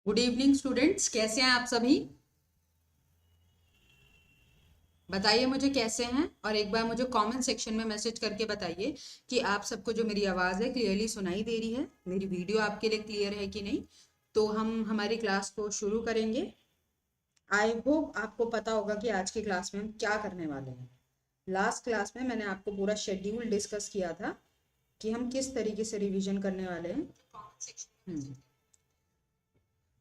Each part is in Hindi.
गुड इवनिंग स्टूडेंट्स, कैसे हैं आप सभी। बताइए मुझे कैसे हैं, और एक बार मुझे कमेंट सेक्शन में मैसेज करके बताइए कि आप सबको जो मेरी आवाज़ है क्लियरली सुनाई दे रही है, मेरी वीडियो आपके लिए क्लियर है कि नहीं। तो हम हमारी क्लास को शुरू करेंगे। आई होप आपको पता होगा कि आज की क्लास में हम क्या करने वाले हैं। लास्ट क्लास में मैंने आपको पूरा शेड्यूल डिस्कस किया था कि हम किस तरीके से रिवीजन करने वाले हैं।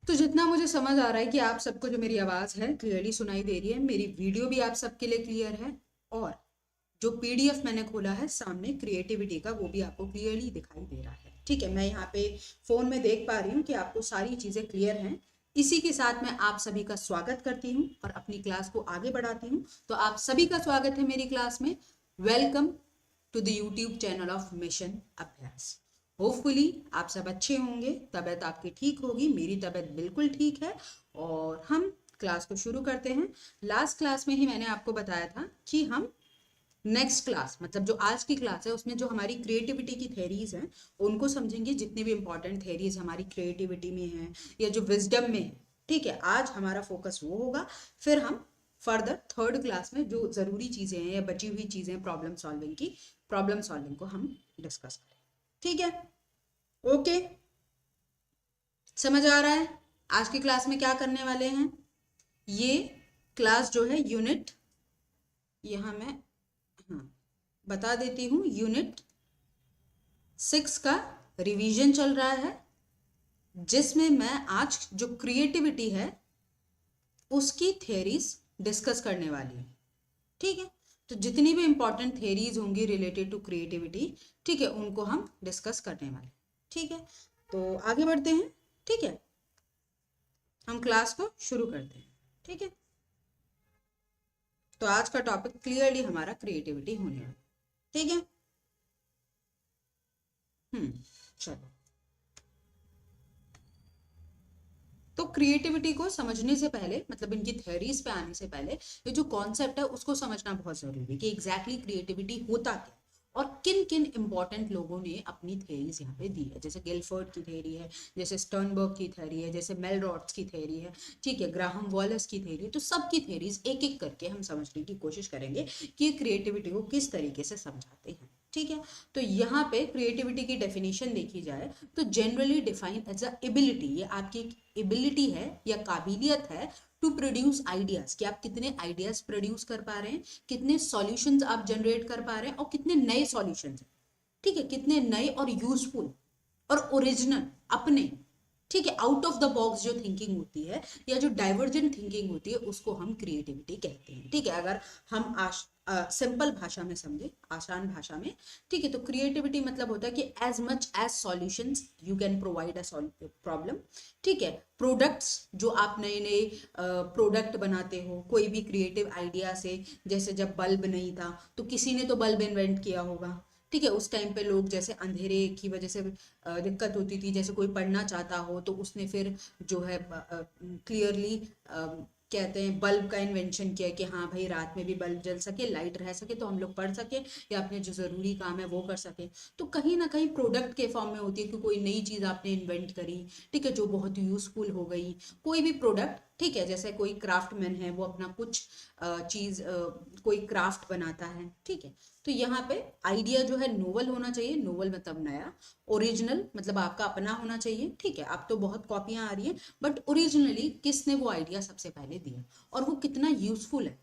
तो जितना मुझे समझ आ रहा है कि आप सबको जो मेरी आवाज़ है क्लियरली सुनाई दे रही है, मेरी वीडियो भी आप सबके लिए क्लियर है, और जो पीडीएफ मैंने खोला है सामने क्रिएटिविटी का, वो भी आपको क्लियरली दिखाई दे रहा है। ठीक है, मैं यहाँ पे फ़ोन में देख पा रही हूँ कि आपको सारी चीज़ें क्लियर हैं। इसी के साथ मैं आप सभी का स्वागत करती हूँ और अपनी क्लास को आगे बढ़ाती हूँ। तो आप सभी का स्वागत है मेरी क्लास में। Welcome to the YouTube channel of mission Abhyas. Hopefully आप सब अच्छे होंगे, तबीयत आपकी ठीक होगी, मेरी तबीयत बिल्कुल ठीक है। और हम क्लास को शुरू करते हैं। लास्ट क्लास में ही मैंने आपको बताया था कि हम नेक्स्ट क्लास, मतलब जो आज की क्लास है, उसमें जो हमारी क्रिएटिविटी की थेरीज हैं उनको समझेंगे। जितनी भी इंपॉर्टेंट थेरीज हमारी क्रिएटिविटी में हैं या जो विजडम में है, ठीक है, आज हमारा फोकस वो होगा। फिर हम फर्दर थर्ड क्लास में जो ज़रूरी चीज़ें हैं या बची हुई चीज़ें प्रॉब्लम सॉल्विंग को हम डिस्कस करें। ठीक है, ओके, समझ आ रहा है आज की क्लास में क्या करने वाले हैं। ये क्लास जो है यूनिट, यहाँ मैं हाँ बता देती हूँ, यूनिट 6 का रिवीजन चल रहा है, जिसमें मैं आज जो क्रिएटिविटी है उसकी थ्योरीज डिस्कस करने वाली हूँ। ठीक है, तो जितनी भी इंपॉर्टेंट थ्योरीज होंगी रिलेटेड टू क्रिएटिविटी, ठीक है, उनको हम डिस्कस करने वाले। ठीक है, तो आगे बढ़ते हैं। ठीक है, हम क्लास को शुरू करते हैं। ठीक है, तो आज का टॉपिक क्लियरली हमारा क्रिएटिविटी होने वाला। ठीक है, चलो। तो क्रिएटिविटी को समझने से पहले, मतलब इनकी थ्योरीज पे आने से पहले, ये जो कॉन्सेप्ट है उसको समझना बहुत जरूरी है कि एग्जैक्टली क्रिएटिविटी होता क्या और किन किन इंपॉर्टेंट लोगों ने अपनी थ्योरीज यहाँ पे दी है। जैसे गिलफोर्ड की थ्योरी है, जैसे स्टर्नबर्ग की थ्योरी है, जैसे मेल रॉड्स की थ्योरी है, ठीक है, ग्राहम वॉलेस की थ्योरी। तो सबकी थ्योरीज एक एक करके हम समझने की कोशिश करेंगे कि क्रिएटिविटी को किस तरीके से समझाते हैं। ठीक है, तो यहाँ पे क्रिएटिविटी की डेफिनेशन देखी जाए तो generally define as a ability, ये आपकी एबिलिटी है या काबिलियत है टू प्रोड्यूस आइडियाज, कि आप कितने आइडियाज प्रोड्यूस कर पा रहे हैं, कितने सॉल्यूशंस आप जनरेट कर पा रहे हैं, और कितने नए सॉल्यूशंस हैं। ठीक है, कितने नए और यूजफुल और ओरिजिनल अपने, ठीक है, आउट ऑफ द बॉक्स जो थिंकिंग होती है या जो डाइवर्जेंट थिंकिंग होती है उसको हम क्रिएटिविटी कहते हैं। ठीक है, अगर हम सिंपल भाषा में समझे, आसान भाषा में, ठीक है, तो क्रिएटिविटी मतलब होता है कि as much as solutions you can provide a problem. ठीक है, प्रोडक्ट्स, जो आप नए नए प्रोडक्ट बनाते हो कोई भी क्रिएटिव आइडिया से। जैसे जब बल्ब नहीं था तो किसी ने तो बल्ब इन्वेंट किया होगा। ठीक है, उस टाइम पे लोग जैसे अंधेरे की वजह से दिक्कत होती थी, जैसे कोई पढ़ना चाहता हो तो उसने फिर जो है क्लियरली कहते हैं बल्ब का इन्वेंशन किया कि हाँ भाई रात में भी बल्ब जल सके, लाइट रह सके, तो हम लोग पढ़ सके या अपने जो ज़रूरी काम है वो कर सके। तो कहीं ना कहीं प्रोडक्ट के फॉर्म में होती है कि कोई नई चीज़ आपने इन्वेंट करी, ठीक है, जो बहुत यूज़फुल हो गई। कोई भी प्रोडक्ट, ठीक है, जैसे कोई क्राफ्टमैन है, वो अपना कुछ चीज़ कोई क्राफ्ट बनाता है। ठीक है, तो यहाँ पे आइडिया जो है नोवल होना चाहिए, नोवल मतलब नया, ओरिजिनल मतलब आपका अपना होना चाहिए। ठीक है, अब तो बहुत कॉपियां आ रही हैं, बट ओरिजिनली किसने वो आइडिया सबसे पहले दिया और वो कितना यूजफुल है।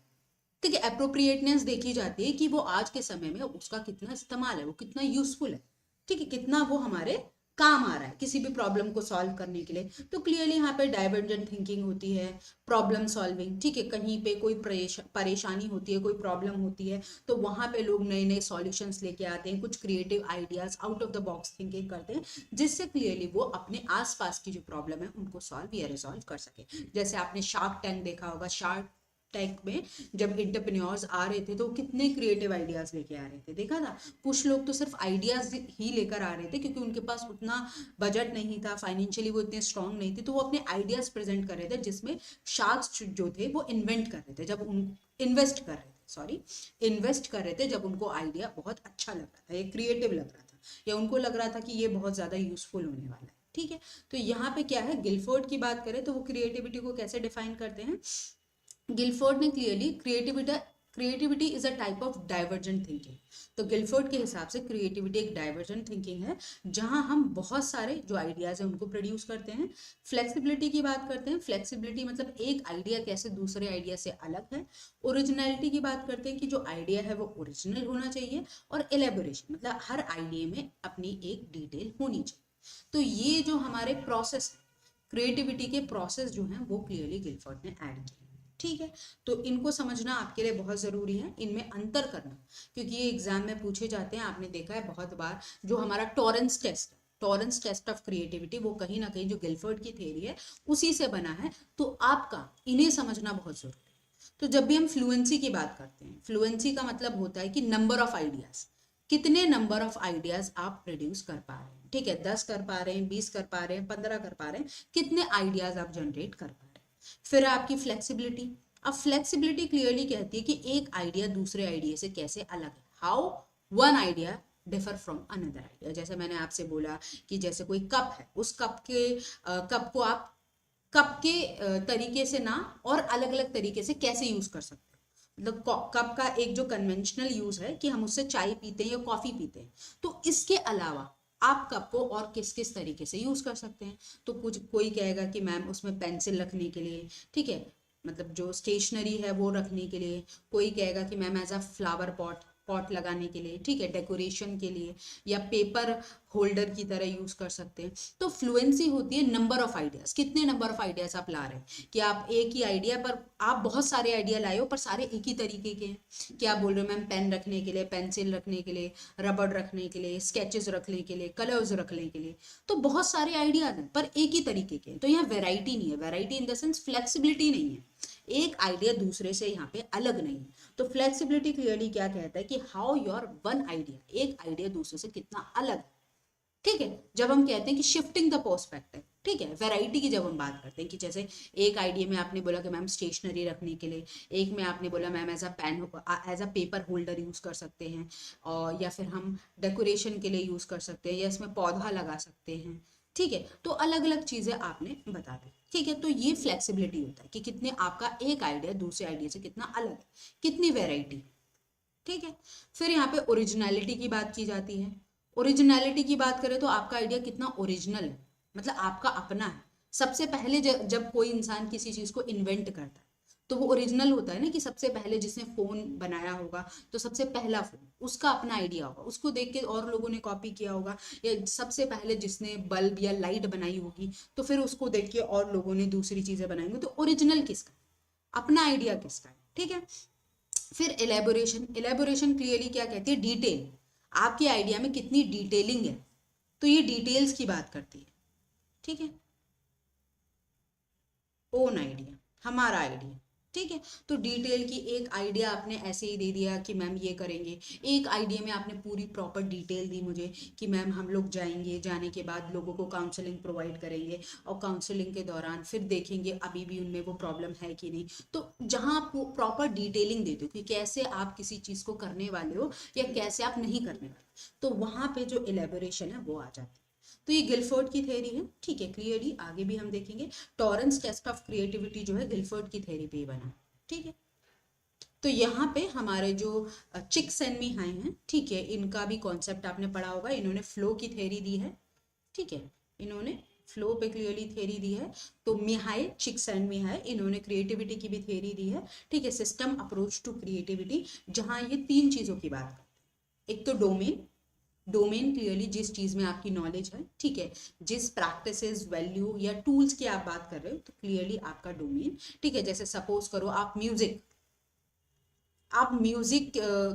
ठीक है, अप्रोप्रिएटनेस देखी जाती है कि वो आज के समय में उसका कितना इस्तेमाल है, वो कितना यूजफुल है। ठीक है, कितना वो हमारे काम आ रहा है किसी भी प्रॉब्लम को सॉल्व करने के लिए। तो क्लियरली यहाँ पे डाइवर्जेंट थिंकिंग होती है, प्रॉब्लम सॉल्विंग। ठीक है, कहीं पे कोई परेशानी होती है, कोई प्रॉब्लम होती है, तो वहां पे लोग नए नए सॉल्यूशंस लेके आते हैं, कुछ creative ideas, out of the box thinking करते हैं, जिससे क्लियरली वो अपने आसपास की जो प्रॉब्लम है उनको सॉल्व या रिजॉल्व कर सके। जैसे आपने शार्क टैंक देखा होगा, शार्क टैंक में जब एंटरप्रेन्योर्स आ रहे थे तो कितने क्रिएटिव आइडियाज लेके आ रहे थे, देखा था। कुछ लोग तो सिर्फ आइडियाज ही लेकर आ रहे थे क्योंकि उनके पास उतना बजट नहीं था, फाइनेंशियली वो इतने स्ट्रांग नहीं थे, तो वो अपने आइडियाज प्रेजेंट कर रहे थे, जिसमें शार्क्स जो थे वो इन्वेंट कर रहे थे, जब उन इन्वेस्ट कर रहे थे, सॉरी, इन्वेस्ट कर रहे थे जब उनको आइडिया बहुत अच्छा लग रहा था, ये क्रिएटिव लग रहा था, या उनको लग रहा था कि ये बहुत ज़्यादा यूजफुल होने वाला है। ठीक है, तो यहाँ पे क्या है, गिलफोर्ड की बात करें तो वो क्रिएटिविटी को कैसे डिफाइन करते हैं, गिलफोर्ड ने clearly creativity is a type of divergent thinking. तो गिलफोर्ड के हिसाब से क्रिएटिविटी एक डाइवर्जेंट थिंकिंग है जहां हम बहुत सारे जो आइडियाज हैं उनको प्रोड्यूस करते हैं। फ्लेक्सिबिलिटी की बात करते हैं, फ्लेक्सिबिलिटी मतलब एक आइडिया कैसे दूसरे आइडिया से अलग है। ओरिजिनलिटी की बात करते हैं कि जो आइडिया है वो ओरिजिनल होना चाहिए। और एलेबोरेशन मतलब हर आइडिया में अपनी एक डिटेल होनी चाहिए। तो ये जो हमारे प्रोसेस क्रिएटिविटी के प्रोसेस जो हैं वो क्लियरली गिलफोर्ड ने ऐड किए। ठीक है, तो इनको समझना आपके लिए बहुत ज़रूरी है, इनमें अंतर करना, क्योंकि ये एग्जाम में पूछे जाते हैं। आपने देखा है बहुत बार जो हमारा Torrance test, Torrance test of creativity, वो कहीं ना कहीं जो गिलफोर्ड की थ्योरी है उसी से बना है। तो आपका इन्हें समझना बहुत जरूरी है। तो जब भी हम फ्लुएंसी की बात करते हैं, फ्लुएंसी का मतलब होता है कि नंबर ऑफ आइडियाज, कितने नंबर ऑफ आइडियाज आप प्रोड्यूस कर पा रहे हैं। ठीक है, 10 कर पा रहे हैं, 20 कर पा रहे हैं, 15 कर पा रहे हैं, कितने आइडियाज आप जनरेट कर पा रहे हैं। फिर आपकी फ्लेक्सिबिलिटी। अब फ्लेक्सिबिलिटी क्लियरली कहती है कि एक आइडिया दूसरे आइडिया से कैसे अलग है, how one idea differ from another idea. जैसे मैंने आपसे बोला कि जैसे कोई कप है, उस कप को आप कप के तरीके से ना और अलग अलग तरीके से कैसे यूज कर सकते हैं। मतलब कप का एक जो कन्वेंशनल यूज है कि हम उससे चाय पीते हैं या कॉफी पीते हैं, तो इसके अलावा आप कप को और किस किस तरीके से यूज कर सकते हैं। तो कुछ कोई कहेगा कि मैम उसमें पेंसिल रखने के लिए, ठीक है, मतलब जो स्टेशनरी है वो रखने के लिए। कोई कहेगा कि ma'am as a flower pot लगाने के लिए, ठीक है, डेकोरेशन के लिए, या पेपर होल्डर की तरह यूज कर सकते हैं। तो फ्लुएंसी होती है नंबर ऑफ आइडियाज, कितने नंबर ऑफ आइडियाज आप ला रहे हैं। कि आप एक ही आइडिया पर आप बहुत सारे आइडिया लाए हो पर सारे एक ही तरीके के हैं। क्या बोल रहे हो मैम, पेन रखने के लिए, पेंसिल रखने के लिए, रबड़ रखने के लिए, स्केचेस रखने के लिए, कलर्स रखने के लिए, तो बहुत सारे आइडियाज हैं पर एक ही तरीके के हैं। तो यहाँ वेराइटी नहीं है, variety in the sense flexibility नहीं है, एक आइडिया दूसरे से यहाँ पे अलग नहीं है। तो फ्लेक्सिबिलिटी क्लियरली क्या कहता है कि हाउ योर वन आइडिया, एक आइडिया दूसरे से कितना अलग है। ठीक है, जब हम कहते हैं कि शिफ्टिंग द पर्सपेक्टिव, ठीक है, वैरायटी की जब हम बात करते हैं कि जैसे एक आइडिया में आपने बोला कि मैम स्टेशनरी रखने के लिए, एक में आपने बोला ma'am as a pen, as a paper holder use कर सकते हैं, और या फिर हम डेकोरेशन के लिए यूज कर सकते हैं, या इसमें पौधा लगा सकते हैं। ठीक है, तो अलग अलग चीजें आपने बता दी। ठीक है, तो ये फ्लेक्सिबिलिटी होता है कि कितने आपका एक आइडिया दूसरे आइडिया से कितना अलग है, कितनी वेराइटी। ठीक है, फिर यहाँ पे ओरिजिनलिटी की बात की जाती है। ओरिजिनलिटी की बात करें तो आपका आइडिया कितना ओरिजिनल है, मतलब आपका अपना है। सबसे पहले जब कोई इंसान किसी चीज को इन्वेंट करता है तो वो ओरिजिनल होता है ना, कि सबसे पहले जिसने फोन बनाया होगा तो सबसे पहला फोन उसका अपना आइडिया होगा, उसको देख के और लोगों ने कॉपी किया होगा। या सबसे पहले जिसने बल्ब या लाइट बनाई होगी तो फिर उसको देख के और लोगों ने दूसरी चीजें बनाई होंगी। तो ओरिजिनल किसका, अपना आइडिया किसका है। ठीक है, फिर एलेबोरेशन। एलेबोरेशन क्लियरली क्या कहती है, डिटेल, आपके आइडिया में कितनी डिटेलिंग है। तो ये डिटेल्स की बात करती है। ठीक है, ओन आइडिया, हमारा आइडिया। ठीक है, तो डिटेल की एक आइडिया आपने ऐसे ही दे दिया कि मैम ये करेंगे। एक आइडिया में आपने पूरी प्रॉपर डिटेल दी मुझे कि मैम हम लोग जाएंगे, जाने के बाद लोगों को काउंसलिंग प्रोवाइड करेंगे, और काउंसलिंग के दौरान फिर देखेंगे अभी भी उनमें वो प्रॉब्लम है कि नहीं। तो जहाँ आप प्रॉपर डिटेलिंग देते हो कि कैसे आप किसी चीज़ को करने वाले हो या कैसे आप नहीं करने वाले, तो वहाँ पे जो एलेबोरेशन है वो आ जाती है। तो ये गिलफोर्ड की थ्योरी है। ठीक है, क्लियरली आगे भी हम देखेंगे। टॉरेंस टेस्ट ऑफ क्रिएटिविटी जो है गिलफोर्ड की थ्योरी पे ही बना। ठीक है, तो यहाँ पे हमारे जो चिक्स-सेन-मिहाई हैं, ठीक है, इनका भी कॉन्सेप्ट आपने पढ़ा होगा। इन्होंने फ्लो की थ्योरी दी है। ठीक है, इन्होंने फ्लो पे क्लियरली थ्योरी दी है। तो मिहाई, चिक्स-सेन-मिहाई, इन्होंने क्रिएटिविटी की भी थ्योरी दी है। ठीक है, सिस्टम अप्रोच टू क्रिएटिविटी, जहाँ ये तीन चीजों की बात करते हैं। एक तो डोमेन, डोमेन क्लियरली जिस चीज में आपकी नॉलेज है, ठीक है, जिस प्रैक्टिसेस, वैल्यू या टूल्स की आप बात कर रहे हो, तो क्लियरली आपका डोमेन। ठीक है, जैसे सपोज करो आप म्यूजिक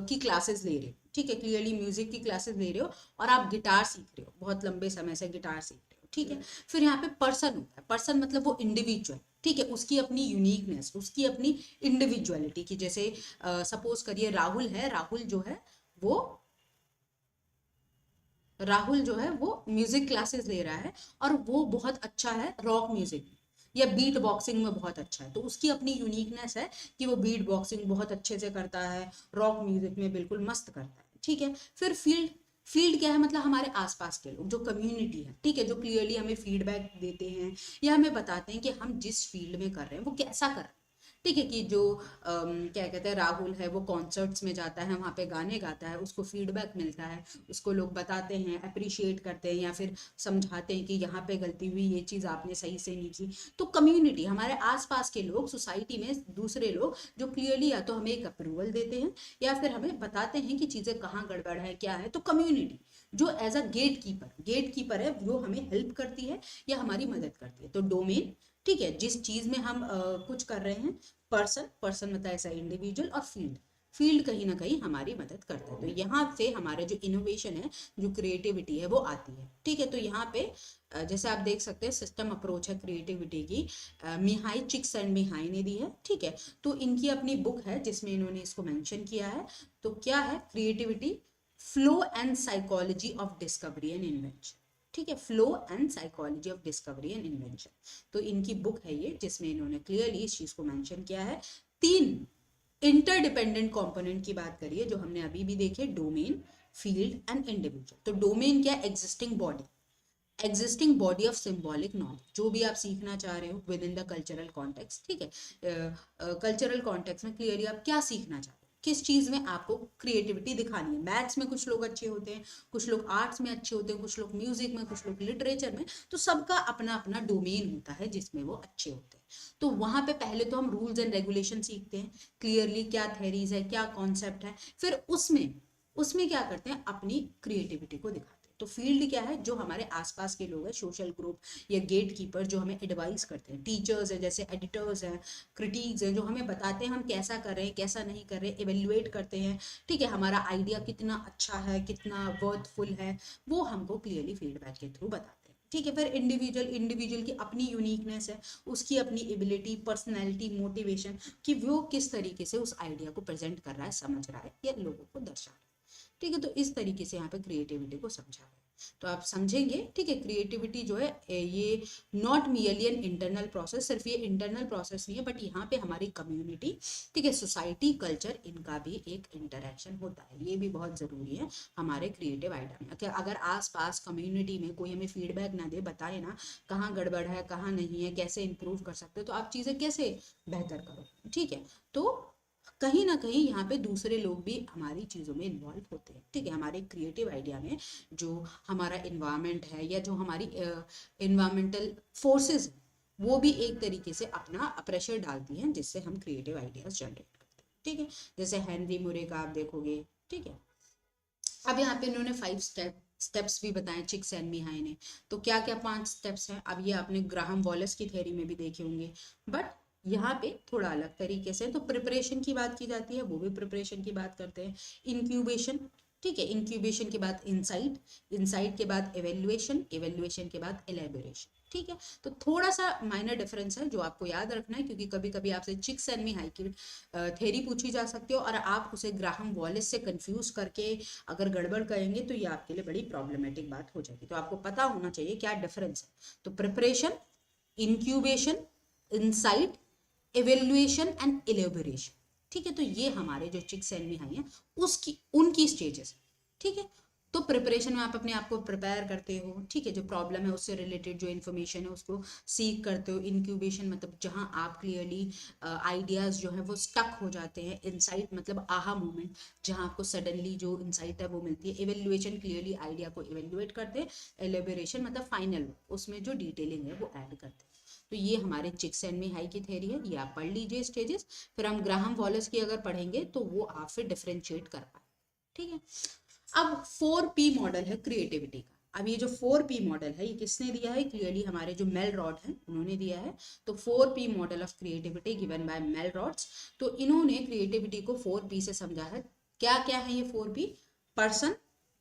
की क्लासेस ले रहे हो। ठीक है, क्लियरली म्यूजिक की क्लासेस ले रहे हो और आप गिटार सीख रहे हो, बहुत लंबे समय से गिटार सीख रहे हो। ठीक है, फिर यहाँ पे पर्सन होता है। पर्सन मतलब वो इंडिविजुअल, ठीक है, उसकी अपनी यूनिकनेस, उसकी अपनी इंडिविजुअलिटी की। जैसे सपोज करिए राहुल है, राहुल जो है वो म्यूजिक क्लासेस ले रहा है और वो बहुत अच्छा है रॉक म्यूजिक में, या बीट बॉक्सिंग में बहुत अच्छा है। तो उसकी अपनी यूनिकनेस है कि वो बीट बॉक्सिंग बहुत अच्छे से करता है, रॉक म्यूजिक में बिल्कुल मस्त करता है। ठीक है, फिर फील्ड, फील्ड क्या है, मतलब हमारे आसपास के लोग, जो कम्युनिटी है, ठीक है, जो क्लियरली हमें फीडबैक देते हैं या हमें बताते हैं कि हम जिस फील्ड में कर रहे हैं वो कैसा कर रहे हैं। ठीक है, कि जो क्या कहते हैं, राहुल है, वो कॉन्सर्ट्स में जाता है, वहाँ पे गाने गाता है, उसको फीडबैक मिलता है, उसको लोग बताते हैं, अप्रिशिएट करते हैं या फिर समझाते हैं कि यहाँ पे गलती हुई, ये चीज़ आपने सही से नहीं की। तो कम्युनिटी, हमारे आसपास के लोग, सोसाइटी में दूसरे लोग जो क्लियरली या तो हमें एक अप्रूवल देते हैं या फिर हमें बताते हैं कि चीज़ें कहाँ गड़बड़ है, क्या है। तो कम्युनिटी जो एज अ गेट कीपर है, वो हमें हेल्प करती है या हमारी मदद करती है। तो डोमेन, ठीक है, जिस चीज में हम कुछ कर रहे हैं। पर्सन मतलब ऐसा इंडिविजुअल, और फील्ड कहीं ना कहीं हमारी मदद करता है। तो यहाँ से हमारे जो इनोवेशन है, जो क्रिएटिविटी है, वो आती है। ठीक है, तो यहाँ पे जैसे आप देख सकते हैं सिस्टम अप्रोच है क्रिएटिविटी की, मिहाई चिक्स एंड मिहाई ने दी है। ठीक है, तो इनकी अपनी बुक है जिसमें इन्होंने इसको मेंशन किया है। तो क्या है creativity, flow and psychology of discovery and invention. ठीक है, flow and psychology of discovery and invention. तो इनकी बुक है ये, जिसमें इन्होंने क्लियरली इस चीज को मेंशन किया है। 3 इंटरडिपेंडेंट कंपोनेंट की बात करिए जो हमने अभी भी देखे, डोमेन, फील्ड एंड इंडिविजुअल। तो डोमेन क्या, existing body of symbolic knowledge, जो भी आप सीखना चाह रहे हो with in the cultural context. ठीक है, कल्चरल कॉन्टेक्स्ट में क्लियरली आप क्या सीखना चाहते हो, किस चीज में आपको क्रिएटिविटी दिखानी है। मैथ्स में कुछ लोग अच्छे होते हैं, कुछ लोग आर्ट्स में अच्छे होते हैं, कुछ लोग म्यूजिक में, कुछ लोग लिटरेचर में। तो सबका अपना अपना डोमेन होता है जिसमें वो अच्छे होते हैं। तो वहां पे पहले तो हम रूल्स एंड रेगुलेशन सीखते हैं, क्लियरली क्या थेरीज है, क्या कॉन्सेप्ट है, फिर उसमें उसमें क्या करते हैं, अपनी क्रिएटिविटी को दिखाते हैं। तो फील्ड क्या है, जो हमारे आसपास के लोग हैं, सोशल ग्रुप या गेट कीपर, जो हमें एडवाइस करते हैं। टीचर्स है, जैसे एडिटर्स हैं, क्रिटिक्स हैं, जो हमें बताते हैं हम कैसा कर रहे हैं, कैसा नहीं कर रहे, एवेल्युएट करते हैं। ठीक है, हमारा आइडिया कितना अच्छा है, कितना वर्थफुल है, वो हमको क्लियरली फीडबैक के थ्रू बताते हैं। ठीक है, फिर इंडिविजुअल की अपनी यूनिकनेस है, उसकी अपनी एबिलिटी, पर्सनैलिटी, मोटिवेशन, कि वो किस तरीके से उस आइडिया को प्रेजेंट कर रहा है, समझ रहा है या लोगों को दर्शा रहा है। ठीक है, तो इस तरीके से यहाँ पे क्रिएटिविटी को समझा है। तो आप समझेंगे, ठीक है, क्रिएटिविटी जो है ये not merely an internal process, सिर्फ ये इंटरनल प्रोसेस नहीं है, बट यहाँ पे हमारी कम्युनिटी, ठीक है, सोसाइटी, कल्चर, इनका भी एक इंटरेक्शन होता है। ये भी बहुत जरूरी है हमारे क्रिएटिव आइडिया में। अगर आस पास कम्युनिटी में कोई हमें फीडबैक ना दे, बताए ना कहाँ गड़बड़ है, कहाँ नहीं है, कैसे इंप्रूव कर सकते हो, तो आप चीज़ें कैसे बेहतर करो। ठीक है, तो कहीं ना कहीं यहाँ पे दूसरे लोग भी हमारी चीज़ों में इन्वॉल्व होते हैं। ठीक है, हमारे क्रिएटिव आइडिया में जो हमारा इन्वायरमेंट है या जो हमारी इन्वायरमेंटल फोर्सेस है, वो भी एक तरीके से अपना प्रेशर डालती हैं, जिससे हम क्रिएटिव आइडियाज जनरेट करते हैं। ठीक है, जैसे हेनरी मुरे का आप देखोगे। ठीक है, अब यहाँ पे इन्होंने 5 स्टेप्स भी बताए चिक्स एंड मिहाई ने। तो क्या क्या 5 स्टेप्स हैं, अब ये आपने ग्राहम वॉलेस की थ्योरी में भी देखे होंगे, बट यहाँ पे थोड़ा अलग तरीके से। तो प्रिपरेशन की बात की जाती है, वो भी प्रिपरेशन की बात करते हैं। इंक्यूबेशन, ठीक है, इंक्यूबेशन के बाद इंसाइट, इंसाइट के बाद एवेल्युएशन, एवेल्युएशन के बाद एलेबोरेशन। ठीक है, तो थोड़ा सा माइनर डिफरेंस है जो आपको याद रखना है, क्योंकि कभी कभी आपसे चिक्स एंड मिहाई की थ्योरी पूछी जा सकती है और आप उसे ग्राहम वॉलेस से कंफ्यूज करके अगर गड़बड़ करेंगे तो ये आपके लिए बड़ी प्रॉब्लमेटिक बात हो जाएगी। तो आपको पता होना चाहिए क्या डिफरेंस है। तो preparation, incubation, insight, evaluation and elaboration. ठीक है, तो ये हमारे जो चिक्स एंड मिहाई है उसकी उनकी स्टेजेस। ठीक है, तो प्रिपरेशन में आप अपने आप को प्रिपेयर करते हो। ठीक है, जो प्रॉब्लम है उससे रिलेटेड जो इन्फॉर्मेशन है उसको सीख करते हो। इंक्यूबेशन मतलब जहां आप क्लियरली आइडियाज जो है वो स्टक हो जाते हैं। इंसाइट मतलब आहा मोमेंट, जहां आपको सडनली जो इंसाइट है वो मिलती है। एवेल्युएशन क्लियरली आइडिया को एवेल्युएट करते हैं। एलेबोरेशन मतलब फाइनल, उसमें जो डिटेलिंग है वो ऐड करते हैं। तो ये हमारे चिक्स एंड मिहाई की थ्योरी है, ये आप पढ़ लीजिए स्टेजेस। फिर हम ग्राहम वॉलेस की अगर पढ़ेंगे तो वो आप फिर डिफरेंशिएट कर पाए। ठीक है, अब 4P मॉडल है क्रिएटिविटी का। अब ये जो 4P मॉडल है ये किसने दिया है, क्लियरली हमारे जो मेल रॉड हैं उन्होंने दिया है। तो 4P model of creativity given by Mel Rhodes. तो इन्होंने क्रिएटिविटी को 4P से समझा है। क्या क्या है ये 4P, person,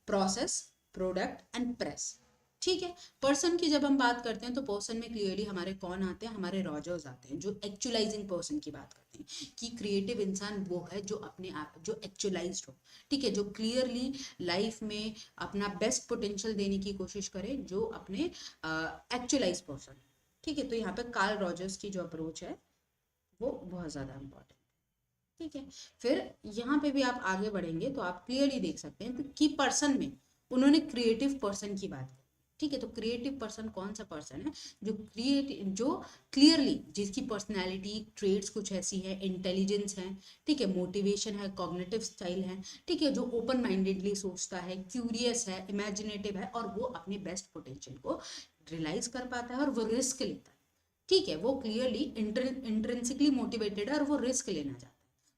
process, product and press. ठीक है, पर्सन की जब हम बात करते हैं तो पर्सन में क्लियरली हमारे कौन आते हैं, हमारे रॉजर्स आते हैं, जो एक्चुअलाइजिंग पर्सन की बात करते हैं कि क्रिएटिव इंसान वो है जो अपने आप जो एक्चुअलाइज्ड हो। ठीक है, जो क्लियरली लाइफ में अपना बेस्ट पोटेंशियल देने की कोशिश करे, जो अपने एक्चुअलाइज पर्सन। ठीक है, तो यहाँ पे कार्ल रॉजर्स की जो अप्रोच है वो बहुत ज़्यादा इंपॉर्टेंट। ठीक है, फिर यहाँ पे भी आप आगे बढ़ेंगे तो आप क्लियरली देख सकते हैं कि पर्सन में उन्होंने क्रिएटिव पर्सन की बात की, ठीक है। तो क्रिएटिव पर्सन कौन सा पर्सन है, जो क्लियरली, जिसकी पर्सनैलिटी ट्रेड्स कुछ ऐसी है, इंटेलिजेंस है, ठीक है, मोटिवेशन है, कॉग्निटिव स्टाइल है, ठीक है, जो ओपन माइंडेडली सोचता है, क्यूरियस है, इमेजिनेटिव है, और वो अपने बेस्ट पोटेंशियल को रियलाइज कर पाता है और वो रिस्क लेता है, ठीक है। वो क्लियरली इंट्रिंसिकली मोटिवेटेड है और वो रिस्क लेना चाहता है।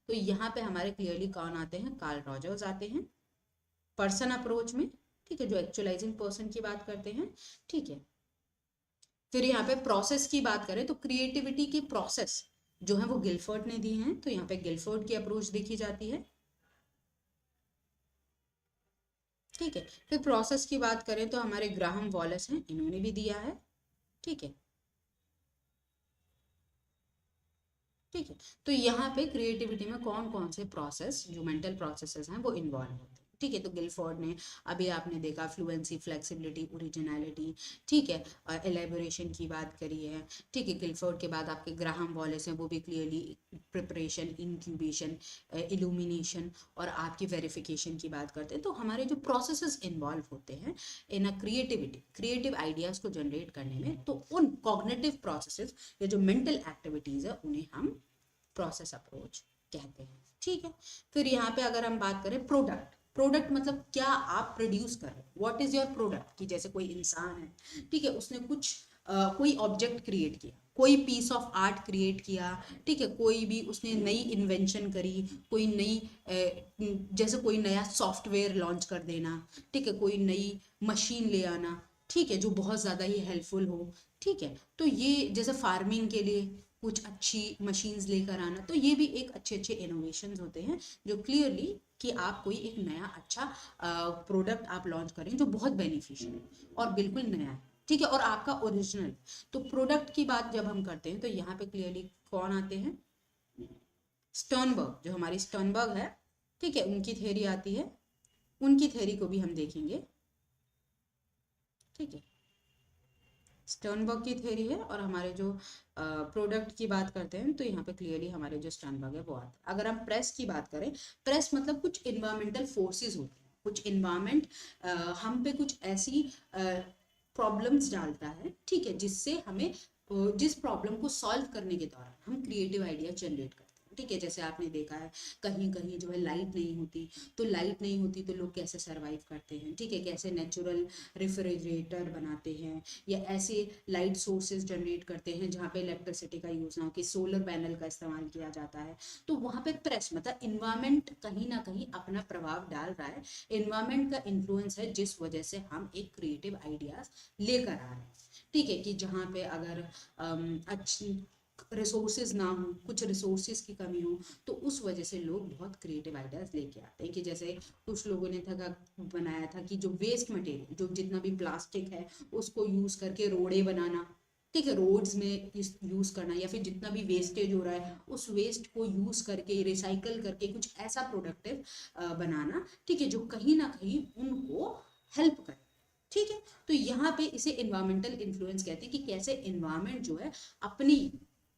तो यहाँ पे हमारे क्लियरली कौन आते हैं, कार्ल रॉजर्स आते हैं पर्सन अप्रोच में, ठीक है, जो एक्चुअलाइजिंग पर्सन की बात करते हैं, ठीक है। फिर यहाँ पे प्रोसेस की बात करें तो क्रिएटिविटी की प्रोसेस जो है वो गिलफोर्ड ने दी हैं, तो यहाँ पे गिलफोर्ड की अप्रोच देखी जाती है, ठीक है। फिर प्रोसेस की बात करें तो हमारे ग्राहम वॉलेस हैं, इन्होंने भी दिया है, ठीक है, ठीक है। तो यहाँ पे क्रिएटिविटी में कौन कौन से प्रोसेस, जो मेंटल प्रोसेसेस हैं, वो इन्वॉल्व होते हैं, ठीक है। तो गिलफोर्ड ने, अभी आपने देखा, फ्लुएंसी, फ्लेक्सिबिलिटी, ओरिजिनलिटी, ठीक है, एलेबोरेशन की बात करी है, ठीक है। गिलफोर्ड के बाद आपके ग्राहम वॉलेस हैं, वो भी क्लियरली प्रिपरेशन, इंक्यूबेशन, इल्यूमिनेशन और आपकी वेरिफिकेशन की बात करते हैं। तो हमारे जो प्रोसेसेस इन्वॉल्व होते हैं इन अ क्रिएटिविटी, क्रिएटिव आइडियाज को जनरेट करने में, तो उन कॉग्निटिव प्रोसेसेस या जो मेंटल एक्टिविटीज है उन्हें हम प्रोसेस अप्रोच कहते हैं, ठीक है। फिर यहाँ पे अगर हम बात करें प्रोडक्ट, प्रोडक्ट मतलब क्या आप प्रोड्यूस कर रहे हैं, व्हाट इज योर प्रोडक्ट, कि जैसे कोई इंसान है, ठीक है, उसने कुछ कोई ऑब्जेक्ट क्रिएट किया, कोई पीस ऑफ आर्ट क्रिएट किया, ठीक है, कोई भी उसने नई इन्वेंशन करी, कोई नई जैसे कोई नया सॉफ्टवेयर लॉन्च कर देना, ठीक है, कोई नई मशीन ले आना, ठीक है, जो बहुत ज़्यादा ही हेल्पफुल हो, ठीक है। तो ये जैसे फार्मिंग के लिए कुछ अच्छी मशीन्स लेकर आना, तो ये भी एक अच्छे अच्छे इनोवेशंस होते हैं जो क्लियरली कि आप कोई एक नया अच्छा प्रोडक्ट आप लॉन्च करें जो बहुत बेनिफिशियल है और बिल्कुल नया है, ठीक है, और आपका ओरिजिनल। तो प्रोडक्ट की बात जब हम करते हैं तो यहाँ पे क्लियरली कौन आते हैं, स्टर्नबर्ग, जो हमारी स्टर्नबर्ग है, ठीक है, उनकी थ्योरी आती है, उनकी थ्योरी को भी हम देखेंगे, ठीक है। स्टर्नबर्ग की थ्योरी है, और हमारे जो प्रोडक्ट की बात करते हैं तो यहाँ पे क्लियरली हमारे जो स्टर्नबर्ग है वो आते हैं। अगर हम प्रेस की बात करें, प्रेस मतलब कुछ इन्वायरमेंटल फोर्सेस होते हैं, कुछ इन्वायरमेंट हम पे कुछ ऐसी प्रॉब्लम्स डालता है, ठीक है, जिससे हमें जिस प्रॉब्लम को सॉल्व करने के दौरान हम क्रिएटिव आइडिया जनरेट करते हैं, ठीक है। जैसे आपने देखा है कहीं कहीं जो है लाइट नहीं होती, तो लाइट नहीं होती तो लोग कैसे सरवाइव करते हैं, ठीक है, कैसे नेचुरल रेफ्रिजरेटर बनाते हैं, या ऐसे लाइट सोर्सेज जनरेट करते हैं जहाँ पे इलेक्ट्रिसिटी का यूज ना हो, कि सोलर पैनल का इस्तेमाल किया जाता है। तो वहाँ पे प्रेस मतलब इन्वायरमेंट कहीं ना कहीं अपना प्रभाव डाल रहा है, इन्वायरमेंट का इन्फ्लुएंस है, जिस वजह से हम एक क्रिएटिव आइडियाज लेकर आ रहे हैं, ठीक है। कि जहाँ पे अगर अच्छी रिसोर्सेज ना हो, कुछ रिसोर्सेज की कमी हो, तो उस वजह से लोग बहुत क्रिएटिव आइडियाज लेके आते हैं। कि जैसे कुछ लोगों ने था बनाया था कि जो वेस्ट मटेरियल, जो जितना भी प्लास्टिक है उसको यूज करके रोड़े बनाना, ठीक है, रोड्स में यूज करना, या फिर जितना भी वेस्टेज हो रहा है उस वेस्ट को यूज करके रिसाइकल करके कुछ ऐसा प्रोडक्टिव बनाना, ठीक है, जो कहीं ना कहीं उनको हेल्प करे, ठीक है। तो यहाँ पे इसे इन्वायरमेंटल इन्फ्लुएंस कहते हैं, कि कैसे इन्वायरमेंट जो है अपनी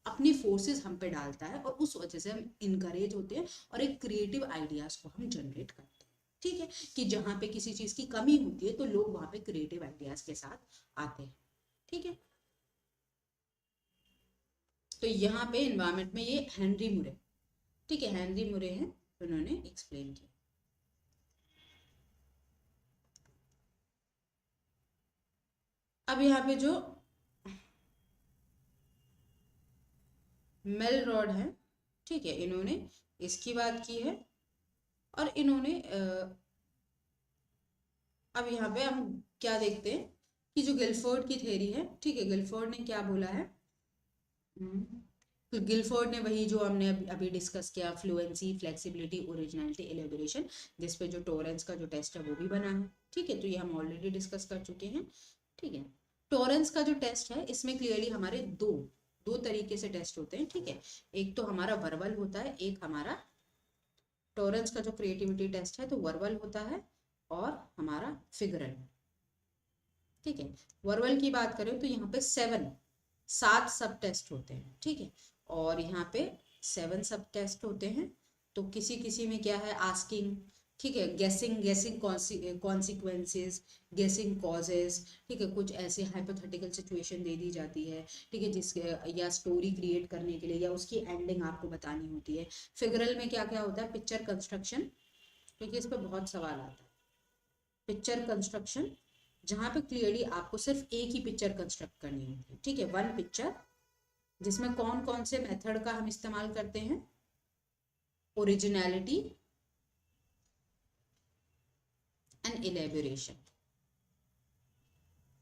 अपनी फोर्सेस हम पे डालता है, और उस वजह से हम इनकरेज होते हैं और एक क्रिएटिव आइडियाज को हम जनरेट करते हैं, ठीक है। कि जहाँ पे किसी चीज की कमी होती है तो लोग वहां पे क्रिएटिव आइडियाज के साथ आते हैं, ठीक है। तो यहाँ पे इन्वायरमेंट में ये हेनरी मुरे, ठीक है, हेनरी मुरे हैं, उन्होंने एक्सप्लेन किया। अब यहाँ पे जो मेल रॉड है, ठीक है, इन्होंने इसकी बात की है, और इन्होंने अब यहाँ पे हम क्या देखते हैं कि जो गिलफोर्ड की थ्योरी है, ठीक है, गिलफोर्ड ने क्या बोला है, तो गिलफोर्ड ने वही जो हमने अभी डिस्कस किया, फ्लुएंसी, फ्लेक्सिबिलिटी, ओरिजिनलिटी, एलेबोरेशन, जिस पे जो टोरेंस का जो टेस्ट है वो भी बना है, ठीक है। तो ये हम ऑलरेडी डिस्कस कर चुके हैं, ठीक है। टोरेंस का जो टेस्ट है इसमें क्लियरली हमारे दो दो तरीके से टेस्ट होते हैं, ठीक है। एक तो हमारा वर्बल होता है, एक हमारा टोरेंस का जो क्रिएटिविटी टेस्ट है तो वर्बल होता है, और हमारा फिगरल, ठीक है। वर्बल की बात करें तो यहाँ पे 7 सब टेस्ट होते हैं, ठीक है, और यहाँ पे 7 सब टेस्ट होते हैं। तो किसी किसी में क्या है, आस्किंग, ठीक है, गेसिंग कॉन्सिक्वेंसेस, गेसिंग कॉजेस, ठीक है, कुछ ऐसे हाइपोथेटिकल सिचुएशन दे दी जाती है, ठीक है, जिसके या स्टोरी क्रिएट करने के लिए या उसकी एंडिंग आपको बतानी होती है। फिगरल में क्या क्या होता है, पिक्चर कंस्ट्रक्शन, क्योंकि इस पर बहुत सवाल आता है। पिक्चर कंस्ट्रक्शन जहाँ पे क्लियरली आपको सिर्फ एक ही पिक्चर कंस्ट्रक्ट करनी होती है, ठीक है, वन पिक्चर, जिसमें कौन कौन से मेथड का हम इस्तेमाल करते हैं, ओरिजिनलिटी एंड इलेबोरेशन।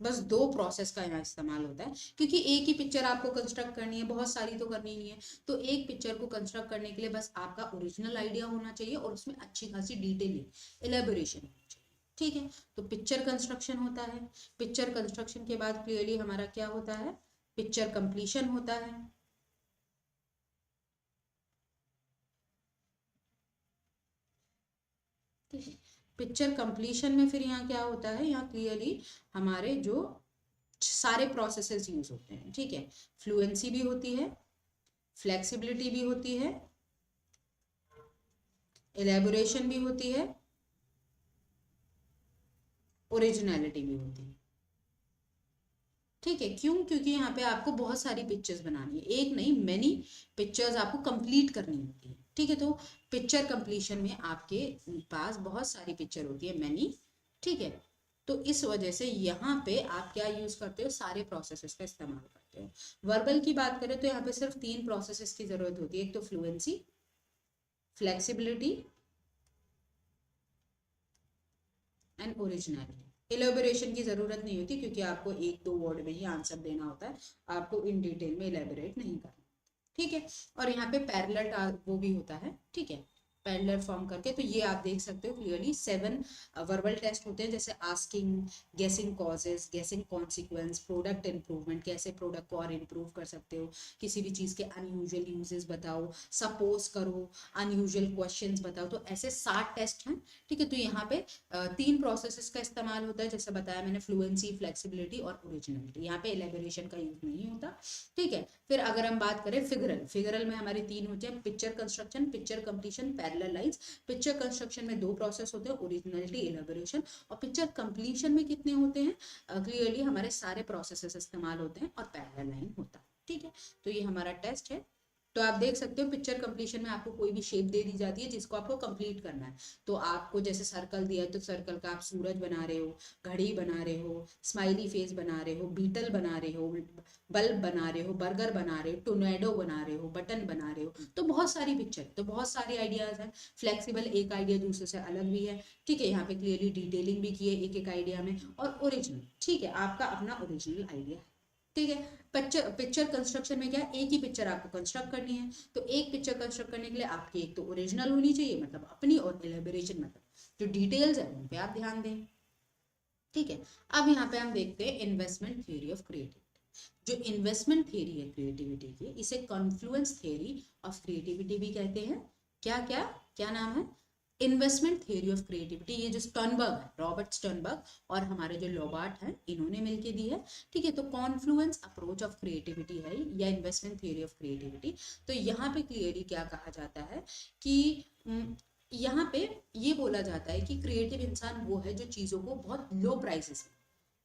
बस दो प्रोसेस का यहाँ इस्तेमाल होता है, क्योंकि एक ही पिक्चर आपको कंस्ट्रक्ट करनी है, बहुत सारी तो करनी नहीं है। तो एक पिक्चर को कंस्ट्रक्ट करने के लिए बस आपका ओरिजिनल आइडिया होना चाहिए और उसमें अच्छी खासी डिटेलिंग, इलेबोरेशन होनी चाहिए, ठीक है। तो पिक्चर कंस्ट्रक्शन होता है। पिक्चर कंस्ट्रक्शन के बाद क्लियरली हमारा क्या होता है, पिक्चर कंप्लीशन होता है। ठीक है, पिक्चर कंप्लीशन में फिर यहाँ क्या होता है, यहाँ क्लियरली हमारे जो सारे प्रोसेसेस यूज होते हैं, ठीक है, फ्लुएंसी भी होती है, फ्लेक्सिबिलिटी भी होती है, एलेबोरेशन भी होती है, ओरिजिनलिटी भी होती है, ठीक है। क्यों, क्योंकि यहाँ पे आपको बहुत सारी पिक्चर्स बनानी है, एक नहीं मेनी पिक्चर्स आपको कंप्लीट करनी होती है, ठीक है। तो पिक्चर कंप्लीशन में आपके पास बहुत सारी पिक्चर होती है, मेनी, ठीक है। तो इस वजह से यहाँ पे आप क्या यूज करते हो, सारे प्रोसेसेस का इस्तेमाल करते हो। वर्बल की बात करें तो यहाँ पे सिर्फ 3 प्रोसेसेस की जरूरत होती है, एक तो fluency, flexibility and originality. Elaboration की जरूरत नहीं होती, क्योंकि आपको एक दो वर्ड में ही आंसर देना होता है, आपको इन डिटेल में इलेबोरेट नहीं करना, ठीक है। और यहाँ पे पैरेलल वो भी होता है, ठीक है, पैरेलल फॉर्म करके। तो ये आप देख सकते हो क्लियरली 7 वर्बल टेस्ट होते हैं, जैसे आस्किंग, गेसिंग कॉजेस, गेसिंग कॉन्सिक्वेंस, प्रोडक्ट इंप्रूवमेंट, कैसे प्रोडक्ट को और इम्प्रूव कर सकते हो, किसी भी चीज़ के अनयूजुअल यूजेस बताओ, सपोज करो, अनयूजुअल क्वेश्चंस बताओ। तो ऐसे 7 टेस्ट हैं, ठीक है। तो यहाँ पे 3 प्रोसेसेस का इस्तेमाल होता है, जैसे बताया मैंने, फ्लुएंसी, फ्लेक्सिबिलिटी और ओरिजिनलिटी। यहाँ पे एलेबोरेशन का यूज नहीं होता, ठीक है। फिर अगर हम बात करें फिगरल, फिगरल में हमारे 3 होते हैं, picture construction, picture completion, parallel lines. Picture construction में 2 प्रोसेस होते हैं, ओरिजिनलिटी, इलेबोरेशन। और पिक्चर कंप्लीशन में कितने होते हैं, क्लियरली हमारे सारे प्रोसेसेस इस्तेमाल होते हैं और पैरेलल लाइन होता है, ठीक है। तो ये हमारा टेस्ट है। तो आप देख सकते हो पिक्चर कंप्लीशन में आपको कोई भी शेप दे दी जाती है जिसको आपको कंप्लीट करना है। तो आपको जैसे सर्कल दिया है तो सर्कल का आप सूरज बना रहे हो, घड़ी बना रहे हो, स्माइली फेस बना रहे हो, बीटल बना रहे हो, बल्ब बना रहे हो, बर्गर बना रहे हो, टोर्नेडो बना रहे हो, बटन बना रहे हो। तो बहुत सारी पिक्चर, तो बहुत सारे आइडियाज हैं। फ्लेक्सिबल एक आइडिया दूसरे से अलग भी है, ठीक है। यहाँ पे क्लियरली डिटेलिंग भी की है एक एक आइडिया में। और ओरिजिनल, ठीक है, आपका अपना ओरिजिनल आइडिया, ठीक है। पिक्चर कंस्ट्रक्शन में क्या, एक ही पिक्चर आपको कंस्ट्रक्ट करनी है। तो एक पिक्चर कंस्ट्रक्ट करने के लिए आपकी एक तो ओरिजिनल होनी चाहिए, मतलब अपनी, और एलेबोरेशन मतलब जो डिटेल्स है उन पे आप ध्यान दें, ठीक है। अब यहाँ पे हम देखते हैं इन्वेस्टमेंट थ्योरी ऑफ क्रिएटिविटी। जो इन्वेस्टमेंट थ्योरी है क्रिएटिविटी की, इसे कॉन्फ्लुएंस थ्योरी ऑफ क्रिएटिविटी भी कहते हैं। क्या क्या क्या नाम है, इन्वेस्टमेंट थ्योरी ऑफ क्रिएटिविटी। ये जो स्टर्नबर्ग है, रॉबर्ट स्टर्नबर्ग और हमारे जो लोबार्ट हैं, इन्होंने मिलके दी है, ठीक है। तो कॉन्फ्लुएंस अप्रोच ऑफ क्रिएटिविटी है या इन्वेस्टमेंट थ्योरी ऑफ क्रिएटिविटी। तो यहाँ पे क्लियरली क्या कहा जाता है कि यहाँ पे ये बोला जाता है कि क्रिएटिव इंसान वो है जो चीजों को बहुत लो प्राइसेस में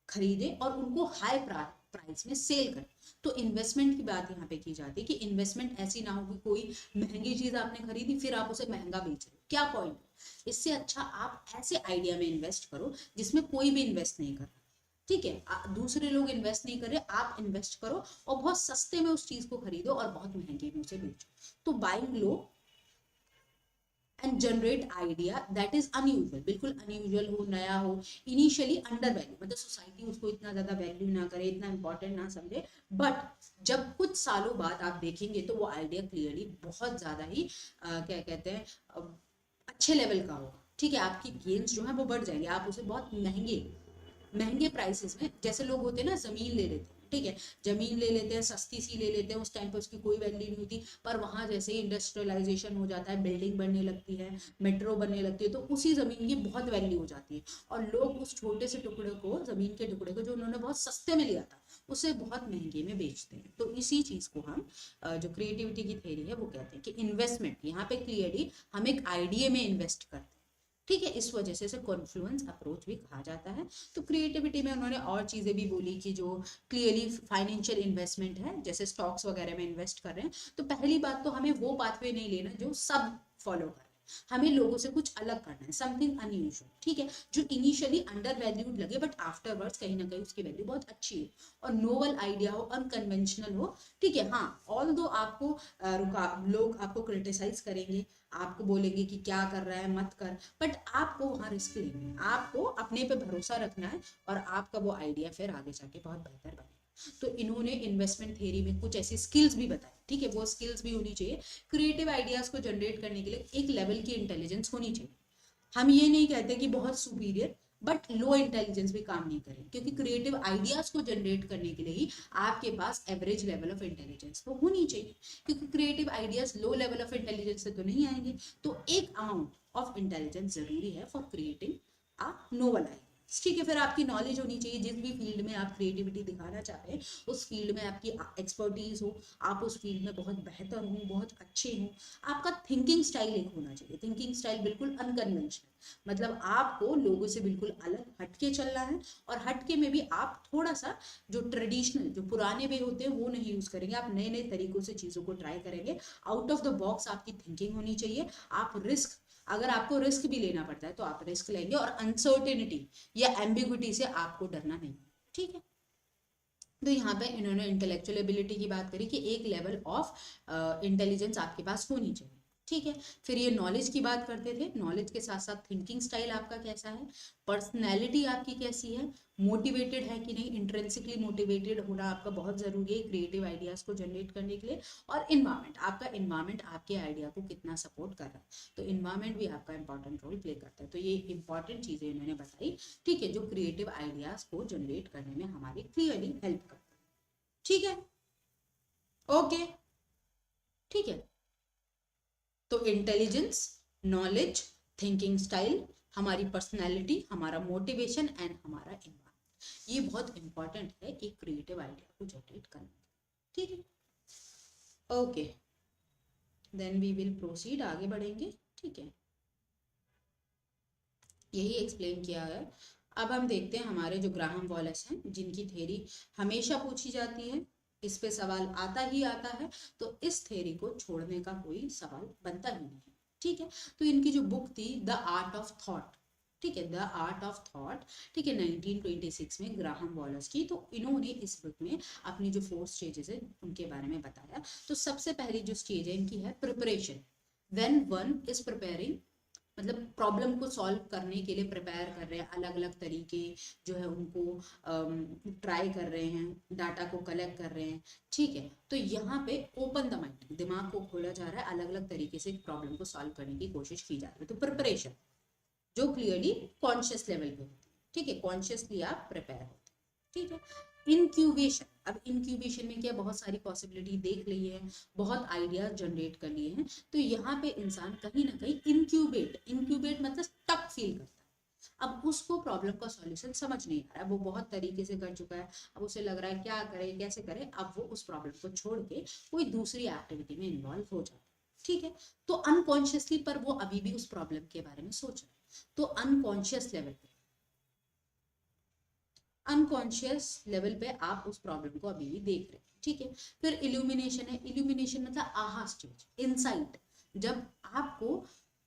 खरीदे और उनको हाई प्राइस में सेल करे। तो इन्वेस्टमेंट की बात यहाँ पे की जाती है कि इन्वेस्टमेंट ऐसी ना हो कि कोई महंगी चीज आपने खरीदी फिर आप उसे महंगा बेच रहे हो, क्या पॉइंट। इससे अच्छा आप ऐसे आइडिया में इन्वेस्ट करो जिसमें कोई भी इन्वेस्ट नहीं कर रहा, ठीक है। दूसरे लोग इन्वेस्ट नहीं कर रहे, आप इन्वेस्ट करो और बहुत सस्ते में उस चीज को खरीदो और बहुत महंगे में उसे बेचो। तो buying low and generate idea that is unusual, बिल्कुल अनयूजुअल हो, नया हो, इनिशियली अंडर वैल्यू, मतलब सोसाइटी उसको इतना ज्यादा वैल्यू ना करे, इतना इंपॉर्टेंट ना समझे। बट जब कुछ सालों बाद आप देखेंगे तो वो आइडिया क्लियरली बहुत ज्यादा ही क्या कहते हैं, अच्छे लेवल का होगा, ठीक है। आपकी गेन्स जो है वो बढ़ जाएंगे, आप उसे बहुत महंगे महंगे प्राइसेस में, जैसे लोग होते हैं ना जमीन ले लेते हैं, ठीक है, जमीन ले लेते हैं, सस्ती सी ले लेते हैं, उस टाइम पे उसकी कोई वैल्यू नहीं होती। पर वहां जैसे ही इंडस्ट्रियलाइजेशन हो जाता है, बिल्डिंग बनने लगती है, मेट्रो बनने लगती है, तो उसी जमीन की बहुत वैल्यू हो जाती है और लोग उस छोटे से टुकड़े को, जमीन के टुकड़े को जो उन्होंने बहुत सस्ते में लिया था, उसे बहुत महंगे में बेचते हैं। तो इसी चीज को हम जो क्रिएटिविटी की थ्योरी है वो कहते हैं कि इन्वेस्टमेंट, यहाँ पे क्लियरली हम एक आइडिया में इन्वेस्ट करते हैं, ठीक है, इस वजह से इसे कॉन्फ्लुएंस अप्रोच भी कहा जाता है। तो क्रिएटिविटी में उन्होंने और चीजें भी बोली कि जो क्लियरली फाइनेंशियल इन्वेस्टमेंट है, जैसे स्टॉक्स वगैरह में इन्वेस्ट कर रहे हैं, तो पहली बात तो हमें वो पाथवे नहीं लेना जो सब फॉलो कर, हमें लोगों से कुछ अलग करना है, समथिंग अनयूजुअल, ठीक है, जो इनिशियली अंडर वैल्यूड लगे बट आफ्टरवर्ड्स कहीं ना कहीं उसकी वैल्यू बहुत अच्छी है, और नोवल आइडिया हो, अनकन्वेंशनल हो, ठीक है। हाँ, ऑल दो आपको लोग आपको क्रिटिसाइज करेंगे, आपको बोलेंगे कि क्या कर रहा है, मत कर, बट आपको वहां रिस्क लेना है, आपको अपने पे भरोसा रखना है, और आपका वो आइडिया फिर आगे जाके बहुत बेहतर बनेगा। तो इन्होंने इन्वेस्टमेंट थ्योरी में कुछ ऐसी स्किल्स भी बताई, ठीक है, वो स्किल्स भी होनी चाहिए। क्रिएटिव आइडियाज को जनरेट करने के लिए एक लेवल की इंटेलिजेंस होनी चाहिए। हम ये नहीं कहते कि बहुत सुपीरियर, बट लो इंटेलिजेंस भी काम नहीं करें, क्योंकि क्रिएटिव आइडियाज को जनरेट करने के लिए ही आपके पास एवरेज लेवल ऑफ इंटेलिजेंस तो होनी चाहिए, क्योंकि creative ideas low level of intelligence से तो नहीं आएंगे। तो एक अमाउंट ऑफ इंटेलिजेंस जरूरी है for creating a novel idea, ठीक है। फिर आपकी नॉलेज होनी चाहिए, जिस भी फील्ड में आप क्रिएटिविटी दिखाना चाह रहे हैं उस फील्ड में आपकी एक्सपर्टीज हो, आप उस फील्ड में बहुत बेहतर हो, बहुत अच्छे हो। आपका थिंकिंग स्टाइल एक होना चाहिए, थिंकिंग स्टाइल बिल्कुल अनकन्वेंशनल, मतलब आपको लोगों से बिल्कुल अलग हटके चलना है, और हटके में भी आप थोड़ा सा जो ट्रेडिशनल, जो पुराने वे होते हैं वो नहीं यूज करेंगे, आप नए नए तरीकों से चीजों को ट्राई करेंगे, आउट ऑफ द बॉक्स आपकी थिंकिंग होनी चाहिए। आप रिस्क, अगर आपको रिस्क भी लेना पड़ता है तो आप रिस्क लेंगे, और अनसर्टेनिटी या एम्बिग्विटी से आपको डरना नहीं, ठीक है। तो यहाँ पे इन्होंने इंटेलेक्चुअल एबिलिटी की बात करी कि एक लेवल ऑफ इंटेलिजेंस आपके पास होनी चाहिए, ठीक है। फिर ये नॉलेज की बात करते थे, नॉलेज के साथ साथ थिंकिंग स्टाइल आपका कैसा है, पर्सनैलिटी आपकी कैसी है, मोटिवेटेड है कि नहीं, इंट्रिंसिकली मोटिवेटेड होना आपका बहुत जरूरी है क्रिएटिव आइडियाज को जनरेट करने के लिए। और इन्वायरमेंट, आपका इन्वायरमेंट आपके आइडिया को कितना सपोर्ट कर रहा है, तो इन्वायरमेंट भी आपका इंपॉर्टेंट रोल प्ले करता है। तो ये इंपॉर्टेंट चीजें इन्होंने बताई, ठीक है, जो क्रिएटिव आइडियाज को जनरेट करने में हमारी क्लियरली हेल्प करता है, ठीक है, ओके, ठीक है। तो इंटेलिजेंस, नॉलेज, थिंकिंग स्टाइल, हमारी पर्सनैलिटी, हमारा मोटिवेशन एंड हमारा इन्वायरमेंट, ये बहुत इंपॉर्टेंट है एक क्रिएटिव आइडिया को जनरेट करने, ठीक है, okay, then we will proceed, आगे बढ़ेंगे, ठीक है, यही एक्सप्लेन किया है। अब हम देखते हैं हमारे जो ग्राहम वॉलेस हैं, जिनकी थ्योरी हमेशा पूछी जाती है, इस पे सवाल आता ही आता है, तो इस थ्योरी को छोड़ने का कोई सवाल बनता ही नहीं है, ठीक है। तो इनकी जो बुक थी द आर्ट ऑफ थॉट, ठीक है, द आर्ट ऑफ थॉट, ठीक है, 1926 में ग्राहम वॉलेस की। तो इन्होंने इस बुक में अपनी जो 4 स्टेजेस है उनके बारे में बताया। तो सबसे पहली जो स्टेज है इनकी है preparation, when one is preparing, मतलब प्रॉब्लम को सॉल्व करने के लिए प्रिपेयर कर रहे हैं, अलग अलग तरीके जो है उनको ट्राई कर रहे हैं, डाटा को कलेक्ट कर रहे हैं, ठीक है। तो यहाँ पे ओपन द माइंड, दिमाग को खोला जा रहा है, अलग अलग तरीके से प्रॉब्लम को सॉल्व करने की कोशिश की जा रही है। तो प्रिपरेशन जो क्लियरली कॉन्शियस लेवल पे होती है, ठीक है, कॉन्शियसली आप प्रिपेयर होते हैं, ठीक है। इंक्यूबेशन, अब इंक्यूबेशन में क्या, बहुत सारी पॉसिबिलिटी देख ली है, बहुत आइडियाज जनरेट कर लिए हैं, तो यहाँ पे इंसान कहीं ना कहीं इंक्यूबेट, इंक्यूबेट मतलब स्टक फील करता है, अब उसको प्रॉब्लम का सॉल्यूशन समझ नहीं आ रहा है, वो बहुत तरीके से कर चुका है, अब उसे लग रहा है क्या करे कैसे करे, अब वो उस प्रॉब्लम को छोड़ के कोई दूसरी एक्टिविटी में इन्वॉल्व हो जाता है, ठीक है। तो अनकॉन्शियसली पर वो अभी भी उस प्रॉब्लम के बारे में सोच रहा है, तो अनकॉन्शियस लेवल पे, अनकॉन्शियस लेवल पे आप उस प्रॉब्लम को अभी भी देख रहे हैं, ठीक है। फिर इल्यूमिनेशन है, इल्यूमिनेशन मतलब आहा स्टेज, इनसाइट, जब आपको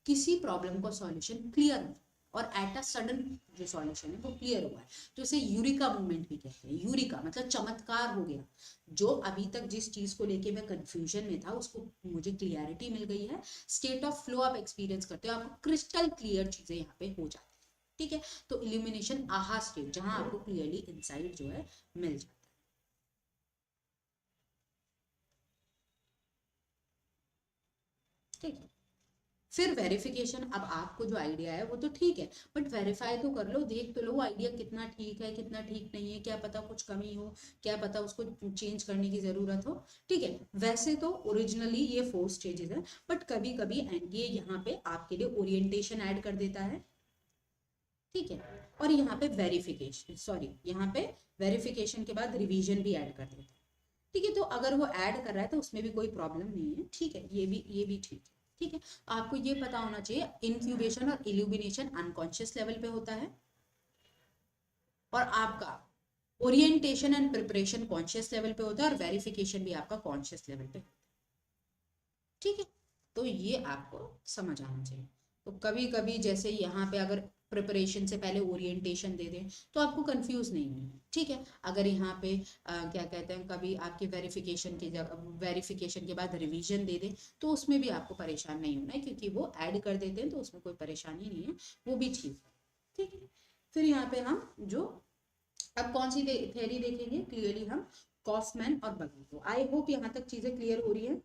किसी प्रॉब्लम का सॉल्यूशन क्लियर हो और एट अ सडन जो सॉल्यूशन है वो क्लियर हुआ है, तो इसे यूरिका मूवमेंट भी कहते हैं। यूरिका मतलब चमत्कार हो गया, जो अभी तक जिस चीज को लेके मैं कंफ्यूजन में था उसको मुझे क्लियरिटी मिल गई है, स्टेट ऑफ फ्लो आप एक्सपीरियंस करते हो, आपको क्रिस्टल क्लियर चीजें यहाँ पे हो जाती है, ठीक है। तो इल्यूमिनेशन आहा स्टेज, जहां आपको क्लियरली इनसाइट जो है मिल जाता है, ठीक है। फिर वेरिफिकेशन, अब आपको जो आइडिया है वो तो ठीक है, बट वेरीफाई तो कर लो, देख तो लो आइडिया कितना ठीक है कितना ठीक नहीं है, क्या पता कुछ कमी हो, क्या पता उसको चेंज करने की जरूरत हो, ठीक है। वैसे तो ओरिजिनली ये 4 स्टेजेस है, बट कभी कभी ये यहाँ पे आपके लिए ओरिएंटेशन ऐड कर देता है, ठीक है। और यहाँ पे वेरिफिकेशन, सॉरी, यहाँ पे वेरिफिकेशन के बाद रिवीजन भी ऐड कर देता है, ठीक है। तो अगर वो ऐड कर रहा है तो उसमें भी कोई प्रॉब्लम नहीं है, ठीक है, ये भी ठीक है। ठीक है, आपको ये पता होना चाहिए इंक्यूबेशन और इल्यूमिनेशन अनकॉन्शियस लेवल पे होता है, और आपका orientation and preparation conscious level पे होता है, और वेरिफिकेशन भी आपका कॉन्शियस लेवल पे। ठीक है, तो ये आपको समझ आना चाहिए। तो कभी कभी जैसे यहाँ पे अगर प्रिपरेशन से पहले ओरिएंटेशन दे दें तो आपको कंफ्यूज नहीं होना। ठीक है, अगर यहाँ पे क्या कहते हैं, कभी आपकी वेरिफिकेशन के बाद रिवीजन दे दें तो उसमें भी आपको परेशान नहीं होना है, क्योंकि वो ऐड कर देते हैं तो उसमें कोई परेशानी नहीं है, वो भी ठीक है। ठीक है, फिर यहाँ पे हम जो अब कौन सी थ्योरी देखेंगे, क्लियरली हम कॉफमैन और बगीटो। आई होप यहाँ तक चीजें क्लियर हो रही है।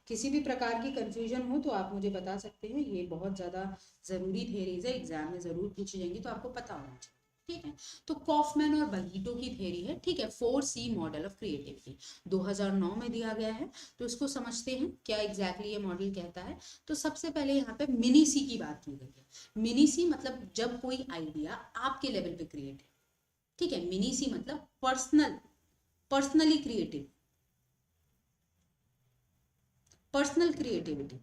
किसी भी प्रकार की कंफ्यूजन हो तो आप मुझे बता सकते हैं, ये बहुत ज़्यादा ज़रूरी थेरीज है, एग्जाम में ज़रूर पूछी जाएंगी, तो आपको पता होना चाहिए। ठीक है, तो कॉफमैन और बगीटो की थेरी है। ठीक है, 4C मॉडल ऑफ क्रिएटिविटी 2009 में दिया गया है। तो इसको समझते हैं क्या एग्जैक्टली ये मॉडल कहता है। तो सबसे पहले यहाँ पे मिनी सी की बात की गई है। मिनी सी मतलब जब कोई आइडिया आपके लेवल पे क्रिएट है। ठीक है, मिनी सी मतलब पर्सनली क्रिएटिव, पर्सनल क्रिएटिविटी।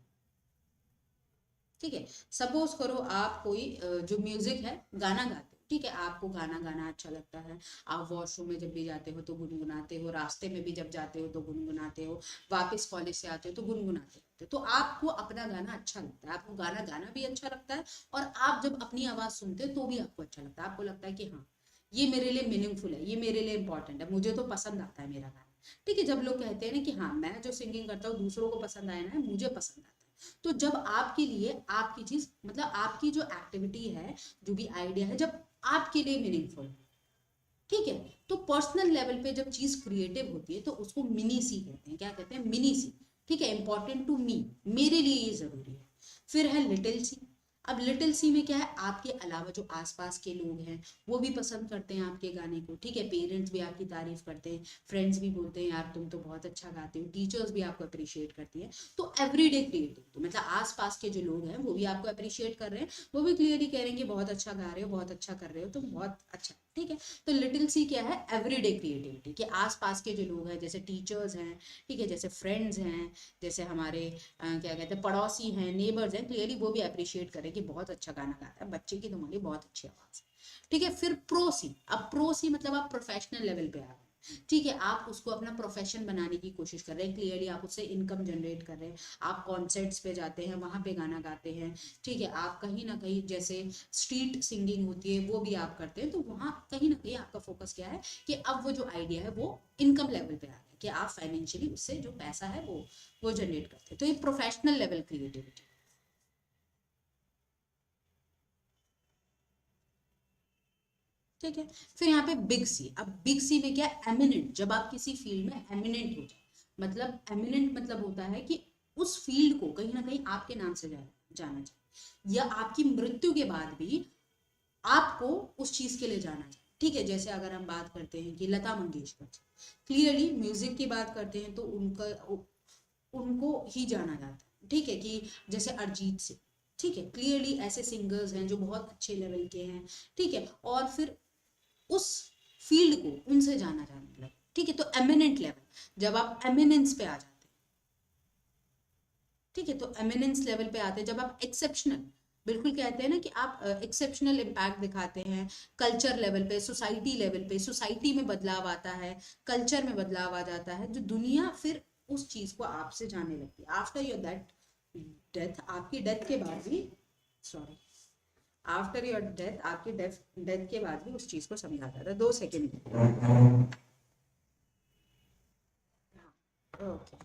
ठीक है, सपोज करो आप कोई जो म्यूजिक है, गाना गाते हो। ठीक है, आपको गाना गाना अच्छा लगता है, आप वॉशरूम में जब भी जाते हो तो गुनगुनाते हो, रास्ते में भी जब जाते हो तो गुनगुनाते हो, वापस कॉलेज से आते हो तो गुनगुनाते हो। तो आपको अपना गाना अच्छा लगता है, आपको गाना गाना भी अच्छा लगता है, और आप जब अपनी आवाज सुनते हो तो भी आपको अच्छा लगता है। आपको लगता है कि हाँ, ये मेरे लिए मीनिंगफुल है, ये मेरे लिए इंपॉर्टेंट है, मुझे तो पसंद आता है मेरा गाना। ठीक है, जब लोग कहते हैं ना कि हाँ, मैं जो सिंगिंग करता हूँ दूसरों को पसंद आया ना, मुझे पसंद आता है। तो जब आपके लिए आपकी चीज मतलब आपकी जो एक्टिविटी है, जो भी आइडिया है, जब आपके लिए मीनिंगफुल है, ठीक है, तो पर्सनल लेवल पे जब चीज क्रिएटिव होती है तो उसको मिनी सी कहते हैं। क्या कहते हैं? मिनी सी। ठीक है, इंपॉर्टेंट टू मी, मेरे लिए ये जरूरी है। फिर है लिटिल सी। अब लिटिल सी में क्या है, आपके अलावा जो आसपास के लोग हैं वो भी पसंद करते हैं आपके गाने को। ठीक है, पेरेंट्स भी आपकी तारीफ करते हैं, फ्रेंड्स भी बोलते हैं यार तुम तो बहुत अच्छा गाते हो, टीचर्स भी आपको अप्रिशिएट करती है। तो एवरीडे क्रिएटिव, मतलब आसपास के जो लोग हैं वो भी आपको अप्रिशिएट कर रहे हैं, वो भी क्लियरली कह रहे हैं कि बहुत अच्छा गा रहे हो, बहुत अच्छा कर रहे हो, तुम बहुत अच्छा। ठीक है, तो लिटिल सी क्या है, एवरीडे क्रिएटिविटी, के आसपास के जो लोग हैं, जैसे टीचर्स हैं, ठीक है, जैसे फ्रेंड्स हैं, जैसे हमारे क्या कहते हैं पड़ोसी हैं, नेबर्स हैं, क्लियरली वो भी अप्रिशिएट करें कि बहुत अच्छा गाना गाता है, बच्चे की तुम्हारी बहुत अच्छी आवाज है। ठीक है, फिर प्रोसी। अब प्रोसी मतलब आप प्रोफेशनल लेवल पे आ गए। ठीक है, आप उसको अपना प्रोफेशन बनाने की कोशिश कर रहे हैं, क्लियरली आप उससे इनकम जनरेट कर रहे हैं, आप कॉन्सर्ट्स पे जाते हैं, वहां पे गाना गाते हैं। ठीक है, आप कहीं ना कहीं जैसे स्ट्रीट सिंगिंग होती है वो भी आप करते हैं, तो वहां कहीं ना कहीं आपका फोकस क्या है कि अब वो जो आइडिया है वो इनकम लेवल पे आ गया, कि आप फाइनेंशियली उससे जो पैसा है वो जनरेट करते हैं। तो ये प्रोफेशनल लेवल क्रिएटिविटी। ठीक है, फिर यहाँ पे बिग सी। अब बिग सी में क्या, एमिनेंट, जब आप किसी फील्ड में एमिनेंट हो जाए, मतलब एमिनेंट मतलब होता है कि उस फील्ड को कहीं ना कहीं आपके नाम से जाना जाए, या आपकी मृत्यु के बाद भी आपको उस चीज के लिए जाना चाहिए। ठीक है, जैसे अगर हम बात करते हैं कि लता मंगेशकर, क्लियरली म्यूजिक की बात करते हैं तो उनको ही जाना जाता है। ठीक है, कि जैसे अरिजीत सिंह, ठीक है, क्लियरली ऐसे सिंगर्स हैं जो बहुत अच्छे लेवल के हैं। ठीक है, और फिर उस फील्ड को उनसे जाना जाने लगा। ठीक है, तो एमिनेंट लेवल, जब आप एमिनेंस पे आ जाते हैं। ठीक है, तो एमिनेंस लेवल पे आते हैं जब आप एक्सेप्शनल, बिल्कुल कहते हैं ना कि आप एक्सेप्शनल इम्पैक्ट दिखाते हैं कल्चर लेवल पे, सोसाइटी लेवल पे, सोसाइटी में बदलाव आता है, कल्चर में बदलाव आ जाता है, जो दुनिया फिर उस चीज को आपसे जानने लगती है। आफ्टर योर दैट डेथ, आपकी डेथ के बाद भी, सॉरी, आफ्टर योर डेथ, आपकी डेथ डेथ के बाद भी उस चीज को समझा जाता है। 2 सेकेंड। ओके,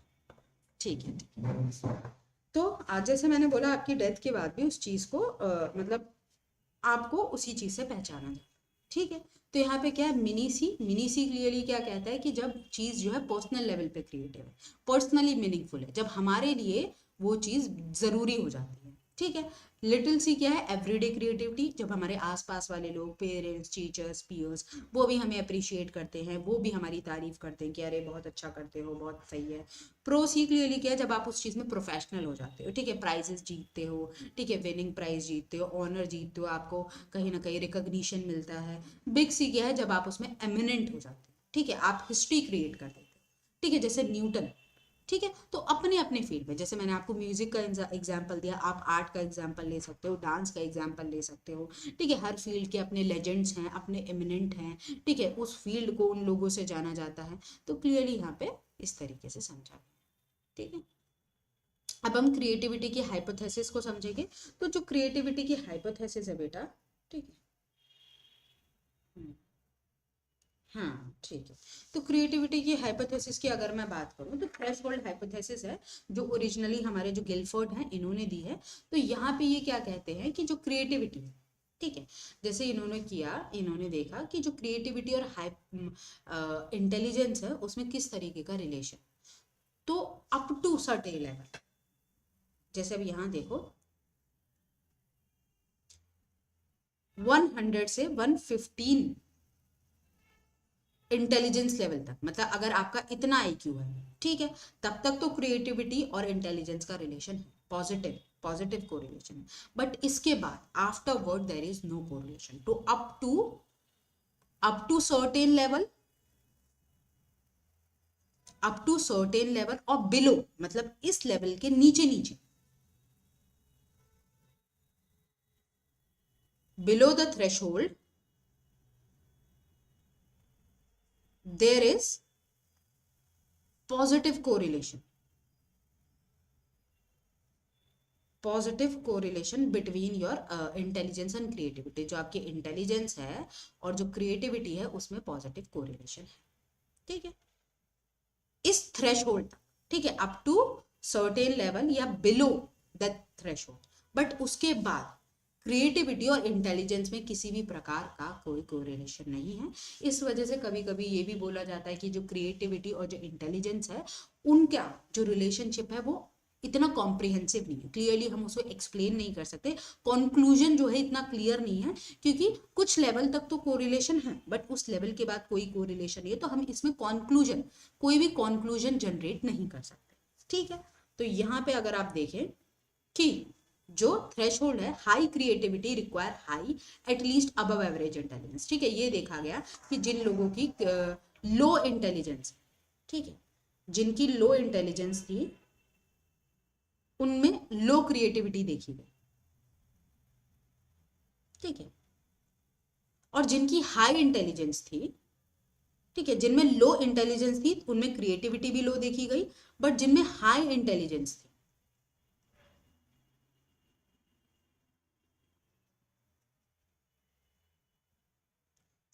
ठीक है, ठीक है। तो आज जैसे मैंने बोला, आपकी डेथ के बाद भी उस चीज को मतलब आपको उसी चीज से पहचाना जाए। ठीक है, तो यहाँ पे क्या है, मिनी सी। मिनी सी क्लियरली क्या कहता है कि जब चीज जो है पर्सनल लेवल पे क्रिएटिव है, पर्सनली मीनिंगफुल है, जब हमारे लिए वो चीज जरूरी हो जाती है। ठीक है, लिटिल सी क्या है, एवरीडे क्रिएटिविटी, जब हमारे आसपास वाले लोग, पेरेंट्स, टीचर्स, पीयर्स, वो भी हमें अप्रिशिएट करते हैं, वो भी हमारी तारीफ करते हैं कि अरे बहुत अच्छा करते हो, बहुत सही है। प्रो सी क्लियरली क्या है, जब आप उस चीज में प्रोफेशनल हो जाते हो। ठीक है, प्राइजेस जीतते हो, ठीक है, विनिंग प्राइज जीतते हो, ऑनर जीतते हो, आपको कहीं ना कहीं रिकॉग्निशन मिलता है। बिग सी क्या है, जब आप उसमें एमिनेंट हो जाते हो। ठीक है, आप हिस्ट्री क्रिएट कर देते हो। ठीक है, जैसे न्यूटन, ठीक है, तो अपने अपने फील्ड में, जैसे मैंने आपको म्यूजिक का एग्जांपल दिया, आप आर्ट का एग्जांपल ले सकते हो, डांस का एग्जांपल ले सकते हो। ठीक है, हर फील्ड के अपने लेजेंड्स हैं, अपने एमिनेंट हैं। ठीक है, उस फील्ड को उन लोगों से जाना जाता है। तो क्लियरली यहाँ पे इस तरीके से समझा गया। ठीक है, अब हम क्रिएटिविटी की हाइपोथेसिस को समझेंगे। तो जो क्रिएटिविटी की हाइपोथेसिस है बेटा, ठीक है, हाँ ठीक है, तो क्रिएटिविटी की हाइपोथेसिस की अगर मैं बात करूं तो थ्रेशोल्ड हाइपोथेसिस है, जो ओरिजिनली हमारे जो गिलफोर्ड हैं इन्होंने दी है। तो यहाँ पे ये क्या कहते हैं कि जो क्रिएटिविटी है, ठीक है, जैसे इन्होंने किया, इन्होंने देखा कि जो क्रिएटिविटी और इंटेलिजेंस है उसमें किस तरीके का रिलेशन। तो अप टू सर्टेन लेवल, जैसे अब यहाँ देखो 100 से 115 इंटेलिजेंस लेवल तक, मतलब अगर आपका इतना आईक्यू है, ठीक है, तब तक तो क्रिएटिविटी और इंटेलिजेंस का रिलेशन है, पॉजिटिव पॉजिटिव कोरिलेशन है। बट इसके बाद afterward there is no correlation. तो up to certain level, up to certain level और बिलो, मतलब इस लेवल के नीचे नीचे, below the threshold there is positive correlation, positive correlation between your intelligence and creativity. जो आपकी इंटेलिजेंस है और जो क्रिएटिविटी है उसमें पॉजिटिव कोरिलेशन है। ठीक है, इस थ्रेशोल्ड तक, ठीक है, अप टू सर्टेन लेवल या बिलो द थ्रेशोल्ड। बट उसके बाद क्रिएटिविटी और इंटेलिजेंस में किसी भी प्रकार का कोई कोरिलेशन नहीं है। इस वजह से कभी कभी ये भी बोला जाता है कि जो क्रिएटिविटी और जो इंटेलिजेंस है उनका जो रिलेशनशिप है वो इतना कॉम्प्रिहेंसिव नहीं है, क्लियरली हम उसको एक्सप्लेन नहीं कर सकते, कंक्लूजन जो है इतना क्लियर नहीं है, क्योंकि कुछ लेवल तक तो कोरिलेशन है बट उस लेवल के बाद कोई कोरिलेशन नहीं है। तो हम इसमें कंक्लूजन, कोई भी कंक्लूजन जनरेट नहीं कर सकते। ठीक है, तो यहाँ पे अगर आप देखें कि जो थ्रेशोल्ड है, high creativity require high at least above average intelligence. ठीक है, ये देखा गया कि जिन लोगों की लो इंटेलिजेंस, ठीक है, जिनकी लो इंटेलिजेंस थी उनमें लो क्रिएटिविटी देखी गई। ठीक है, और जिनकी हाई इंटेलिजेंस थी, ठीक है, जिनमें लो इंटेलिजेंस थी उनमें क्रिएटिविटी भी लो देखी गई, बट जिनमें हाई इंटेलिजेंस थी,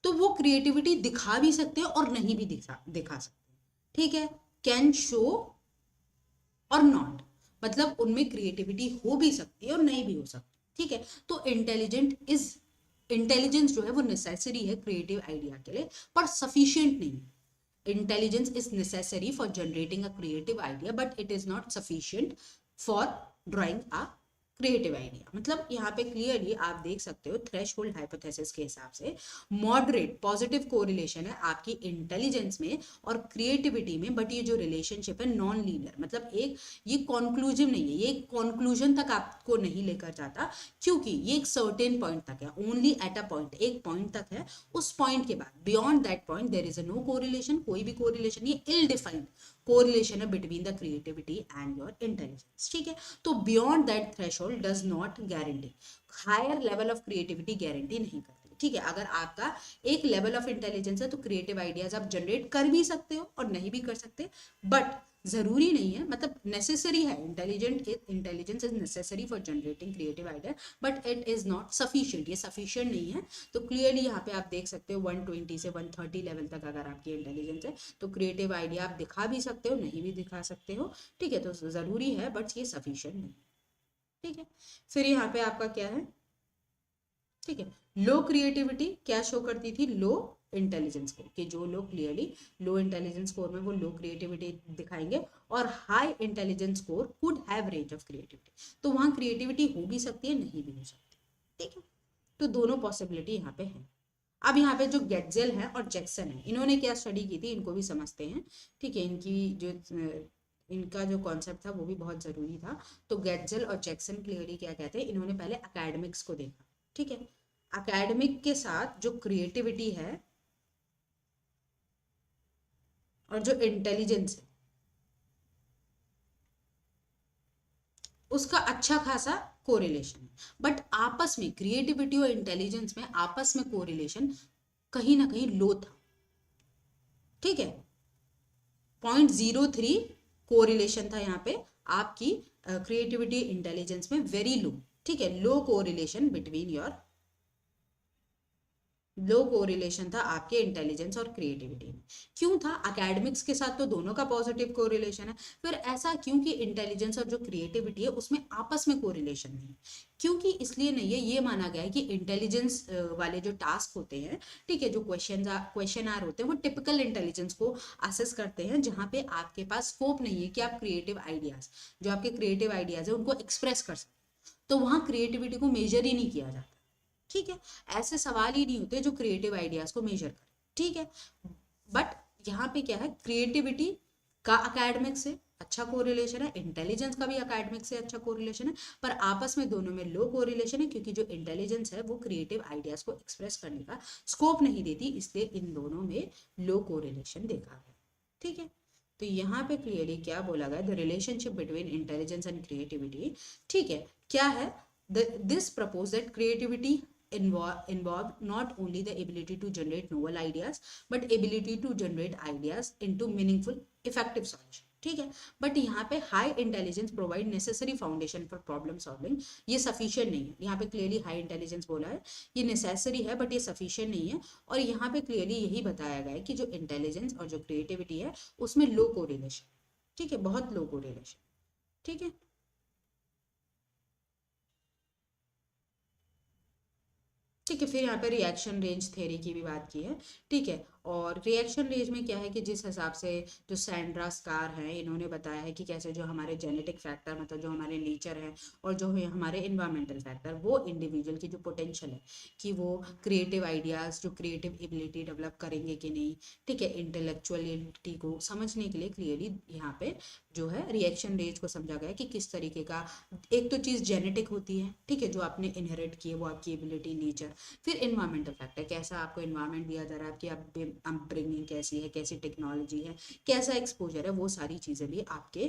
तो वो क्रिएटिविटी दिखा भी सकते हैं और नहीं भी दिखा सकते। ठीक है, कैन शो और नॉट, मतलब उनमें क्रिएटिविटी हो भी सकती है और नहीं भी हो सकती। ठीक है, तो इंटेलिजेंस जो है वो नेसेसरी है क्रिएटिव आइडिया के लिए, पर सफिशिएंट नहीं है। Intelligence is necessary for generating a creative idea but it is not sufficient for drawing a creative idea. मतलब यहाँ पे क्लियरली आप देख सकते हो थ्रेशोल्ड हाइपोथेसिस के हिसाब से मॉडरेट पॉजिटिव कोरिलेशन है आपकी इंटेलिजेंस में और क्रिएटिविटी में, बट ये जो रिलेशनशिप है नॉन लीनियर, मतलब ये कॉन्क्लूसिव नहीं है, ये कॉन्क्लूजन तक आपको नहीं लेकर जाता, क्योंकि ये एक सर्टेन पॉइंट तक है, ओनली एट अ पॉइंट, एक पॉइंट तक है। उस पॉइंट के बाद beyond that point there is a no correlation, कोई भी कोरिलेशन, ये इल डिफाइंड कोरिलेशन है between the creativity and your intelligence. ठीक है, तो beyond that threshold does not guarantee, higher level of creativity guarantee नहीं करती। ठीक है, अगर आपका एक लेवल ऑफ इंटेलिजेंस है तो क्रिएटिव आइडियाज आप जनरेट कर भी सकते हो और नहीं भी कर सकते, बट जरूरी नहीं है, मतलब नेसेसरी है, intelligence is necessary for generating creative idea but it is not sufficient, ये सफिशिएंट नहीं है। तो क्लियरली यहाँ पे आप देख सकते हो 120 से 130 लेवल तक अगर आपकी इंटेलिजेंस है तो क्रिएटिव आइडिया आप दिखा भी सकते हो, नहीं भी दिखा सकते हो। ठीक है, तो जरूरी है बट ये सफिशिएंट नहीं। ठीक है, फिर यहाँ पे आपका क्या है, ठीक है, लो क्रिएटिविटी क्या शो करती थी, लो इंटेलिजेंस को, कि जो लोग क्लियरली लो इंटेलिजेंस स्कोर में वो लो क्रिएटिविटी दिखाएंगे, और high intelligence score could have range of creativity, तो वहां क्रिएटिविटी हो भी सकती है, नहीं भी हो सकती। ठीक है, तो दोनों पॉसिबिलिटी यहाँ पे है। अब यहाँ पे जो गेटजेल है और जैक्सन है, इन्होंने क्या स्टडी की थी इनको भी समझते हैं। ठीक है, इनका जो कॉन्सेप्ट था वो भी बहुत जरूरी था। तो गेटजेल और जैक्सन क्लियरली क्या कहते हैं, इन्होंने पहले एकेडमिक्स को देखा। ठीक है, एकेडमिक के साथ जो क्रिएटिविटी है और जो इंटेलिजेंस है, उसका अच्छा खासा कोरिलेशन है, बट आपस में क्रिएटिविटी और इंटेलिजेंस में आपस में कोरिलेशन कहीं ना कहीं लो था। ठीक है, 0.03 कोरिलेशन था यहाँ पे आपकी क्रिएटिविटी इंटेलिजेंस में, वेरी लो। ठीक है, low correlation between your, low correlation था आपके इंटेलिजेंस और क्रिएटिविटी में। क्यों था? एकेडमिक्स के साथ तो दोनों का पॉजिटिव कोरिलेशन है, फिर ऐसा क्यों कि इंटेलिजेंस और जो क्रिएटिविटी है उसमें आपस में कोरिलेशन नहीं है? क्योंकि इसलिए नहीं है, ये माना गया है कि इंटेलिजेंस वाले जो टास्क होते हैं, ठीक है, जो क्वेश्चन आर होते हैं, वो टिपिकल इंटेलिजेंस को असेस करते हैं, जहां पे आपके पास स्कोप नहीं है कि आप क्रिएटिव आइडियाज, जो आपके क्रिएटिव आइडियाज है उनको एक्सप्रेस कर सकते, तो वहां क्रिएटिविटी को मेजर ही नहीं किया जाता। ठीक है, ऐसे सवाल ही नहीं होते जो क्रिएटिव आइडियाज को मेजर करें। ठीक है, बट यहाँ पे क्या है, क्रिएटिविटी का एकेडमिक से अच्छा कोरिलेशन है, इंटेलिजेंस का भी एकेडमिक से अच्छा कोरिलेशन है, पर आपस में दोनों में लो कोरिलेशन है, क्योंकि जो इंटेलिजेंस है वो क्रिएटिव आइडियाज को एक्सप्रेस करने का स्कोप नहीं देती, इसलिए इन दोनों में लो कोरिलेशन देखा गया। ठीक है, तो यहाँ पे क्लियरली क्या बोला गया, the relationship between intelligence and creativity. ठीक है, क्या है, this propose that creativity involve not only the ability to generate novel ideas but ability to generate ideas into meaningful effective solution। ठीक है, बट यहाँ पे high intelligence provide necessary foundation for problem solving, ये सफिशिएंट नहीं है। यहाँ पे क्लियरली हाई इंटेलिजेंस बोला है, ये नेसेसरी है बट ये सफिशिएंट नहीं है। और यहाँ पे क्लियरली यही बताया गया है कि जो इंटेलिजेंस और जो क्रिएटिविटी है उसमें लो कोरिलेशन। ठीक है, बहुत लो कोरिलेशन। ठीक है, ठीक है, फिर यहाँ पे रिएक्शन रेंज थ्योरी की भी बात की है। ठीक है, और रिएक्शन रेंज में क्या है कि जिस हिसाब से जो सैंड्रा स्कार हैं, इन्होंने बताया है कि कैसे जो हमारे जेनेटिक फैक्टर, मतलब जो हमारे नेचर है, और जो है हमारे इन्वायरमेंटल फैक्टर, वो इंडिविजुअल की जो पोटेंशियल है कि वो क्रिएटिव आइडियाज, जो क्रिएटिव एबिलिटी डेवलप करेंगे कि नहीं। ठीक है, इंटेलेक्चुअलिटी को समझने के लिए क्लियरली यहाँ पे जो है रिएक्शन रेंज को समझा गया कि किस तरीके का, एक तो चीज़ जेनेटिक होती है, ठीक है, जो आपने इनहेरिट की है, वो आपकी एबिलिटी, नेचर। फिर इन्वायरमेंटल फैक्टर, कैसा आपको इन्वायरमेंट दिया जा रहा है, आपकी अपब्रिंगिंग कैसी है, कैसी टेक्नोलॉजी है, कैसा एक्सपोजर है, वो सारी चीज़ें भी आपके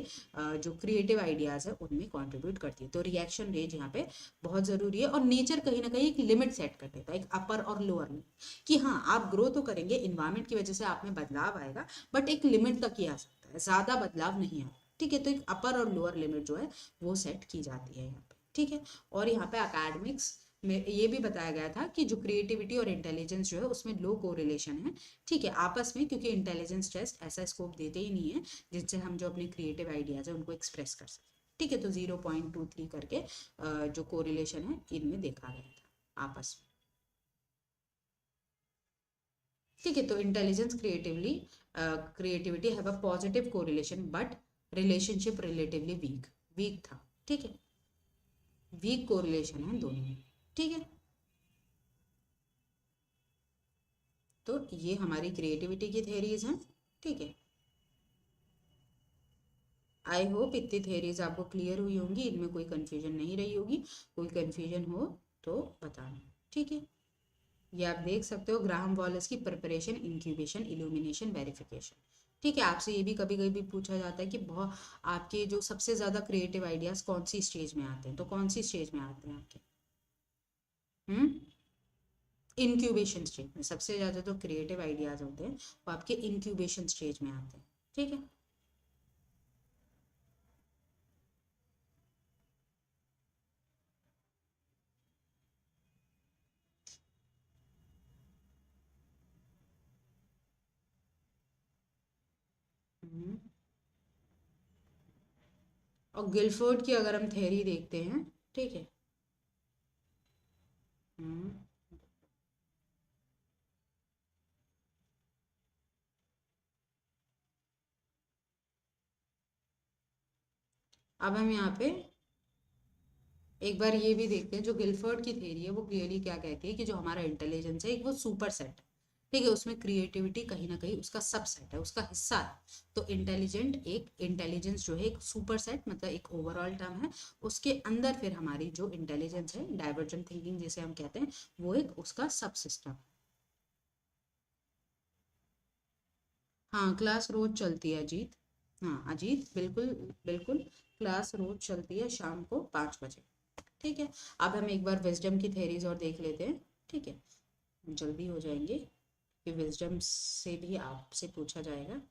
जो क्रिएटिव आइडियाज़ है उनमें कॉन्ट्रीब्यूट करती है। तो रिएक्शन रेंज यहाँ पे बहुत ज़रूरी है, और नेचर कहीं ना कहीं एक लिमिट सेट कर देता है, एक अपर और लोअर लिमिट, कि हाँ आप ग्रो तो करेंगे, इन्वायरमेंट की वजह से आप में बदलाव आएगा, बट एक लिमिट तक ही आ सकता है, ज़्यादा बदलाव नहीं आएगा। ठीक है, तो एक अपर और लोअर लिमिट जो है वो सेट की जाती है यहाँ पे। ठीक है, और यहाँ पे अकेडमिक्स में ये भी बताया गया था कि जो क्रिएटिविटी और इंटेलिजेंस जो है उसमें लो कोरिलेशन है। ठीक है, आपस में, क्योंकि इंटेलिजेंस टेस्ट ऐसा स्कोप देते ही नहीं है जिससे हम जो अपने क्रिएटिव आइडियाज है उनको एक्सप्रेस कर सकें। ठीक है, तो 0.23 करके जो कोरिलेशन है इनमें देखा गया था आपस में। ठीक है, तो intelligence creativity have a positive correlation, but relationship relatively weak, weak था। ठीक है, वीक कोरिलेशन है दोनों में। ठीक है, तो ये हमारी क्रिएटिविटी की थेरीज हैं। ठीक है, आई होप इतनी थेरीज आपको क्लियर हुई होंगी, इनमें कोई कंफ्यूजन नहीं रही होगी। कोई कंफ्यूजन हो तो बताना। ठीक है, ये आप देख सकते हो, ग्राहम वॉलेस की प्रिपरेशन, इंक्यूबेशन, इल्यूमिनेशन, वेरिफिकेशन। ठीक है, आपसे ये भी कभी कभी पूछा जाता है कि बहुत आपके जो सबसे ज़्यादा क्रिएटिव आइडियाज़ कौन सी स्टेज में आते हैं, तो कौन सी स्टेज में आते हैं आपके? हम्म, इंक्यूबेशन स्टेज में सबसे ज़्यादा जो क्रिएटिव आइडियाज़ होते हैं वो आपके इंक्यूबेशन स्टेज में आते हैं। ठीक है, हम्म, और गिलफोर्ड की अगर हम थ्योरी देखते हैं, ठीक है, हम्म, अब हम यहाँ पे एक बार ये भी देखते हैं, जो गिलफोर्ड की थ्योरी है वो क्लियरली क्या कहती है कि जो हमारा इंटेलिजेंस है एक वो सुपर सेट है। ठीक है, उसमें क्रिएटिविटी कहीं ना कहीं उसका सबसेट है, उसका हिस्सा है। तो इंटेलिजेंस जो है एक सुपर सेट, मतलब एक ओवरऑल टर्म है। उसके अंदर फिर हमारी जो इंटेलिजेंस है, डाइवर्जेंट थिंकिंग जिसे हम कहते हैं, वो एक उसका सब सिस्टम। हाँ, क्लास रोज चलती है, जीत। हाँ अजीत, बिल्कुल बिल्कुल, क्लास रोज चलती है शाम को 5 बजे। ठीक है, अब हम एक बार विजडम की थेरीज और देख लेते हैं। ठीक है, जल्दी हो जाएंगे कि विजडम से भी आपसे पूछा जाएगा।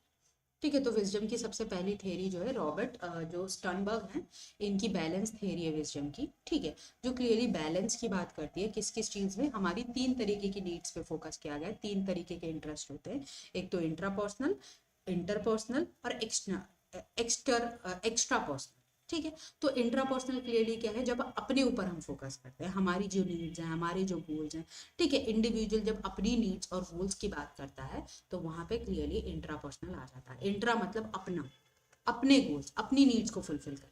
ठीक है, तो विजडम की सबसे पहली थेरी जो है रॉबर्ट जो स्टर्नबर्ग हैं, इनकी बैलेंस थेरी है विजडम की। ठीक है, जो क्लियरली बैलेंस की बात करती है किस किस चीज़ में, हमारी 3 तरीके की नीड्स पे फोकस किया गया है, 3 तरीके के इंटरेस्ट होते हैं। एक तो इंट्रापर्सनल, इंटरपर्सनल और एक्स्ट्रा पर्सनल। ठीक है, तो इंट्रापर्सनल क्लियरली क्या है, जब अपने ऊपर हम फोकस करते हैं, हमारी जो नीड्स हैं, हमारे जो गोल्स हैं। ठीक है, इंडिविजुअल जब अपनी नीड्स और गोल्स की बात करता है तो वहां पे क्लियरली इंट्रापर्सनल आ जाता है। इंट्रा मतलब अपना, अपने गोल्स, अपनी नीड्स को फुलफिल करना।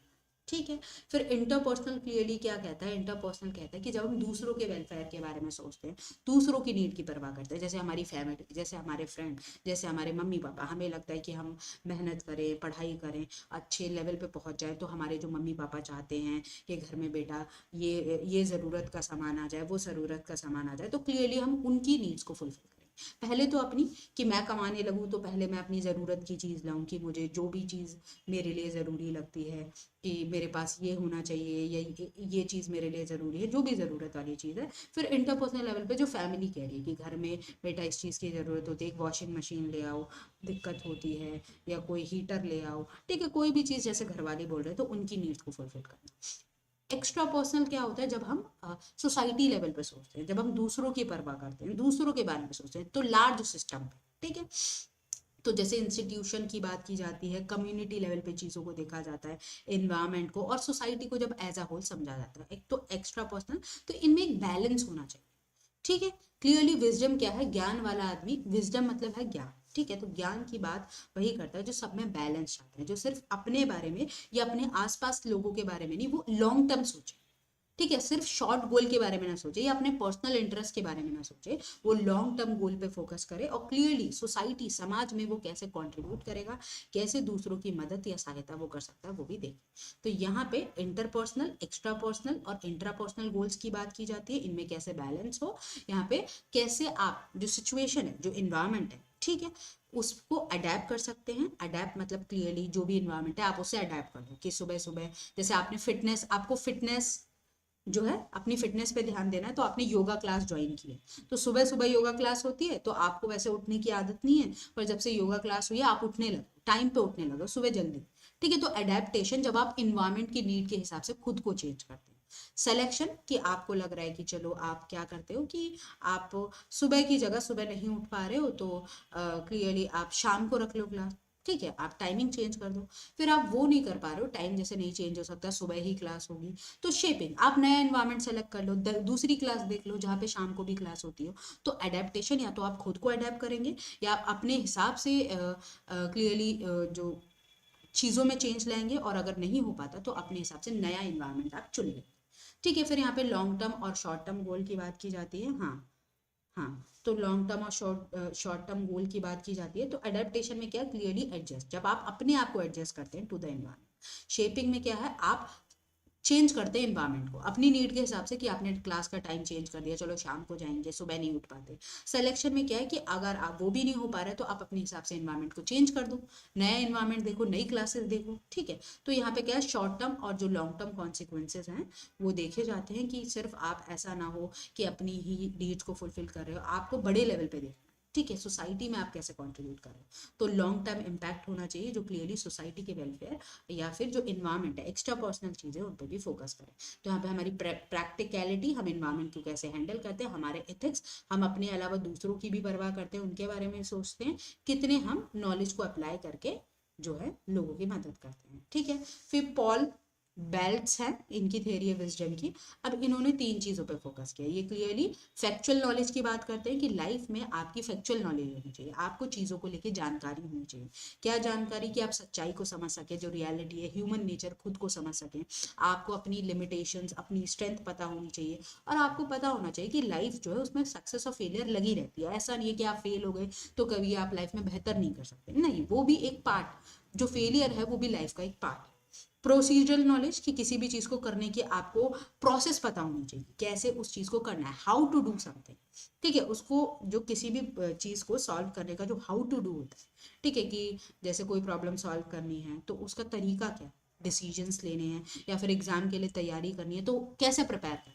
ठीक है, फिर इंटरपर्सनल क्लियरली क्या कहता है, इंटरपर्सनल कहता है कि जब हम दूसरों के वेलफेयर के बारे में सोचते हैं, दूसरों की नीड की परवाह करते हैं, जैसे हमारी फैमिली, जैसे हमारे फ्रेंड, जैसे हमारे मम्मी पापा, हमें लगता है कि हम मेहनत करें, पढ़ाई करें, अच्छे लेवल पे पहुंच जाए, तो हमारे जो मम्मी पापा चाहते हैं कि घर में बेटा ये ज़रूरत का सामान आ जाए, वो ज़रूरत का सामान आ जाए, तो क्लियरली हम उनकी नीड्स को फुलफिल करें। पहले तो अपनी, कि मैं कमाने लगूँ तो पहले मैं अपनी ज़रूरत की चीज़ लाऊं, कि मुझे जो भी चीज़ मेरे लिए ज़रूरी लगती है, कि मेरे पास ये होना चाहिए, या ये चीज़ मेरे लिए ज़रूरी है, जो भी ज़रूरत वाली चीज़ है। फिर इंटरपर्सनल लेवल पे जो फैमिली कह रही है कि घर में बेटा इस चीज़ की ज़रूरत होती है, एक वॉशिंग मशीन ले आओ, दिक्कत होती है, या कोई हीटर ले आओ। ठीक है, कोई भी चीज़ जैसे घर वाले बोल रहे हैं तो उनकी नीड्स को फुलफिल करना। एक्स्ट्रा पर्सनल क्या होता है, जब हम सोसाइटी लेवल पे सोचते हैं, जब हम दूसरों की परवाह करते हैं, दूसरों के बारे में सोचते हैं, तो लार्ज सिस्टम पे। ठीक है, तो जैसे इंस्टीट्यूशन की बात की जाती है, कम्युनिटी लेवल पे चीज़ों को देखा जाता है, इन्वायरमेंट को और सोसाइटी को जब एज अ होल समझा जाता है। एक तो एक्स्ट्रा पर्सनल, तो इनमें एक बैलेंस होना चाहिए। ठीक है, क्लियरली विजडम क्या है, ज्ञान वाला आदमी, विजडम मतलब है ज्ञान। ठीक है, तो ज्ञान की बात वही करता है जो सब में बैलेंस चाहते हैं, जो सिर्फ अपने बारे में या अपने आसपास लोगों के बारे में नहीं, वो लॉन्ग टर्म सोचे। ठीक है, सिर्फ शॉर्ट गोल के बारे में ना सोचे या अपने पर्सनल इंटरेस्ट के बारे में ना सोचे, वो लॉन्ग टर्म गोल पे फोकस करे और क्लियरली सोसाइटी, समाज में वो कैसे कंट्रीब्यूट करेगा, कैसे दूसरों की मदद या सहायता वो कर सकता है, वो भी देखे। तो यहाँ पे इंटरपर्सनल, एक्स्ट्रा पर्सनल और इंट्रापर्सनल गोल्स की बात की जाती है, इनमें कैसे बैलेंस हो, यहाँ पे कैसे आप जो सिचुएशन है, जो इन्वायरमेंट है, ठीक है, उसको अडेप्ट कर सकते हैं। अडेप्ट मतलब क्लियरली जो भी इन्वायरमेंट है आप उससे अडेप्ट कर लो, कि सुबह सुबह जैसे आपने फिटनेस, आपको फिटनेस जो है अपनी फिटनेस पे ध्यान देना है, तो आपने योगा क्लास ज्वाइन की है, तो सुबह सुबह योगा क्लास होती है, तो आपको वैसे उठने की आदत नहीं है, पर जब से योगा क्लास हुई है आप उठने लगे, टाइम पे उठने लगे सुबह जल्दी। ठीक है, तो अडेप्टेशन जब आप इन्वायरमेंट की नीड के हिसाब से खुद को चेंज करते हैं। सिलेक्शन, कि आपको लग रहा है कि चलो आप क्या करते हो कि आप सुबह की जगह सुबह नहीं उठ पा रहे हो, तो क्लियरली आप शाम को रख लो क्लास। ठीक है, आप टाइमिंग चेंज कर दो। फिर आप वो नहीं कर पा रहे हो, टाइम जैसे नहीं चेंज हो सकता, सुबह ही क्लास होगी, तो शेपिंग, आप नया इन्वायरमेंट सेलेक्ट कर लो, दूसरी क्लास देख लो जहाँ पे शाम को भी क्लास होती हो। तो अडेप्टेशन, या तो आप खुद को अडेप्ट करेंगे या आप अपने हिसाब से क्लियरली जो चीज़ों में चेंज लाएंगे, और अगर नहीं हो पाता तो अपने हिसाब से नया इन्वायरमेंट आप चुन लेंगे। ठीक है, फिर यहाँ पे लॉन्ग टर्म और शॉर्ट टर्म गोल की बात की जाती है। हाँ हाँ, तो लॉन्ग टर्म और शॉर्ट टर्म गोल की बात की जाती है। तो अडेप्टेशन में क्या, क्लियरली एडजस्ट, जब आप अपने आप को एडजस्ट करते हैं टू द एनवायरमेंट। शेपिंग में क्या है, आप चेंज करते हैं इन्वायरमेंट को अपनी नीड के हिसाब से, कि आपने क्लास का टाइम चेंज कर दिया, चलो शाम को जाएंगे, सुबह नहीं उठ पाते। सिलेक्शन में क्या है कि अगर आप वो भी नहीं हो पा रहा है तो आप अपने हिसाब से इन्वायरमेंट को चेंज कर दो, नया इन्वायरमेंट देखो, नई क्लासेस देखो। ठीक है, तो यहाँ पे क्या है, शॉर्ट टर्म और जो लॉन्ग टर्म कॉन्सिक्वेंसेज हैं वो देखे जाते हैं, कि सिर्फ आप ऐसा ना हो कि अपनी ही नीड्स को फुलफिल कर रहे हो, आपको बड़े लेवल पे देखना। ठीक है, सोसाइटी में आप कैसे कंट्रीब्यूट कर रहे हो, तो लॉन्ग टर्म इम्पैक्ट होना चाहिए जो क्लियरली सोसाइटी के वेलफेयर या फिर जो इन्वायरमेंट है, एक्स्ट्रा पर्सनल चीज़ें, उन पर भी फोकस करें। तो यहाँ पे हमारी प्रैक्टिकलिटी, हम इन्वायरमेंट को कैसे हैंडल करते हैं, हमारे एथिक्स, हम अपने अलावा दूसरों की भी परवाह करते हैं, उनके बारे में सोचते हैं, कितने हम नॉलेज को अप्लाई करके जो है लोगों की मदद करते हैं। ठीक है, फिर पॉल बेल्ट्स हैं, इनकी थ्योरी है विजडम की। अब इन्होंने 3 चीज़ों पे फोकस किया, ये क्लियरली फैक्चुअल नॉलेज की बात करते हैं, कि लाइफ में आपकी फैक्चुअल नॉलेज होनी चाहिए, आपको चीज़ों को लेके जानकारी होनी चाहिए। क्या जानकारी, कि आप सच्चाई को समझ सके, जो रियलिटी है, ह्यूमन नेचर खुद को समझ सकें, आपको अपनी लिमिटेशंस, अपनी स्ट्रेंथ पता होनी चाहिए, और आपको पता होना चाहिए कि लाइफ जो है उसमें सक्सेस और फेलियर लगी रहती है। ऐसा नहीं है कि आप फेल हो गए तो कभी आप लाइफ में बेहतर नहीं कर सकते, नहीं, वो भी एक पार्ट, जो फेलियर है वो भी लाइफ का एक पार्ट है। प्रोसीजरल नॉलेज कि किसी भी चीज को करने की आपको प्रोसेस पता होनी चाहिए, कैसे उस चीज को करना है, हाउ टू डू समथिंग, ठीक है। उसको जो किसी भी चीज को सॉल्व करने का जो हाउ टू डू होता है, ठीक है, कि जैसे कोई प्रॉब्लम सॉल्व करनी है तो उसका तरीका क्या है, डिसीजंस लेने हैं या फिर एग्जाम के लिए तैयारी करनी है तो कैसे प्रिपेयर करें,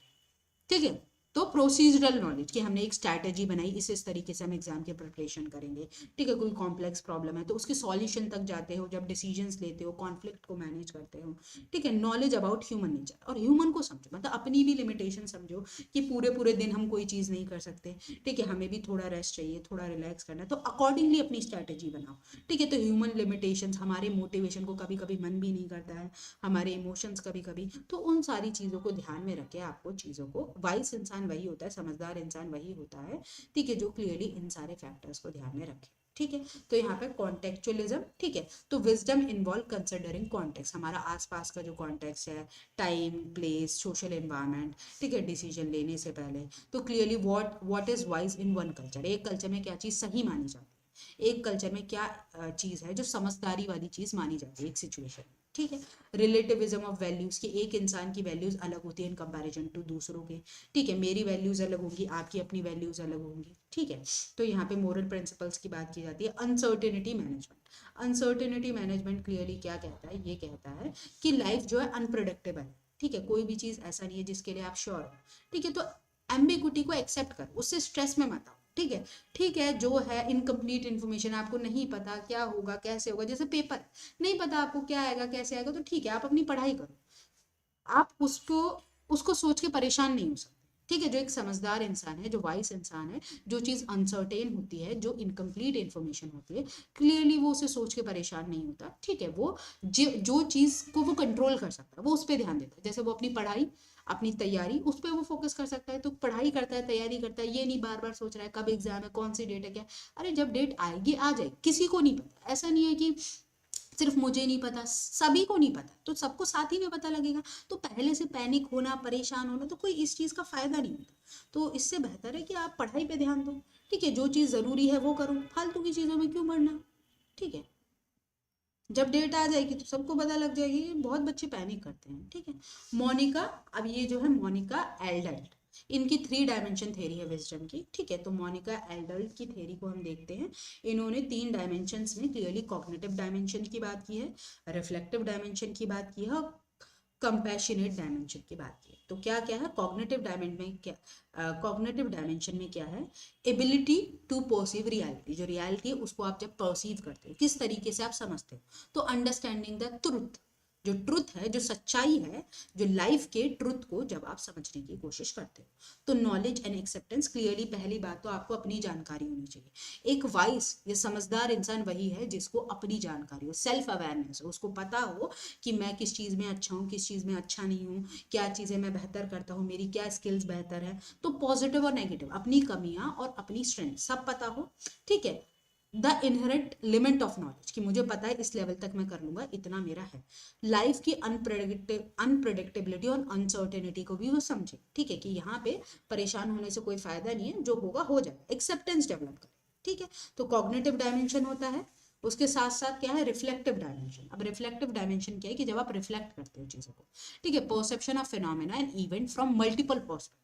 ठीक है। तो प्रोसीजरल नॉलेज कि हमने एक स्ट्रैटेजी बनाई, इस तरीके से हम एग्जाम की प्रिपरेशन करेंगे, ठीक है। कोई कॉम्प्लेक्स प्रॉब्लम है तो उसके सॉल्यूशन तक जाते हो, जब डिसीजंस लेते हो, कॉन्फ्लिक्ट को मैनेज करते हो, ठीक है। नॉलेज अबाउट ह्यूमन नेचर, और ह्यूमन को समझो, मतलब अपनी भी लिमिटेशन समझो कि पूरे पूरे दिन हम कोई चीज़ नहीं कर सकते, ठीक है, हमें भी थोड़ा रेस्ट चाहिए, थोड़ा रिलैक्स करना है, तो अकॉर्डिंगली अपनी स्ट्रैटेजी बनाओ, ठीक है। तो ह्यूमन लिमिटेशंस, हमारे मोटिवेशन को कभी कभी मन भी नहीं करता है, हमारे इमोशंस कभी कभी, तो उन सारी चीज़ों को ध्यान में रख के आपको चीज़ों को, वाइस इंसान वही होता है, समझदार इंसान वही होता है, ठीक है, जो क्लियरली इन सारे फैक्टर्स को ध्यान में रखे, ठीक है। तो यहाँ पे कॉन्टेक्चुअलिज्म, ठीक है। तो विजडम इन्वॉल्व कंसिडरिंग कॉन्टेक्स्ट, हमारा आसपास का जो कॉन्टेक्स्ट है, टाइम, प्लेस, सोशल एनवायरनमेंट, ठीक है, डिसीजन लेने से पहले, तो clearly what is wise in one culture, एक कल्चर में क्या चीज़ सही मानी जाती है, एक कल्चर में क्या चीज़ है जो समझदारी वाली चीज़ मानी जाती है एक सिचुएशन में, ठीक है। रिलेटिविज्म ऑफ वैल्यूज कि एक इंसान की वैल्यूज अलग होती है इन कंपैरिजन टू दूसरों के, ठीक है, मेरी वैल्यूज अलग होंगी, आपकी अपनी वैल्यूज अलग होंगी, ठीक है। तो यहाँ पे मोरल प्रिंसिपल्स की बात की जाती है। Uncertainty management, uncertainty management clearly क्या कहता है, ये कहता है कि लाइफ जो है अनप्रेडिक्टेबल है, ठीक है, कोई भी चीज़ ऐसा नहीं है जिसके लिए आप श्योर हो, ठीक है। तो एम्बिगुइटी को एक्सेप्ट कर, उससे स्ट्रेस में मत आओ, ठीक है, ठीक है। जो है इनकम्प्लीट इन्फॉर्मेशन, आपको नहीं पता क्या होगा कैसे होगा, जैसे पेपर नहीं पता आपको क्या आएगा कैसे आएगा, तो ठीक है, आप अपनी पढ़ाई करो, आप उसको उसको सोच के परेशान नहीं हो सकते, ठीक है। जो एक समझदार इंसान है, जो वाइस इंसान है, जो चीज़ अनसर्टेन होती है, जो इनकम्प्लीट इन्फॉर्मेशन होती है, क्लियरली वो उसे सोच के परेशान नहीं होता, ठीक है। वो जो चीज़ को वो कंट्रोल कर सकता है वो उस पर ध्यान देता है, जैसे वो अपनी पढ़ाई, अपनी तैयारी, उस पर वो फोकस कर सकता है, तो पढ़ाई करता है, तैयारी करता है, ये नहीं बार बार सोच रहा है कब एग्जाम है, कौन सी डेट है, क्या, अरे जब डेट आएगी आ जाएगी, किसी को नहीं पता, ऐसा नहीं है कि सिर्फ मुझे नहीं पता, सभी को नहीं पता, तो सबको साथ ही में पता लगेगा, तो पहले से पैनिक होना, परेशान होना, तो कोई इस चीज़ का फायदा नहीं होता। तो इससे बेहतर है कि आप पढ़ाई पे ध्यान दो, ठीक है, जो चीज़ ज़रूरी है वो करो, फालतू की चीज़ों में क्यों पढ़ना, ठीक है। जब डेट आ जाएगी तो सबको पता लग जाएगी, बहुत बच्चे पैनिक करते हैं, ठीक है। मोनिका, अब ये जो है मोनिका एल्डल्ट, इनकी 3 डायमेंशन थेरी है विजडम की, ठीक है। तो मोनिका एल्डल्ट की थेरी को हम देखते हैं, इन्होंने 3 डायमेंशंस में क्लियरली कॉग्निटिव डायमेंशन की बात की है, रिफ्लेक्टिव डायमेंशन की बात की है, और कंपैशनेट डायमेंशन की बात की है। तो क्या क्या है कॉग्निटिव डायमेंशन में, क्या कॉग्निटिव डायमेंशन में क्या है, एबिलिटी टू परसीव रियलिटी, जो रियलिटी है उसको आप जब परसीव करते हो, किस तरीके से आप समझते हो, तो अंडरस्टैंडिंग द ट्रुथ, जो ट्रुथ है, जो सच्चाई है, जो लाइफ के ट्रुथ को जब आप समझने की कोशिश करते हो, तो नॉलेज एंड एक्सेप्टेंस, क्लियरली पहली बात तो आपको अपनी जानकारी होनी चाहिए, एक वाइस या समझदार इंसान वही है जिसको अपनी जानकारी हो, सेल्फ अवेयरनेस हो, उसको पता हो कि मैं किस चीज़ में अच्छा हूँ, किस चीज़ में अच्छा नहीं हूँ, क्या चीज़ें मैं बेहतर करता हूँ, मेरी क्या स्किल्स बेहतर है, तो पॉजिटिव और नेगेटिव, अपनी कमियाँ और अपनी स्ट्रेंथ सब पता हो, ठीक है। The inherent limit of knowledge कि मुझे पता है इस लेवल तक मैं कर लूंगा, इतना मेरा है, लाइफ की अनप्रेडिक्टेबिलिटी और अनसर्टेनिटी को भी वो समझे, ठीक है, कि यहाँ पे परेशान होने से कोई फायदा नहीं है, जो होगा हो जाएगा, एक्सेप्टेंस डेवलप करें, ठीक है। तो कॉग्निटिव डायमेंशन होता है, उसके साथ साथ क्या है रिफ्लेक्टिव डायमेंशन। अब रिफ्लेक्टिव डायमेंशन क्या है कि जब आप रिफ्लेक्ट करते हो चीज़ों को, ठीक है, perception of phenomena and event from multiple perspective,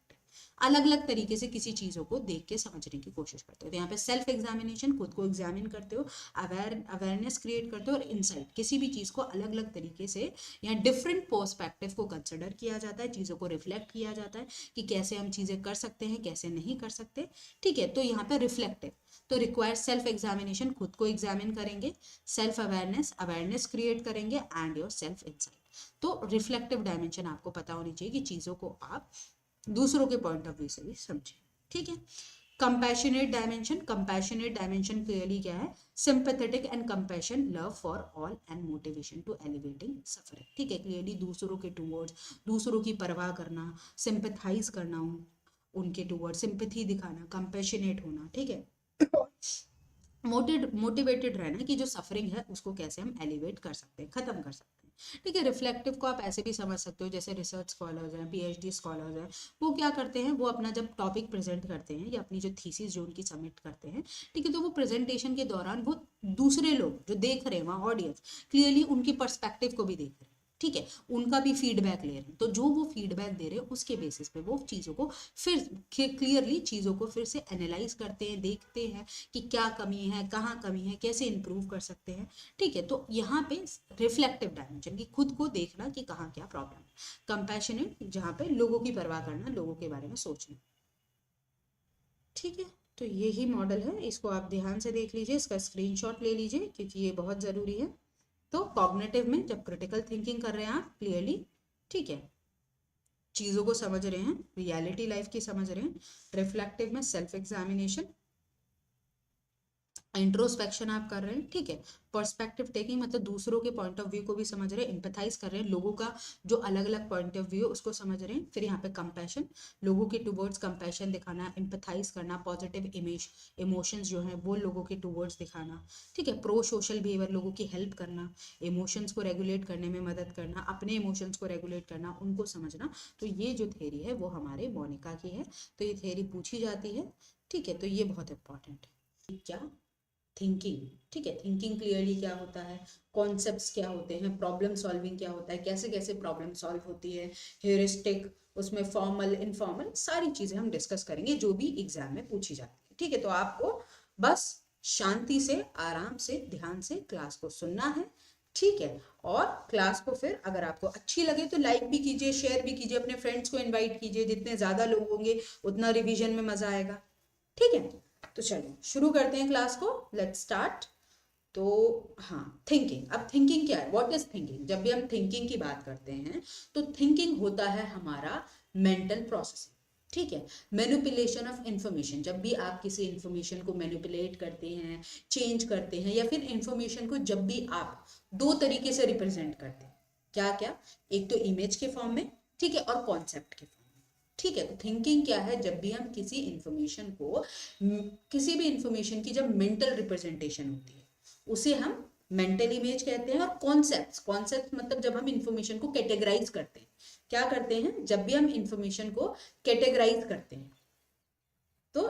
अलग अलग तरीके से किसी चीज़ों को देख के समझने की कोशिश करते हो, तो यहाँ पे सेल्फ एग्जामिनेशन, खुद को एग्जामिन करते हो, अवेयरनेस क्रिएट करते हो, और इनसाइट, किसी भी चीज़ को अलग अलग तरीके से या डिफरेंट पर्सपेक्टिव को कंसिडर किया जाता है, चीज़ों को रिफ्लेक्ट किया जाता है कि कैसे हम चीज़ें कर सकते हैं, कैसे नहीं कर सकते, ठीक है। तो यहाँ पे रिफ्लेक्टिव, तो रिक्वायर सेल्फ एग्जामिनेशन, खुद को एग्जामिन करेंगे, सेल्फ अवेयरनेस क्रिएट करेंगे, एंड योर सेल्फ इनसाइट। तो रिफ्लेक्टिव डायमेंशन आपको पता होनी चाहिए कि चीज़ों को आप दूसरों के पॉइंट ऑफ व्यू से भी समझें, ठीक है। Compassionate dimension, compassionate dimension clearly क्या है, sympathetic and compassion, love for all and motivation to elevating suffering, ठीक है। क्लियरली दूसरों के टूवर्ड्स, दूसरों की परवाह करना, सिंपैथाइज करना, उनके टूवर्ड्स सिंपैथी दिखाना, कंपैशनेट होना, ठीक है। मोटिवेटेड रहना कि जो सफरिंग है उसको कैसे हम एलिवेट कर सकते हैं, खत्म कर सकते हैं, ठीक है। रिफ्लेक्टिव को आप ऐसे भी समझ सकते हो, जैसे रिसर्च स्कॉलर्स हैं, पीएचडी स्कॉलर्स हैं, वो क्या करते हैं, वो अपना जब टॉपिक प्रेजेंट करते हैं या अपनी जो थीसिस जो उनकी सबमिट करते हैं, ठीक है, तो वो प्रेजेंटेशन के दौरान वो दूसरे लोग जो देख रहे हैं वहाँ ऑडियंस, क्लियरली उनकी पर्सपेक्टिव को भी देख रहे हैं, ठीक है, उनका भी फीडबैक ले रहे हैं, तो जो वो फीडबैक दे रहे हैं उसके बेसिस पे वो चीज़ों को फिर क्लियरली चीज़ों को फिर से एनालाइज करते हैं, देखते हैं कि क्या कमी है, कहाँ कमी है, कैसे इंप्रूव कर सकते हैं। ठीक है, तो यहाँ पे रिफ्लेक्टिव डायमेंशन की खुद को देखना कि कहाँ क्या प्रॉब्लम है। कंपैशनेट, जहाँ पे लोगों की परवाह करना, लोगों के बारे में सोचना। ठीक है, तो यही मॉडल है, इसको आप ध्यान से देख लीजिए, इसका स्क्रीनशॉट ले लीजिए क्योंकि ये बहुत ज़रूरी है। तो कॉग्निटिव में जब क्रिटिकल थिंकिंग कर रहे हैं आप क्लियरली, ठीक है, चीज़ों को समझ रहे हैं, रियलिटी लाइफ की समझ रहे हैं। रिफ्लेक्टिव में सेल्फ एग्जामिनेशन, इंट्रोस्पेक्शन आप कर रहे हैं। ठीक है, पर्सपेक्टिव टेकिंग मतलब दूसरों के पॉइंट ऑफ व्यू को भी समझ रहे हैं, एम्पैथाइज कर रहे हैं, लोगों का जो अलग अलग पॉइंट ऑफ व्यू उसको समझ रहे हैं। फिर यहाँ पे कंपैशन, लोगों के टूवर्ड्स कंपैशन दिखाना, एम्पैथाइज करना, पॉजिटिव इमोशंस जो है वो लोगों के टूवर्ड्स दिखाना। ठीक है, प्रो सोशल बिहेवियर, लोगों की हेल्प करना, इमोशंस को रेगुलेट करने में मदद करना, अपने इमोशंस को रेगुलेट करना, उनको समझना। तो ये जो थ्योरी है वो हमारे मोनिका की है, तो ये थ्योरी पूछी जाती है। ठीक है, तो ये बहुत इंपॉर्टेंट है। क्या थिंकिंग, ठीक है, थिंकिंग क्लियरली क्या होता है, कॉन्सेप्ट्स क्या होते हैं, प्रॉब्लम सॉल्विंग क्या होता है, कैसे कैसे प्रॉब्लम सॉल्व होती है, ह्यूरिस्टिक, उसमें फॉर्मल इनफॉर्मल सारी चीजें हम डिस्कस करेंगे जो भी एग्जाम में पूछी जाती है। ठीक है, तो आपको बस शांति से, आराम से, ध्यान से क्लास को सुनना है। ठीक है, और क्लास को फिर अगर आपको अच्छी लगे तो लाइक भी कीजिए, शेयर भी कीजिए, अपने फ्रेंड्स को इन्वाइट कीजिए, जितने ज्यादा लोग होंगे उतना रिवीजन में मजा आएगा। ठीक है, तो चलो शुरू करते हैं क्लास को, लेट्स स्टार्ट। तो हाँ, थिंकिंग, अब थिंकिंग क्या है, व्हाट इज थिंकिंग। जब भी हम थिंकिंग की बात करते हैं तो थिंकिंग होता है हमारा मेंटल प्रोसेसिंग। ठीक है, मैनिपुलेशन ऑफ इंफॉर्मेशन, जब भी आप किसी इंफॉर्मेशन को मैनिपुलेट करते हैं, चेंज करते हैं, या फिर इंफॉर्मेशन को जब भी आप दो तरीके से रिप्रेजेंट करते हैं, क्या क्या, एक तो इमेज के फॉर्म में, ठीक है, और कॉन्सेप्ट के फॉर्म में। ठीक है, तो थिंकिंग क्या है, जब भी हम किसी इंफॉर्मेशन को, किसी भी इंफॉर्मेशन की जब मेंटल रिप्रेजेंटेशन होती है उसे हम मेंटल इमेज कहते हैं। और कॉन्सेप्ट्स, कॉन्सेप्ट मतलब जब हम इंफॉर्मेशन को कैटेगराइज करते हैं, क्या करते हैं, जब भी हम इंफॉर्मेशन को कैटेगराइज करते हैं तो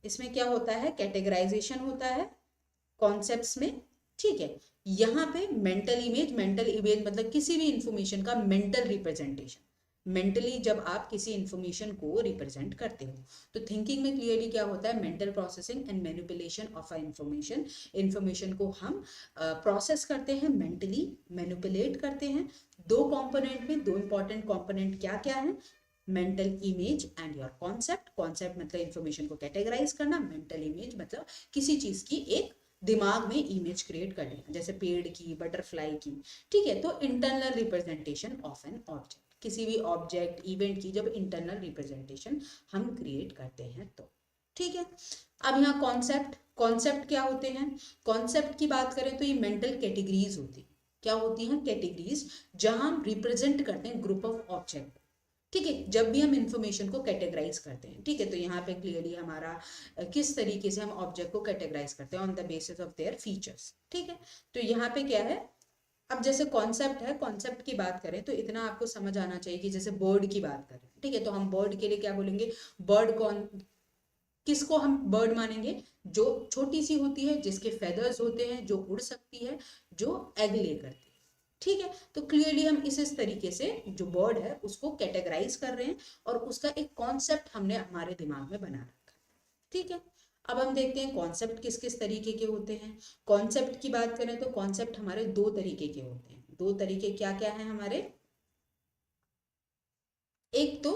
इसमें क्या होता है, कैटेगराइजेशन होता है कॉन्सेप्ट्स में। ठीक है, यहाँ पे मेंटल इमेज, मेंटल इमेज मतलब किसी भी इंफॉर्मेशन का मेंटल रिप्रेजेंटेशन, मेंटली जब आप किसी इंफॉर्मेशन को रिप्रेजेंट करते हो। तो थिंकिंग में क्लियरली क्या होता है, mental processing and manipulation of a information, information को हम प्रोसेस करते हैं, मेंटली मैनिपुलेट करते हैं। दो कंपोनेंट में, दो इंपॉर्टेंट कंपोनेंट क्या क्या है, mental image and your concept. Concept मतलब इंफॉर्मेशन को कैटेगराइज करना, मेंटल इमेज मतलब किसी चीज की एक दिमाग में इमेज क्रिएट कर लेना, जैसे पेड़ की, बटरफ्लाई की। ठीक है, तो internal representation of an object, किसी भी ऑब्जेक्ट इवेंट की जब इंटरनल रिप्रेजेंटेशन हम क्रिएट करते हैं तो। ठीक है, अब यहाँ कॉन्सेप्ट, कॉन्सेप्ट क्या होते हैं, कॉन्सेप्ट की बात करें तो ये मेंटल कैटेगरीज होती है। क्या होती हैं, कैटेगरीज, जहां हम रिप्रेजेंट करते हैं ग्रुप ऑफ ऑब्जेक्ट। ठीक है, जब भी हम इंफॉर्मेशन को कैटेगराइज करते हैं। ठीक है, तो यहाँ पे क्लियरली हमारा किस तरीके से हम ऑब्जेक्ट को कैटेगराइज करते हैं, on the basis of their features. ठीक है, तो यहाँ पे क्या है, अब जैसे कॉन्सेप्ट है, कॉन्सेप्ट की बात करें तो इतना आपको समझ आना चाहिए कि जैसे बर्ड की बात करें, ठीक है, तो हम बर्ड के लिए क्या बोलेंगे, बर्ड कौन, किसको हम बर्ड मानेंगे, जो छोटी सी होती है, जिसके फेदर्स होते हैं, जो उड़ सकती है, जो एग ले करती है। ठीक है, तो क्लियरली हम इस तरीके से जो बर्ड है उसको कैटेगराइज कर रहे हैं और उसका एक कॉन्सेप्ट हमने हमारे दिमाग में बना रखा है। ठीक है, अब हम देखते हैं कॉन्सेप्ट किस किस तरीके के होते हैं। कॉन्सेप्ट की बात करें तो कॉन्सेप्ट हमारे दो तरीके के होते हैं। दो तरीके क्या क्या हैं हमारे, एक तो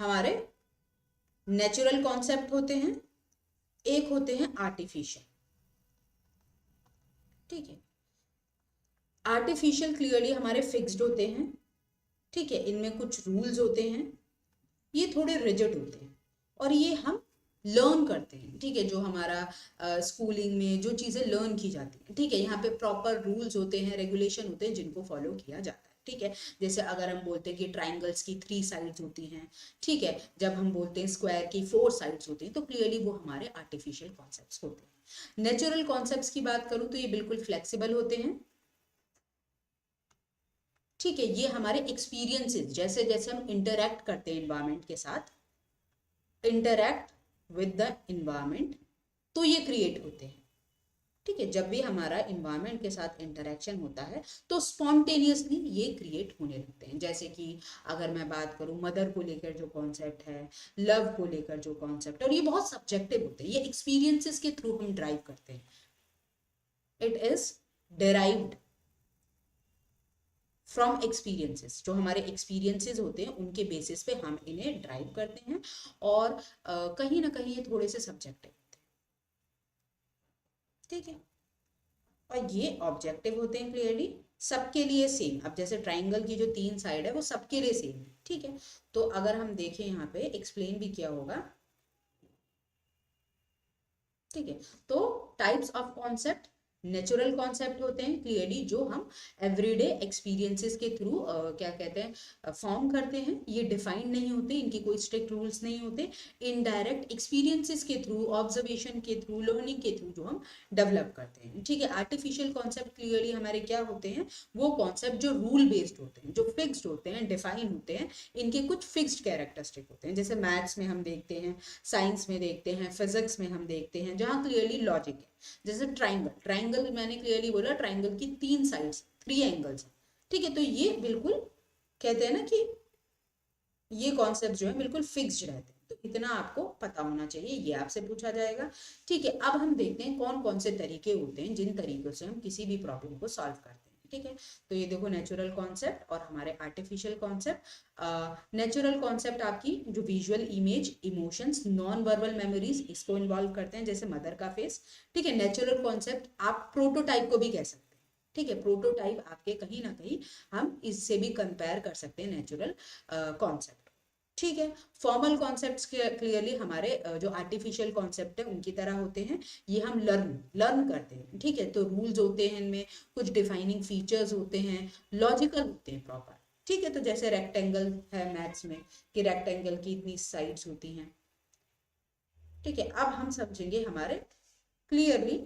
हमारे नेचुरल कॉन्सेप्ट होते हैं, एक होते हैं आर्टिफिशियल। ठीक है, आर्टिफिशियल क्लियरली हमारे फिक्स्ड होते हैं। ठीक है, इनमें कुछ रूल्स होते हैं, ये थोड़े रिजिड होते हैं और ये हम लर्न करते हैं। ठीक है, जो हमारा स्कूलिंग में जो चीज़ें लर्न की जाती हैं। ठीक है, यहाँ पे प्रॉपर रूल्स होते हैं, रेगुलेशन होते हैं जिनको फॉलो किया जाता है। ठीक है, जैसे अगर हम बोलते हैं कि ट्राइंगल्स की 3 साइड्स होती हैं, ठीक है, जब हम बोलते हैं स्क्वायर की 4 साइड्स होती हैं, तो क्लियरली वो हमारे आर्टिफिशियल कॉन्सेप्ट्स होते हैं। नेचुरल कॉन्सेप्ट्स की बात करूँ तो ये बिल्कुल फ्लेक्सिबल होते हैं। ठीक है, ये हमारे एक्सपीरियंसेस, जैसे जैसे हम इंटरैक्ट करते हैं इन्वायरमेंट के साथ, इंटरैक्ट विद द इन्वायरमेंट, तो ये क्रिएट होते हैं। ठीक है, जब भी हमारा इन्वायरमेंट के साथ इंटरेक्शन होता है तो स्पॉन्टेनियसली ये क्रिएट होने लगते हैं। जैसे कि अगर मैं बात करूं मदर को लेकर जो कॉन्सेप्ट है, लव को लेकर जो कॉन्सेप्ट है, और ये बहुत सब्जेक्टिव होते हैं, ये एक्सपीरियंसेस के थ्रू हम ड्राइव करते हैं। It is derived from experiences, जो हमारे एक्सपीरियंसेस होते हैं उनके बेसिस पे हम इन्हें ड्राइव करते हैं, और कहीं ना कहीं ये थोड़े से सब्जेक्टिव होते हैं। ठीक है, और ये ऑब्जेक्टिव होते हैं क्लियरली सबके लिए सेम। अब जैसे ट्राइंगल की जो 3 साइड है वो सबके लिए सेम है। ठीक है, तो अगर हम देखें यहाँ पे एक्सप्लेन भी किया होगा। ठीक है, तो types of concept, natural concept होते हैं क्लियरली जो हम एवरीडे एक्सपीरियंसेस के थ्रू क्या कहते हैं फॉर्म करते हैं। ये डिफाइंड नहीं होते, इनकी कोई स्ट्रिक्ट रूल्स नहीं होते, इनडायरेक्ट एक्सपीरियंसेस के थ्रू, ऑब्जर्वेशन के थ्रू, लर्निंग के थ्रू जो हम डेवलप करते हैं। ठीक है, आर्टिफिशियल कॉन्सेप्ट क्लियरली हमारे क्या होते हैं, वो कॉन्सेप्ट जो रूल बेस्ड होते हैं, जो फिक्स्ड होते हैं, डिफाइन होते हैं, इनके कुछ फिक्स्ड कैरेक्टरिस्टिक होते हैं। जैसे मैथ्स में हम देखते हैं, साइंस में देखते हैं, फिजिक्स में हम देखते हैं, जहाँ क्लियरली लॉजिक है। जैसे ट्राइंगल, ट्राइंगल मैंने क्लियरली बोला ट्राइंगल की 3 साइड्स, 3 एंगल्स। ठीक है, तो ये बिल्कुल कहते हैं ना कि ये कॉन्सेप्ट जो है बिल्कुल फिक्स्ड रहते हैं, तो इतना आपको पता होना चाहिए, ये आपसे पूछा जाएगा। ठीक है, अब हम देखते हैं कौन कौन से तरीके होते हैं जिन तरीकों से हम किसी भी प्रॉब्लम को सॉल्व करते हैं। ठीक है, तो ये देखो नेचुरल कॉन्सेप्ट और हमारे आर्टिफिशियल कॉन्सेप्ट। नेचुरल कॉन्सेप्ट आपकी जो visual image, emotions, non verbal memories, इसको इन्वॉल्व करते हैं, जैसे मदर का फेस। ठीक है, नेचुरल कॉन्सेप्ट आप प्रोटोटाइप को भी कह सकते हैं। ठीक है, प्रोटोटाइप आपके कहीं ना कहीं हम इससे भी कंपेयर कर सकते हैं नेचुरल कॉन्सेप्ट। ठीक है, फॉर्मल कॉन्सेप्ट्स क्लियरली हमारे जो आर्टिफिशियल कॉन्सेप्ट है उनकी तरह होते हैं, ये हम लर्न करते हैं। ठीक है, तो रूल्स होते हैं इनमें, कुछ डिफाइनिंग फीचर्स होते हैं, लॉजिकल होते हैं प्रॉपर। ठीक है, तो जैसे रेक्टेंगल है मैथ्स में कि रेक्टेंगल की इतनी साइड्स होती हैं। ठीक है, अब हम समझेंगे हमारे क्लियरली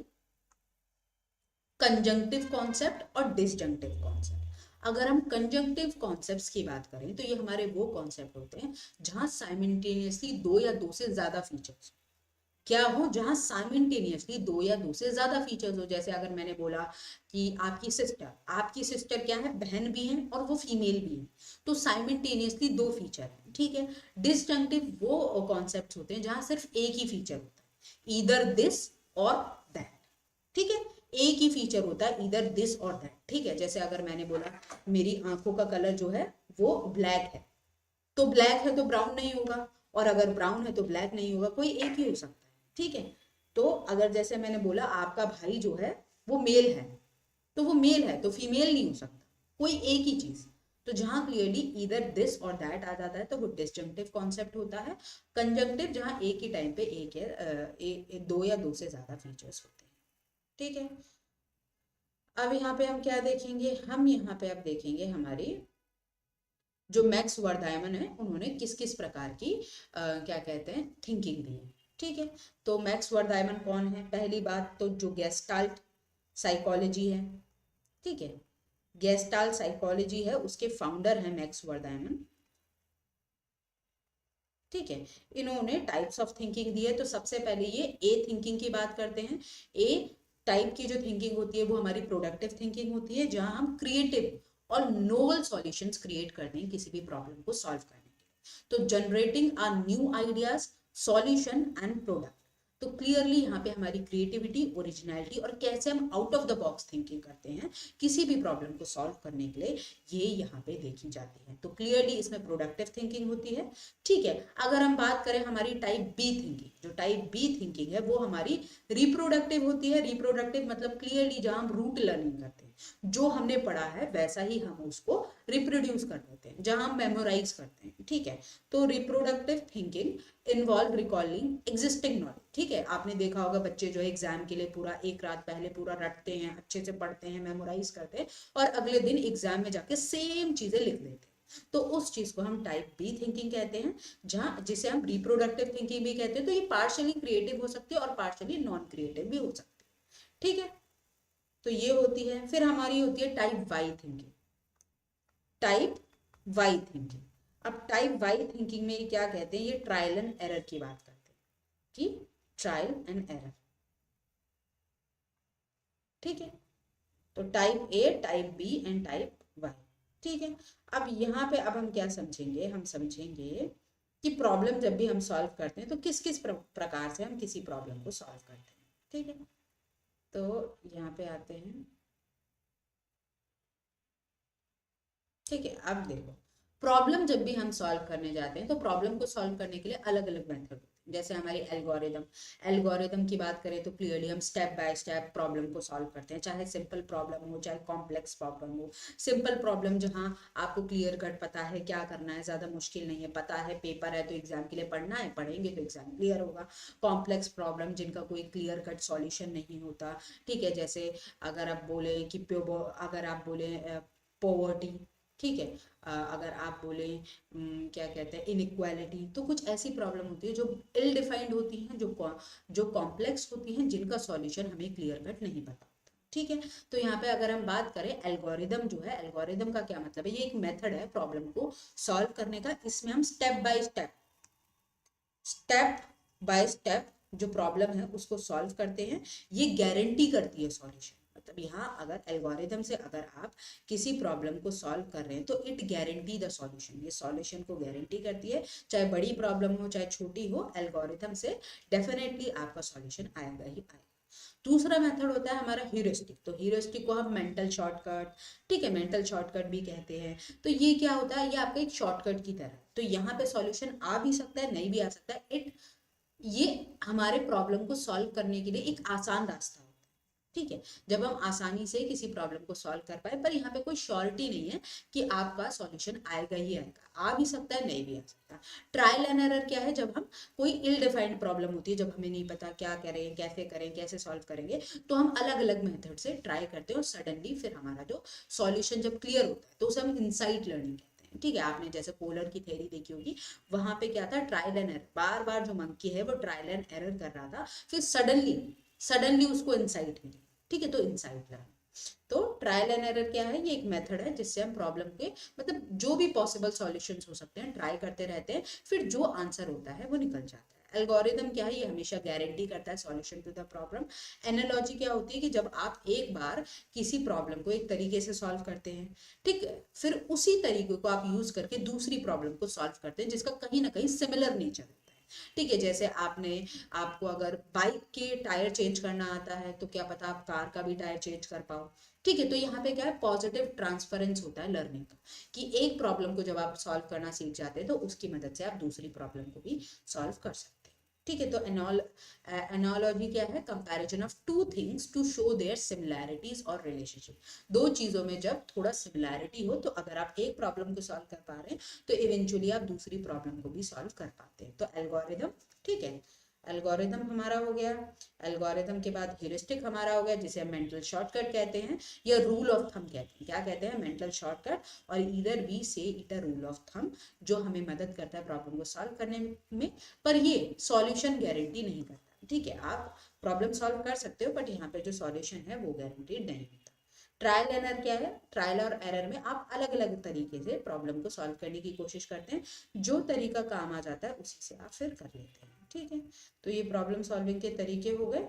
कंजंक्टिव कॉन्सेप्ट और डिसजंक्टिव कॉन्सेप्ट। अगर हम कंजंक्टिव कॉन्सेप्ट्स की बात करें तो ये हमारे वो कॉन्सेप्ट होते हैं जहां साइमल्टेनियसली 2 या 2 से ज्यादा फीचर्स क्या हो, जहां साइमल्टेनियसली 2 या 2 से ज्यादा फीचर्स हो। जैसे अगर मैंने बोला कि आपकी सिस्टर क्या है, बहन भी है और वो फीमेल भी है, तो साइमल्टेनियसली 2 फीचर है। ठीक है, डिसजंक्टिव वो कॉन्सेप्ट होते हैं जहां सिर्फ एक ही फीचर होता है, ईदर दिस और दैट। ठीक है, एक ही फीचर होता है, इधर दिस और दैट। ठीक है, जैसे अगर मैंने बोला मेरी आंखों का कलर जो है वो ब्लैक है, तो ब्लैक है तो ब्राउन नहीं होगा, और अगर ब्राउन है तो ब्लैक नहीं होगा, कोई एक ही हो सकता है। ठीक है, तो अगर जैसे मैंने बोला आपका भाई जो है वो मेल है, तो वो मेल है तो फीमेल नहीं हो सकता, कोई एक ही चीज। तो जहां क्लियरली इधर दिस और दैट आ जाता है तो वो डिसजंक्टिव कॉन्सेप्ट होता है। कंजंक्टिव जहां एक ही टाइम पे एक या 2 या 2 से ज्यादा फीचर्स होते हैं। ठीक है, अब यहाँ पे हम क्या देखेंगे, हम यहाँ पे अब देखेंगे हमारी जो मैक्स वर्दायमन है उन्होंने किस किस प्रकार की क्या कहते हैं थिंकिंग दी है। ठीक है, तो मैक्स वर्दायमन कौन है, पहली बात तो जो गेस्टाल्ट साइकोलॉजी है। ठीक है, गेस्टाल्ट साइकोलॉजी है उसके फाउंडर है मैक्स वर्दायमन। ठीक है, इन्होंने टाइप्स ऑफ थिंकिंग दी है, तो सबसे पहले ये ए थिंकिंग की बात करते हैं। ए टाइप की जो थिंकिंग होती है वो हमारी प्रोडक्टिव थिंकिंग होती है, जहां हम क्रिएटिव और नोवेल सॉल्यूशंस क्रिएट करते हैं किसी भी प्रॉब्लम को सॉल्व करने के लिए। तो generating are new ideas, solution and product. तो क्लियरली यहाँ पे हमारी क्रिएटिविटी, ओरिजिनलिटी और कैसे हम out of the box thinking करते हैं किसी भी प्रॉब्लम को सॉल्व करने के लिए, ये यहाँ पे देखी जाती है। तो क्लियरली इसमें प्रोडक्टिव थिंकिंग होती है। ठीक है, अगर हम बात करें हमारी टाइप बी थिंकिंग, जो टाइप बी थिंकिंग है वो हमारी रिप्रोडक्टिव होती है। रिप्रोडक्टिव मतलब क्लियरली जहां हम रूट लर्निंग करते हैं, जो हमने पढ़ा है वैसा ही हम उसको रिप्रोड्यूस कर देते हैं, जहां हम मेमोराइज करते हैं। ठीक है, तो reproductive thinking involve recalling existing knowledge. ठीक है, आपने देखा होगा बच्चे जो है एग्जाम के लिए पूरा एक रात पहले पूरा रटते हैं, अच्छे से पढ़ते हैं, मेमोराइज करते हैं, और अगले दिन एग्जाम में जाके सेम चीजें लिख देते हैं। तो उस चीज को हम टाइप बी थिंकिंग कहते हैं, जहां जिसे हम रिप्रोडक्टिव थिंकिंग भी कहते हैं। तो ये पार्शियली क्रिएटिव हो सकती है और पार्शियली नॉन क्रिएटिव भी हो सकती है। ठीक है, तो ये होती है। फिर हमारी होती है type Y thinking. Type Y thinking, अब टाइप वाई थिंकिंग में क्या कहते हैं, ये ट्रायल एंड एरर की बात करते हैं कि ट्रायल एंड एरर। ठीक है, तो type A, type B and type Y. ठीक है, अब यहाँ पे अब हम क्या समझेंगे, हम समझेंगे कि प्रॉब्लम जब भी हम सॉल्व करते हैं तो किस किस प्रकार से हम किसी प्रॉब्लम को सॉल्व करते हैं। ठीक है, तो यहाँ पे आते हैं। ठीक है, अब देखो, प्रॉब्लम जब भी हम सॉल्व करने जाते हैं तो प्रॉब्लम को सॉल्व करने के लिए अलग अलग मेथड होते हैं। जैसे हमारी एल्गोरिदम, एल्गोरिदम की बात करें तो क्लियरली हम स्टेप बाय स्टेप प्रॉब्लम को सॉल्व करते हैं, चाहे सिंपल प्रॉब्लम हो चाहे कॉम्प्लेक्स प्रॉब्लम हो। सिंपल प्रॉब्लम जहाँ आपको क्लियर कट पता है क्या करना है, ज़्यादा मुश्किल नहीं है, पता है पेपर है तो एग्जाम के लिए पढ़ना है, पढ़ेंगे तो एग्जाम क्लियर होगा। कॉम्प्लेक्स प्रॉब्लम जिनका कोई क्लियर कट सॉल्यूशन नहीं होता। ठीक है, जैसे अगर आप बोले कि अगर आप बोले पोवर्टी, ठीक है, अगर आप बोले क्या कहते हैं इनइक्वालिटी, तो कुछ ऐसी प्रॉब्लम होती है जो इल डिफाइंड होती हैं, जो कॉम्प्लेक्स होती हैं, जिनका सॉल्यूशन हमें क्लियर कट नहीं पता होता। ठीक है, तो यहाँ पे अगर हम बात करें एल्गोरिदम जो है, एल्गोरिदम का क्या मतलब है, ये एक मेथड है प्रॉब्लम को सॉल्व करने का। इसमें हम स्टेप बाय स्टेप जो प्रॉब्लम है उसको सॉल्व करते हैं। ये गारंटी करती है सॉल्यूशन। मतलब यहाँ अगर एल्गोरिदम से अगर आप किसी प्रॉब्लम को सॉल्व कर रहे हैं तो इट गारंटी द सॉल्यूशन, ये सॉल्यूशन को गारंटी करती है। चाहे बड़ी प्रॉब्लम हो चाहे छोटी हो, एल्गोरिदम से डेफिनेटली आपका सॉल्यूशन आएगा ही आएगा। दूसरा मेथड होता है हमारा ह्यूरिस्टिक। तो ह्यूरिस्टिक को हम मेंटल शॉर्टकट, ठीक है, मेंटल शॉर्टकट भी कहते हैं। तो ये क्या होता है, ये आपका एक शॉर्टकट की तरह है। तो यहाँ पे सॉल्यूशन आ भी सकता है, नहीं भी आ सकता है। ये हमारे प्रॉब्लम को सॉल्व करने के लिए एक आसान रास्ता होता है। ठीक है, जब हम आसानी से किसी प्रॉब्लम को सॉल्व कर पाए, पर यहाँ पे कोई श्योरिटी नहीं है कि आपका सॉल्यूशन आएगा ही आएगा, आ भी सकता है नहीं भी आ सकता। ट्रायल एंड एरर क्या है, जब हम कोई इल डिफाइंड प्रॉब्लम होती है, जब हमें नहीं पता क्या करें, कैसे सॉल्व करेंगे, तो हम अलग अलग मेथड से ट्राई करते हैं और सडनली फिर हमारा जो सॉल्यूशन जब क्लियर होता है तो उसे हम इनसाइट लर्निंग कहते हैं। ठीक है, आपने जैसे पोलर की थ्योरी देखी होगी, वहां पे क्या था, ट्रायल एंड एरर, बार बार जो मंकी है वो ट्रायल एंड एरर कर रहा था, फिर सडनली उसको इंसाइट मिली। ठीक है, तो इंसाइट लर्निंग। तो ट्रायल एंड एरर क्या है, ये एक मेथड है जिससे हम प्रॉब्लम के मतलब जो भी पॉसिबल सॉल्यूशंस हो सकते हैं ट्राई करते रहते हैं, फिर जो आंसर होता है वो निकल जाता है। एल्गोरिदम क्या है, ये हमेशा गारंटी करता है solution to the problem. Analogy क्या होती है कि जब आप एक बार किसी प्रॉब्लम को एक तरीके से सॉल्व करते हैं, ठीक है, फिर उसी तरीके को आप यूज करके दूसरी प्रॉब्लम को सॉल्व करते हैं जिसका कहीं ना कहीं सिमिलर नेचर है। ठीक है, जैसे आपको अगर बाइक के टायर चेंज करना आता है तो क्या पता आप कार का भी टायर चेंज कर पाओ। ठीक है, तो यहाँ पे क्या है, पॉजिटिव ट्रांसफरेंस होता है लर्निंग का, कि एक प्रॉब्लम को जब आप सॉल्व करना सीख जाते हैं तो उसकी मदद से आप दूसरी प्रॉब्लम को भी सॉल्व कर सकते हैं। ठीक है, तो एनालॉजी क्या है, comparison of two things to show their similarities और रिलेशनशिप। दो चीजों में जब थोड़ा सिमिलैरिटी हो, तो अगर आप एक प्रॉब्लम को सॉल्व कर पा रहे हैं तो इवेंचुअली आप दूसरी प्रॉब्लम को भी सॉल्व कर पाते हैं। तो एल्गोरिदम, ठीक है, एल्गोरिदम हमारा हो गया। एल्गोरिदम के बाद ह्यूरिस्टिक हमारा हो गया, जिसे हम मेंटल शॉर्टकट कहते हैं या रूल ऑफ थंब कहते हैं। क्या कहते हैं, मेंटल शॉर्टकट, और इधर वी से it a rule of thumb, जो हमें मदद करता है प्रॉब्लम को सॉल्व करने में, पर ये सॉल्यूशन गारंटी नहीं करता। ठीक है, आप प्रॉब्लम सॉल्व कर सकते हो बट यहाँ पे जो सॉल्यूशन है वो गारंटीड नहीं होता। ट्रायल एंड एरर क्या है, ट्रायल और एरर में आप अलग अलग तरीके से प्रॉब्लम को सॉल्व करने की कोशिश करते हैं, जो तरीका काम आ जाता है उसी से आप फिर कर लेते हैं। ठीक है, तो ये प्रॉब्लम सॉल्विंग के तरीके हो गए।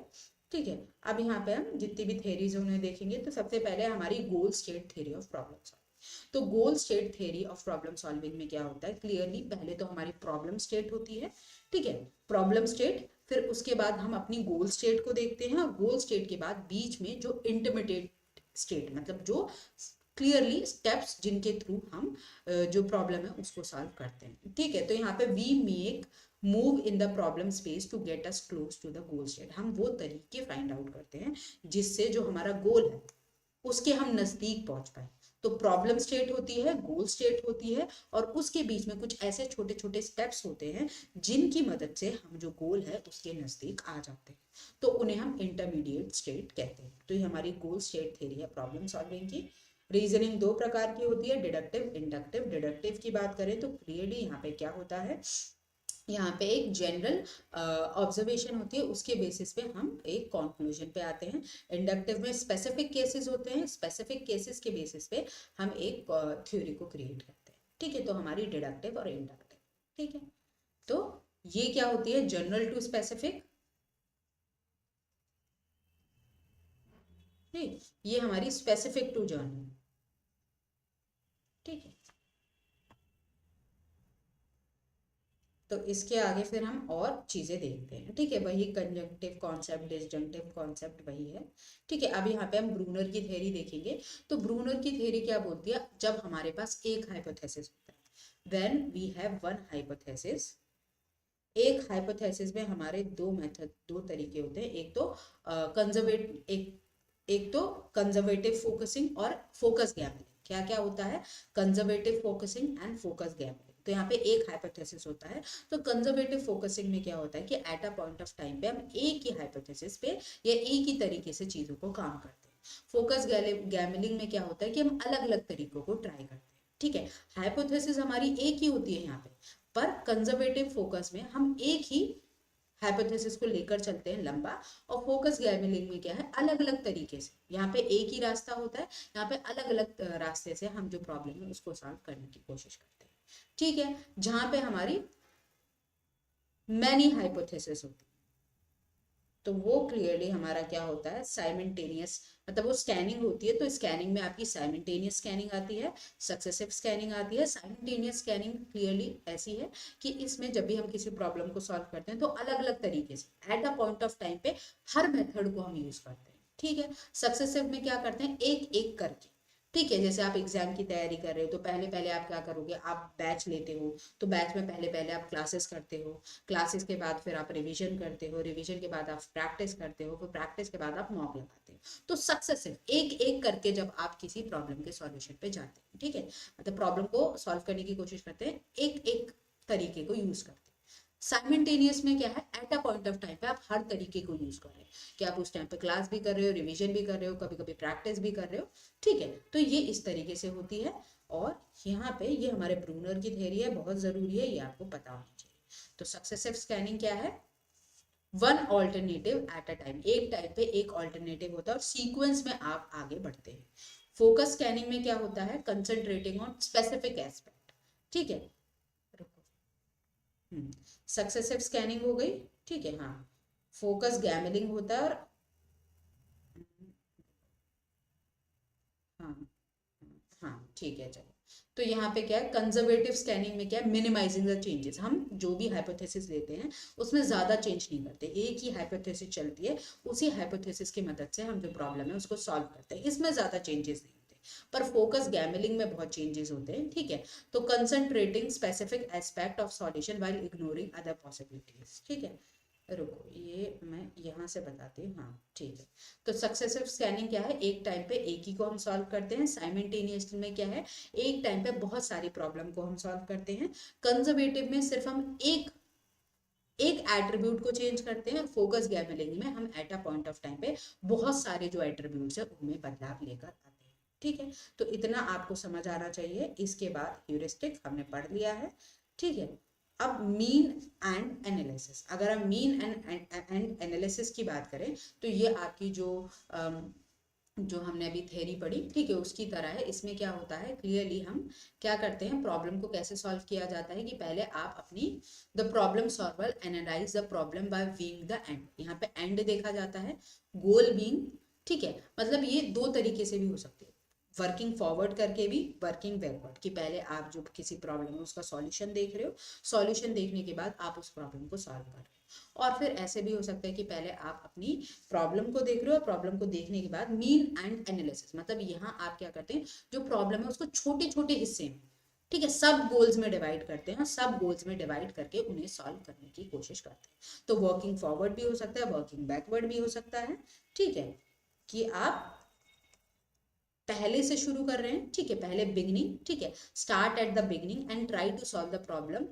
ठीक है, अब यहाँ पे हम जितनी भी थेरीज उन्हें देखेंगे, तो सबसे पहले हमारी goal state theory of problem solving. तो goal state theory of problem solving में क्या होता है, क्लियरली पहले तो हमारी प्रॉब्लम स्टेट होती है। ठीक है, प्रॉब्लम स्टेट, फिर उसके बाद हम अपनी गोल स्टेट को देखते हैं, और गोल स्टेट के बाद बीच में जो इंटरमीडिएट स्टेट, मतलब जो क्लियरली स्टेप्स जिनके थ्रू हम जो प्रॉब्लम है उसको सॉल्व करते हैं। ठीक है, तो यहाँ पे we make move in the problem space to get us close to the goal state. हम वो तरीके फाइंड आउट करते हैं जिससे जो हमारा गोल है उसके हम नजदीक पहुंच पाए। तो प्रॉब्लम स्टेट होती है, गोल स्टेट होती है, और उसके बीच में कुछ ऐसे छोटे छोटे स्टेप्स होते हैं जिनकी मदद से हम जो गोल है उसके नजदीक आ जाते हैं, तो उन्हें हम इंटरमीडिएट स्टेट कहते हैं। तो ये हमारी गोल स्टेट थ्योरी है प्रॉब्लम सॉल्विंग की। रीजनिंग दो प्रकार की होती है, डिडक्टिव, इंडक्टिव। डिडक्टिव की बात करें तो क्लियरली यहाँ पे क्या होता है, यहाँ पे एक जनरल ऑब्जर्वेशन होती है, उसके बेसिस पे हम एक कंक्लूजन पे आते हैं। इंडक्टिव में स्पेसिफिक केसेस होते हैं, स्पेसिफिक केसेस के बेसिस पे हम एक थ्योरी को क्रिएट करते हैं। ठीक है, तो हमारी डिडक्टिव और इंडक्टिव। ठीक है, तो ये क्या होती है, जनरल टू स्पेसिफिक, ठीक, ये हमारी स्पेसिफिक टू जर्नी। ठीक है, तो इसके आगे फिर हम और चीजें देखते हैं। ठीक है, वही कंजंक्टिव कॉन्सेप्ट, डिसजंक्टिव कॉन्सेप्ट वही है। ठीक है, अब यहाँ पे हम ब्रूनर की थ्योरी देखेंगे। तो ब्रूनर की थ्योरी क्या बोलती है, जब हमारे पास एक हाइपोथेसिस होता है, when we have one hypothesis, एक हाइपोथेसिस में हमारे दो मेथड, दो तरीके होते हैं। एक तो कंजर्वेट एक तो कंजर्वेटिव फोकसिंग और फोकस गैम्बलिंग। क्या क्या होता है, conservative focusing and focus gambling. तो यहाँ पे एक हाइपोथेसिस होता है। तो कंजर्वेटिव फोकसिंग में क्या होता है कि eight a point of time पे हम एक ही हाइपोथेसिस पे या एक ही तरीके से चीजों को काम करते हैं। फोकस गैम्बलिंग में क्या होता है कि हम अलग अलग तरीकों को ट्राई करते हैं। ठीक है, हाइपोथेसिस हमारी एक ही होती है यहाँ पे, पर कंजर्वेटिव फोकस में हम एक ही हाइपोथेसिस को लेकर चलते हैं लंबा, और फोकस गैम्बलिंग में क्या है, अलग अलग तरीके से। यहाँ पे एक ही रास्ता होता है, यहाँ पे अलग अलग रास्ते से हम जो प्रॉब्लम है उसको सॉल्व करने की कोशिश करते हैं। ठीक है, जहां पे हमारी मैनी हाइपोथेसिस होती है, तो वो क्लियरली हमारा क्या होता है, साइमल्टेनियस, मतलब वो स्कैनिंग होती है। तो स्कैनिंग में आपकी साइमल्टेनियस स्कैनिंग आती है, सक्सेसिव स्कैनिंग आती है। साइमल्टेनियस स्कैनिंग क्लियरली ऐसी है कि इसमें जब भी हम किसी प्रॉब्लम को सॉल्व करते हैं तो अलग अलग तरीके से eight a point of time पे हर मेथड को हम यूज करते हैं। ठीक है, सक्सेसिव में क्या करते हैं, एक एक करके। ठीक है, जैसे आप एग्जाम की तैयारी कर रहे हो तो पहले पहले आप क्या करोगे, आप बैच लेते हो, तो बैच में पहले पहले आप क्लासेस करते हो, क्लासेस के बाद फिर आप रिवीजन करते हो, रिवीजन के बाद आप प्रैक्टिस करते हो, फिर प्रैक्टिस के बाद आप मॉक लगाते हो। तो सक्सेसिव एक एक करके जब आप किसी प्रॉब्लम के सॉल्यूशन पे जाते हैं, ठीक है, मतलब प्रॉब्लम को सॉल्व करने की कोशिश करते हैं, एक एक तरीके को यूज करते हैं। साइमल्टेनियस में क्या है, eight a point of time पे आप हर तरीके को यूज कर रहे हैं, कि आप उस टाइम पे क्लास भी कर रहे हो, रिवीजन भी कर रहे हो, कभी कभी प्रैक्टिस भी कर रहे हो। ठीक है, तो ये इस तरीके से होती है। और यहाँ पे ये हमारे ब्रूनर की थ्योरी है, बहुत जरूरी है, ये आपको पता होनी चाहिए। तो सक्सेसिव स्कैनिंग क्या है, one alternative at a time, एक टाइम पे एक ऑल्टरनेटिव होता है और सीक्वेंस में आप आगे बढ़ते हैं। फोकस स्कैनिंग में क्या होता है, कंसंट्रेटिंग ऑन स्पेसिफिक एस्पेक्ट। ठीक है, सक्सेसिव स्कैनिंग हो गई। ठीक है, हाँ, फोकस गैमलिंग होता है। और हाँ हाँ ठीक है, चलो। तो यहाँ पे क्या है, कंजर्वेटिव स्कैनिंग में क्या है, मिनिमाइजिंग द चेंजेस। हम जो भी हाइपोथेसिस लेते हैं उसमें ज्यादा चेंज नहीं करते, एक ही हाइपोथेसिस चलती है, उसी हाइपोथेसिस की मदद से हम जो प्रॉब्लम है उसको सॉल्व करते हैं, इसमें ज्यादा चेंजेस नहीं होते। पर फोकस गैमलिंग में बहुत चेंजेस होते हैं। ठीक है, तो concentrating specific aspect of solution while ignoring other possibilities. ठीक है, रुको, ये मैं यहाँ से बताती हूँ। हाँ ठीक है, तो सक्सेसिव स्कैनिंग क्या है, एक टाइम पे एक ही को हम सॉल्व करते हैं। साइमल्टेनियसली में क्या है, एक टाइम पे बहुत सारी प्रॉब्लम को हम सॉल्व करते हैं। कंजर्वेटिव में सिर्फ हम एक एक एट्रीब्यूट को चेंज करते हैं। फोकस गैमलिंग में हम eight a point of time पे बहुत सारे जो एट्रीब्यूट्स है उनमें बदलाव लेकर आते हैं। ठीक है, तो इतना आपको समझ आना चाहिए। इसके बाद ह्यूरिस्टिक हमने पढ़ लिया है। ठीक है, अब मीन एंड एनालिसिस। अगर हम मीन एंड एनालिसिस की बात करें तो ये आपकी जो हमने अभी थ्योरी पढ़ी, ठीक है, उसकी तरह है। इसमें क्या होता है, क्लियरली हम क्या करते हैं, प्रॉब्लम को कैसे सॉल्व किया जाता है कि पहले आप अपनी the problem solver analyze the problem by viewing the end. यहाँ पे एंड देखा जाता है, गोल बीइंग। ठीक है, मतलब ये दो तरीके से भी हो सकते हैं, वर्किंग फॉरवर्ड करके भी, वर्किंग बैकवर्ड, कि पहले आप जो किसी प्रॉब्लम है उसका सॉल्यूशन देख रहे हो, सॉल्यूशन देखने के बाद आप उस प्रॉब्लम को सॉल्व कर रहे हो। और फिर ऐसे भी हो सकता है कि पहले आप अपनी प्रॉब्लम को देख रहे हो और प्रॉब्लम को देखने के बाद मीन एंड एनालिसिस, मतलब यहाँ आप क्या करते हैं, जो प्रॉब्लम है उसको छोटे छोटे हिस्से में, ठीक है, सब गोल्स में डिवाइड करते हैं, सब गोल्स में डिवाइड करके उन्हें सॉल्व करने की कोशिश करते हैं। तो वर्किंग फॉरवर्ड भी हो सकता है, वर्किंग बैकवर्ड भी हो सकता है। ठीक है, कि आप पहले से शुरू कर रहे हैं, ठीक है, पहले बिगनिंग, ठीक है, start at the beginning and try to solve the problem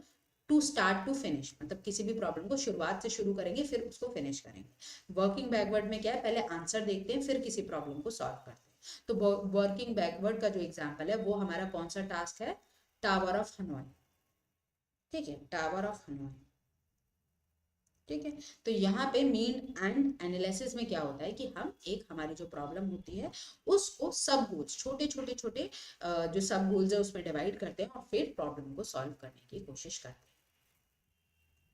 to start to finish, मतलब किसी भी प्रॉब्लम को शुरुआत से शुरू करेंगे फिर उसको फिनिश करेंगे। वर्किंग बैकवर्ड में क्या है, पहले आंसर देखते हैं फिर किसी प्रॉब्लम को सॉल्व करते हैं। तो वर्किंग बैकवर्ड का जो एग्जाम्पल है वो हमारा कौन सा टास्क है, टावर ऑफ हनोई। ठीक है, टावर ऑफ हनोई। ठीक है, तो यहाँ पे मीन एंड एनालिसिस में क्या होता है कि हम एक हमारी जो प्रॉब्लम होती है उसको सब गोल्स, छोटे छोटे छोटे जो सब गोल्स है उसमें डिवाइड करते हैं और फिर प्रॉब्लम को सॉल्व करने की कोशिश करते हैं।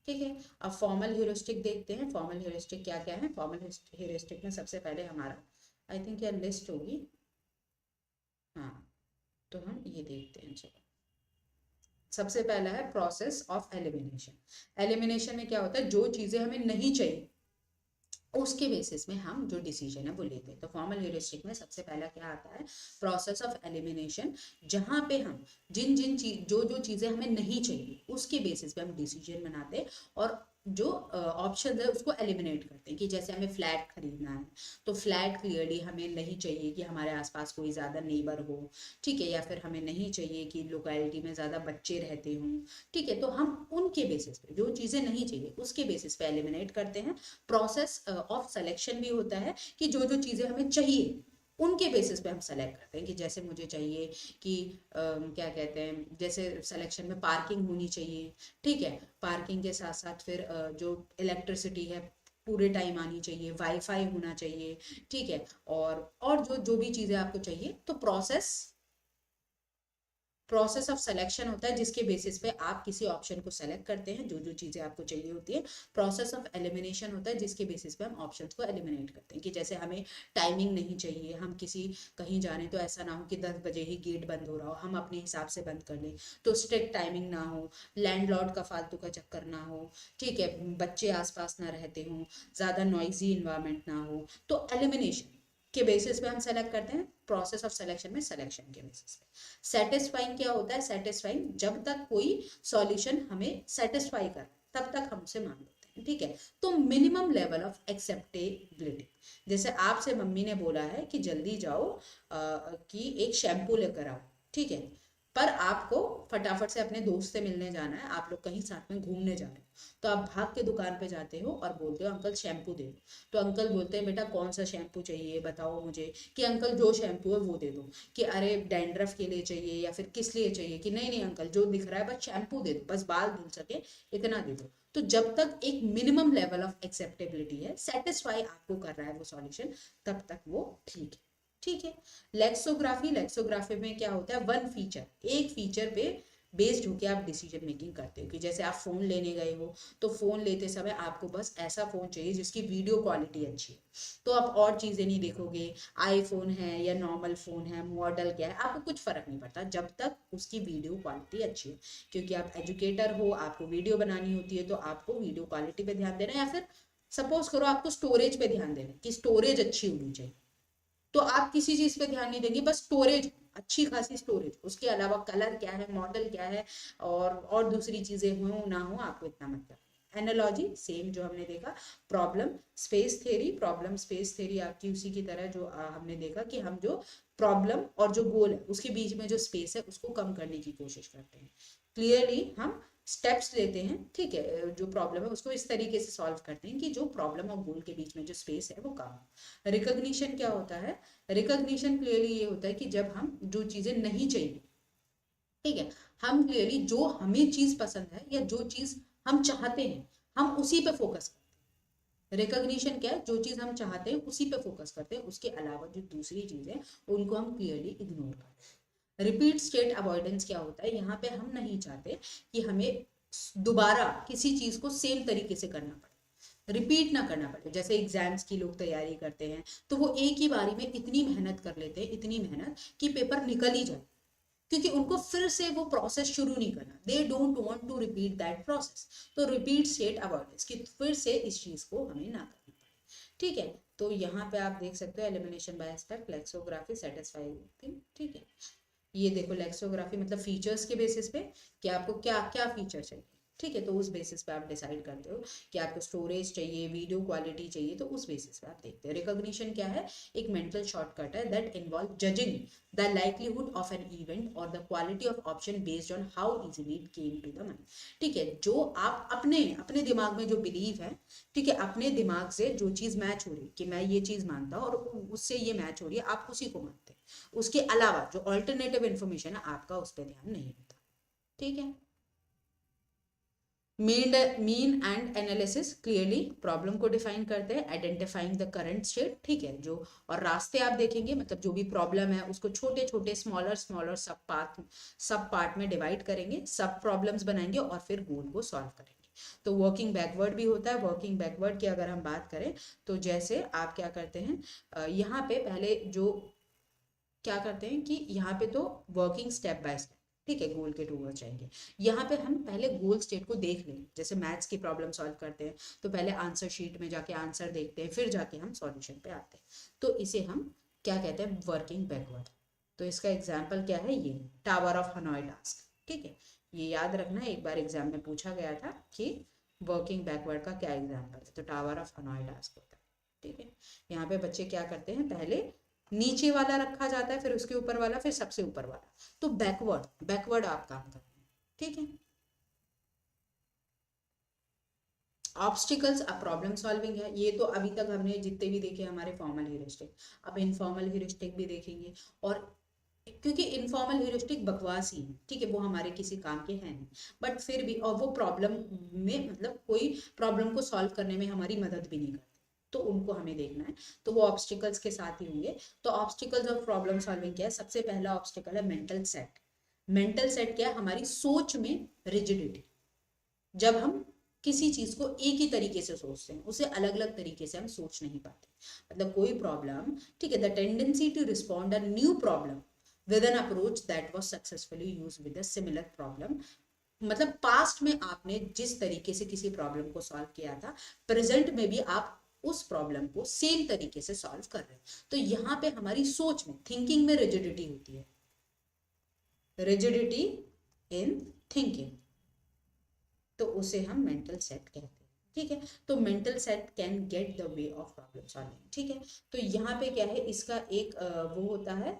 ठीक है, अब फॉर्मल ह्यूरिस्टिक देखते हैं। फॉर्मल ह्यूरिस्टिक क्या क्या है, फॉर्मल ह्यूरिस्टिक में सबसे पहले हमारा आई थिंक यह लिस्ट होगी, हाँ, तो हम ये देखते हैं। चलो, सबसे पहला है प्रोसेस ऑफ एलिमिनेशन। एलिमिनेशन में क्या होता है, जो चीजें हमें नहीं चाहिए उसके बेसिस में हम जो डिसीजन है वो लेते हैं। तो फॉर्मल ह्यूरिस्टिक में सबसे पहला क्या आता है, प्रोसेस ऑफ एलिमिनेशन, जहां पे हम जिन जिन चीज जो जो चीजें हमें नहीं चाहिए उसके बेसिस पे हम डिसीजन बनाते हैं और जो ऑप्शन है उसको एलिमिनेट करते हैं। कि जैसे हमें फ्लैट खरीदना है, तो फ्लैट क्लियरली हमें नहीं चाहिए कि हमारे आसपास कोई ज़्यादा नेबर हो, ठीक है, या फिर हमें नहीं चाहिए कि लोकेलिटी में ज़्यादा बच्चे रहते हों, ठीक है, तो हम उनके बेसिस पे जो चीज़ें नहीं चाहिए उसके बेसिस पे एलिमिनेट करते हैं। प्रोसेस ऑफ सिलेक्शन भी होता है कि जो जो चीज़ें हमें चाहिए उनके बेसिस पे हम सेलेक्ट करते हैं। कि जैसे मुझे चाहिए कि क्या कहते हैं, जैसे सिलेक्शन में पार्किंग होनी चाहिए, ठीक है, पार्किंग के साथ साथ फिर जो इलेक्ट्रिसिटी है पूरे टाइम आनी चाहिए, वाईफाई होना चाहिए, ठीक है, और जो जो भी चीज़ें आपको चाहिए। तो प्रोसेस ऑफ सिलेक्शन होता है जिसके बेसिस पे आप किसी ऑप्शन को सेलेक्ट करते हैं जो जो चीज़ें आपको चाहिए होती है। प्रोसेस ऑफ एलिमिनेशन होता है जिसके बेसिस पे हम ऑप्शंस को एलिमिनेट करते हैं। कि जैसे हमें टाइमिंग नहीं चाहिए, हम किसी कहीं जाने तो ऐसा ना हो कि 10 बजे ही गेट बंद हो रहा हो, हम अपने हिसाब से बंद कर लें, तो स्ट्रिक्ट टाइमिंग ना हो, लैंडलॉर्ड का फालतू का चक्कर ना हो, ठीक है, बच्चे आसपास ना रहते हों, ज़्यादा नॉइजी इन्वायरमेंट ना हो, तो एलिमिनेशन के बेसिस पे हम सेलेक्ट करते हैं। प्रोसेस ऑफ सिलेक्शन में सिलेक्शन के बेसिस पे। सेटिस्फाइंग क्या होता है, सेटिस्फाइंग जब तक कोई सॉल्यूशन हमें सेटिस्फाई कर तब तक हम उसे मान लेते हैं, ठीक है। तो मिनिमम लेवल ऑफ एक्सेप्टेबिलिटी, जैसे आपसे मम्मी ने बोला है कि जल्दी जाओ कि एक शैम्पू लेकर आओ, ठीक है, पर आपको फटाफट से अपने दोस्त से मिलने जाना है, आप लोग कहीं साथ में घूमने जा रहे हो, तो आप भाग के दुकान पे जाते हो और बोलते हो अंकल शैम्पू दे दो। तो अंकल बोलते हैं बेटा कौन सा शैम्पू चाहिए बताओ मुझे, कि अंकल जो शैम्पू है वो दे दो। कि अरे डैंड्रफ के लिए चाहिए या फिर किस लिए चाहिए, कि नहीं नहीं अंकल जो दिख रहा है बस शैम्पू दे दो, बस बाल धुल सके इतना दे दो। तो जब तक एक मिनिमम लेवल ऑफ एक्सेप्टेबिलिटी है, सेटिस्फाई आपको कर रहा है वो सॉल्यूशन, तब तक वो ठीक है, ठीक है। लेक्सोग्राफी में क्या होता है, वन फीचर, एक फीचर पे बेस्ड होकर आप डिसीजन मेकिंग करते हो। कि जैसे आप फोन लेने गए हो, तो फोन लेते समय आपको बस ऐसा फोन चाहिए जिसकी वीडियो क्वालिटी अच्छी है, तो आप और चीजें नहीं देखोगे, आईफोन है या नॉर्मल फोन है, मॉडल क्या है, आपको कुछ फर्क नहीं पड़ता जब तक उसकी वीडियो क्वालिटी अच्छी है। क्योंकि आप एजुकेटर हो, आपको वीडियो बनानी होती है, तो आपको वीडियो क्वालिटी पे ध्यान देना है, या फिर सपोज करो आपको स्टोरेज पे ध्यान देना है कि स्टोरेज अच्छी होनी चाहिए, तो आप किसी चीज पे ध्यान नहीं देंगे, बस स्टोरेज, अच्छी खासी स्टोरेज, उसके अलावा कलर क्या है, मॉडल क्या है, और दूसरी चीजें हो ना हो आपको इतना मतलब। एनालॉजी सेम जो हमने देखा, प्रॉब्लम स्पेस थ्योरी आपकी उसी की तरह जो हमने देखा कि हम जो प्रॉब्लम और जो गोल है उसके बीच में जो स्पेस है उसको कम करने की कोशिश करते हैं। क्लियरली हम स्टेप्स लेते हैं, ठीक है, जो प्रॉब्लम है उसको इस तरीके से सॉल्व करते हैं कि जो प्रॉब्लम और गोल के बीच में जो स्पेस है वो कम हो। रिकॉग्निशन क्या होता है, रिकॉग्निशन क्लियरली ये होता है कि जब हम जो चीजें नहीं चाहिए, ठीक है, हम क्लियरली जो हमें चीज पसंद है या जो चीज हम चाहते हैं हम उसी पे फोकस करते हैं। रिकॉग्निशन क्या है, जो चीज हम चाहते हैं उसी पे फोकस करते हैं, उसके अलावा जो दूसरी चीज है उनको हम क्लियरली इग्नोर करते हैं। रिपीट स्टेट अवॉइडेंस क्या होता है, यहाँ पे हम नहीं चाहते कि हमें दोबारा किसी चीज को सेम तरीके से करना पड़े, रिपीट ना करना पड़े। जैसे एग्जाम्स की लोग तैयारी करते हैं तो वो एक ही बारी में इतनी मेहनत कर लेते हैं, इतनी मेहनत कि पेपर निकल ही जाए, क्योंकि उनको फिर से वो प्रोसेस शुरू नहीं करना, they don't want to repeat that process. तो रिपीट स्टेट अवॉइडेंस, कि फिर से इस चीज को हमें ना करना पड़े, ठीक है। तो यहाँ पे आप देख सकते हो एलिमिनेशन बाय स्टेप, लेक्सोग्राफी, सेटिस्फाइंग, ठीक है। ये देखो लेक्सोग्राफी मतलब फीचर्स के बेसिस पे कि आपको क्या क्या फीचर चाहिए, ठीक है, तो उस बेसिस पे आप डिसाइड करते हो कि आपको स्टोरेज चाहिए, वीडियो क्वालिटी चाहिए, तो उस बेसिस पे आप देखते हो। रिकॉग्निशन क्या है, एक मेंटल शॉर्टकट है that involve judging the likelihood of an event और the quality of option based on how easily it came to the mind, ठीक है। जो आप अपने अपने दिमाग में जो बिलीव है, ठीक है, अपने दिमाग से जो चीज मैच हो रही है कि मैं ये चीज मानता हूँ और उससे ये मैच हो रही है, आप उसी को मानते हैं, उसके अलावा जो ऑल्टरनेटिव इन्फॉर्मेशन है आपका उस पर ध्यान नहीं होता, ठीक है। Mean and analysis clearly problem को डिफाइन करते हैं, आइडेंटिफाइंग द करंट स्टेट, ठीक है, जो और रास्ते आप देखेंगे, मतलब जो भी प्रॉब्लम है उसको छोटे छोटे स्मॉलर स्मॉलर सब पार्ट में डिवाइड करेंगे, सब प्रॉब्लम्स बनाएंगे और फिर गोल को सॉल्व करेंगे। तो वर्किंग बैकवर्ड भी होता है। वर्किंग बैकवर्ड की अगर हम बात करें तो जैसे आप क्या करते हैं, यहाँ पे पहले जो क्या करते हैं कि यहाँ पे तो वर्किंग स्टेप बाय स्टेप, ठीक है, गोल के टूवर्ड्स जाएंगे। यहाँ पे हम पहले गोल स्टेट को देख लें, जैसे मैथ्स की प्रॉब्लम सॉल्व करते हैं तो पहले आंसर शीट में जाके आंसर देखते हैं, फिर जाके हम सॉल्यूशन पे आते हैं। तो इसे हम क्या कहते हैं, वर्किंग बैकवर्ड। तो इसका एग्जाम्पल क्या है, ये टावर ऑफ हनोई टास्क, ठीक है। ये याद रखना, एक बार एग्जाम में पूछा गया था कि वर्किंग बैकवर्ड का क्या एग्जाम्पल है, तो टावर ऑफ हनोई टास्क होता है, ठीक है। यहाँ पे बच्चे क्या करते हैं, पहले नीचे वाला रखा जाता है, फिर उसके ऊपर वाला, फिर सबसे ऊपर वाला। तो बैकवर्ड बैकवर्ड आप काम करते हैं, ठीक है। ऑब्स्टिकल्स अब प्रॉब्लम सॉल्विंग है। ये तो अभी तक हमने जितने भी देखे हमारे फॉर्मल ह्यूरिस्टिक, अब इनफॉर्मल ह्यूरिस्टिक भी देखेंगे। और क्योंकि इनफॉर्मल ह्यूरिस्टिक बकवास ही है, ठीक है, वो हमारे किसी काम के हैं नहीं, बट फिर भी, और वो प्रॉब्लम में मतलब कोई प्रॉब्लम को सॉल्व करने में हमारी मदद भी नहीं करते, तो उनको हमें देखना है। तो वो ऑब्स्टिकल्स के साथ ही होंगे। तो ऑब्स्टिकल्स ऑफ प्रॉब्लम सॉल्विंग क्या है, सबसे पहला ऑब्स्टिकल है मेंटल सेट। मेंटल सेट क्या है, हमारी सोच में रिजिडिटी। जब हम किसी चीज को एक ही तरीके से सोचते हैं, उसे अलग अलग तरीके से हम सोच नहीं पाते। मतलब कोई प्रॉब्लम, ठीक है, the tendency to respond a new problem with an approach that was successfully used with a similar problem. मतलब पास्ट में आपने जिस तरीके से किसी प्रॉब्लम को सॉल्व किया था, प्रेजेंट में भी आप उस प्रॉब्लम को सेम तरीके से सॉल्व कर रहे हैं। तो यहाँ पे हमारी सोच में, थिंकिंग में रिजिडिटी होती है, रिजिडिटी इन थिंकिंग, तो उसे हम मेंटल सेट कहते हैं, ठीक है। तो mental set can get the way of problem solving, ठीक है। तो यहाँ पे क्या है, इसका एक वो होता है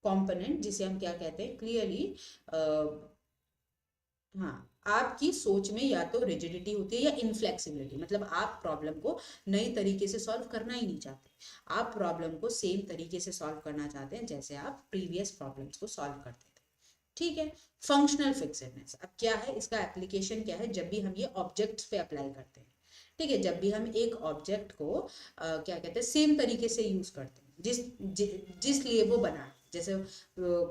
कंपोनेंट, जिसे हम क्या कहते हैं, क्लियरली, हाँ, आपकी सोच में या तो रिजिडिटी होती है या इनफ्लेक्सिबिलिटी, मतलब आप प्रॉब्लम को नई तरीके से सॉल्व करना ही नहीं चाहते, आप प्रॉब्लम को सेम तरीके से सॉल्व करना चाहते हैं जैसे आप प्रीवियस प्रॉब्लम्स को सॉल्व करते थे, ठीक है। फंक्शनल फिक्सेडनेस, अब क्या है, इसका एप्लीकेशन क्या है, जब भी हम ये ऑब्जेक्ट्स पे अप्लाई करते हैं, ठीक है, जब भी हम एक ऑब्जेक्ट को क्या कहते हैं, सेम तरीके से यूज करते हैं, जिस लिए वो बना है। जैसे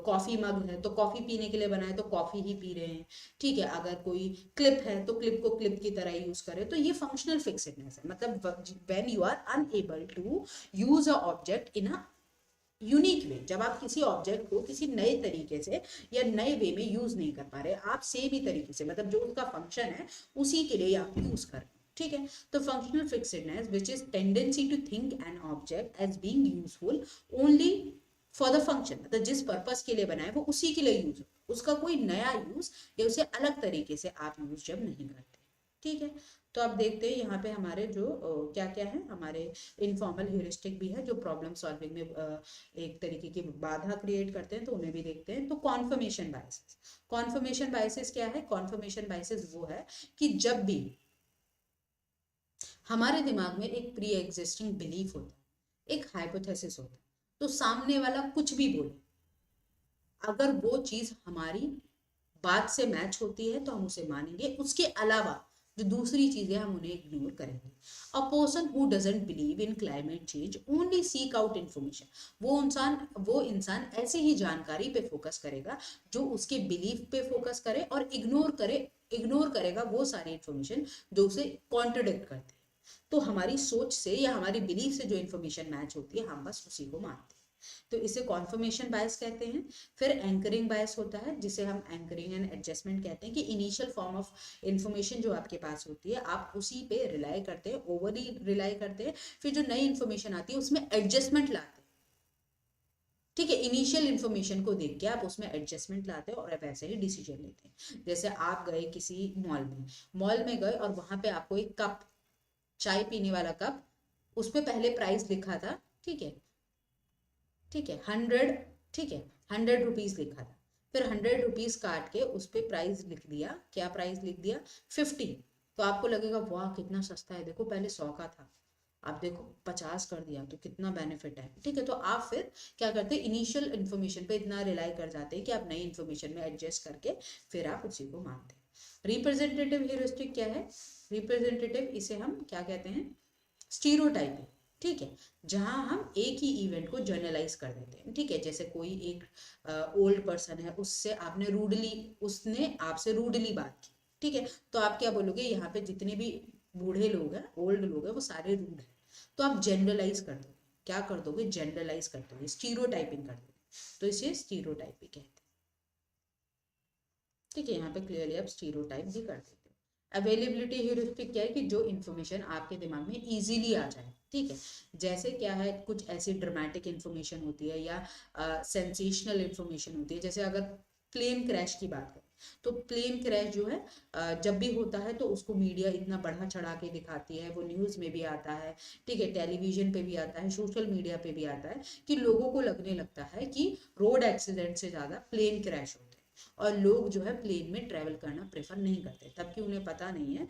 कॉफी मग है तो कॉफी पीने के लिए बना है, तो कॉफी ही पी रहे हैं, ठीक है। अगर कोई क्लिप है तो क्लिप को क्लिप की तरह यूज करें, तो ये फंक्शनल फिक्सेडनेस है। मतलब when you are unable to use a object in a unique way, जब आप किसी ऑब्जेक्ट को किसी नए तरीके से या नए वे में यूज नहीं कर पा रहे, आप सेम ही तरीके से, मतलब जो उसका फंक्शन है उसी के लिए आप यूज कर रहे हैं, ठीक है। तो functional fixedness which is tendency to think an object as being useful only for the function, मतलब जिस पर्पस के लिए बनाए वो उसी के लिए यूज हो, उसका कोई नया यूज या उसे अलग तरीके से आप यूज जब नहीं करते, ठीक है। तो आप देखते हैं यहाँ पे हमारे जो क्या क्या है, हमारे इनफॉर्मल ह्यूरिस्टिक भी है जो प्रॉब्लम सॉल्विंग में एक तरीके की बाधा क्रिएट करते हैं, तो उन्हें भी देखते हैं। तो कॉन्फर्मेशन बायसेस, कॉन्फर्मेशन बायसेस क्या है, कॉन्फर्मेशन बायसेस वो है कि जब भी हमारे दिमाग में एक प्री एग्जिस्टिंग बिलीफ होता है, एक हाइपोथेसिस होता है, तो सामने वाला कुछ भी बोले, अगर वो चीज हमारी बात से मैच होती है तो हम उसे मानेंगे, उसके अलावा जो दूसरी चीजें हम उन्हें इग्नोर करेंगे। A person who doesn't believe in climate change only seek out information, वो इंसान ऐसे ही जानकारी पे फोकस करेगा जो उसके बिलीफ पे फोकस करे, और इग्नोर करेगा वो सारी इन्फॉर्मेशन जो उसे कॉन्ट्रडिक्ट करते हैं। तो हमारी सोच से या हमारी बिलीफ से जो इन्फॉर्मेशन मैच होती है, हम बस उसी को मानते हैं, तो इसे कॉन्फर्मेशन बायस कहते हैं। फिर एंकरिंग बायस होता है, जिसे हम एंकरिंग एंड एडजस्टमेंट कहते हैं, कि इनिशियल फॉर्म ऑफ इन्फॉर्मेशन जो आपके पास होती है, आप उसी पे रिलाई करते हैं, ओवरली रिलाई करते हैं, फिर जो नई इन्फॉर्मेशन आती है उसमें एडजस्टमेंट लाते हैं, ठीक है। इनिशियल इन्फॉर्मेशन को देख के आप उसमें एडजस्टमेंट लाते हैं और आप ऐसे ही डिसीजन लेते हैं। जैसे आप गए किसी मॉल में गए और वहां पे आपको एक कप, चाय पीने वाला कप, उसमें पहले प्राइस लिखा था, ठीक है, ठीक है, 100, ठीक है, 100 रुपीज लिखा था, फिर 100 रुपीज काट के उस पर प्राइस लिख दिया, क्या प्राइस लिख दिया, 50। तो आपको लगेगा वाह कितना सस्ता है, देखो पहले 100 का था, आप देखो 50 कर दिया, तो कितना बेनिफिट है, ठीक है। तो आप फिर क्या करते हैं, इनिशियल इन्फॉर्मेशन पे इतना रिलाई कर जाते हैं कि आप नई इन्फॉर्मेशन में एडजस्ट करके फिर आप उसी को मानते हैं। रिप्रेजेंटेटिव ह्यूरिस्टिक क्या है, रिप्रेजेंटेटिव इसे हम क्या कहते हैं, स्टीरियोटाइपिंग, ठीक है, जहां हम एक ही इवेंट को जर्नलाइज कर देते हैं, ठीक है। जैसे कोई एक ओल्ड पर्सन है, उसने आपसे रूडली बात की, ठीक है, तो आप क्या बोलोगे, यहाँ पे जितने भी बूढ़े लोग हैं, ओल्ड लोग हैं, वो सारे रूड हैं। तो आप जनरलाइज कर दोगे, क्या कर दोगे, जनरलाइज कर दोगे, स्टीरियोटाइपिंग कर दोगे, तो इसे स्टीरियोटाइपिंग कहते हैं। ठीक है, यहाँ पे क्लियरली आप स्टीरियोटाइप भी कर देते हो। अवेलेबिलिटी ह्यूरिस्टिक क्या है कि जो इन्फॉर्मेशन आपके दिमाग में इजीली आ जाए। ठीक है, जैसे क्या है, कुछ ऐसी ड्रामेटिक इन्फॉर्मेशन होती है या सेंसेशनल इन्फॉर्मेशन होती है, जैसे अगर प्लेन क्रैश की बात करें, तो प्लेन क्रैश जो है जब भी होता है तो उसको मीडिया इतना बढ़ा चढ़ा के दिखाती है, वो न्यूज़ में भी आता है, ठीक है, टेलीविजन पे भी आता है, सोशल मीडिया पे भी आता है, कि लोगों को लगने लगता है कि रोड एक्सीडेंट से ज़्यादा प्लेन क्रैश होते हैं, और लोग जो है प्लेन में ट्रेवल करना प्रेफर नहीं करते, तब कि उन्हें पता नहीं है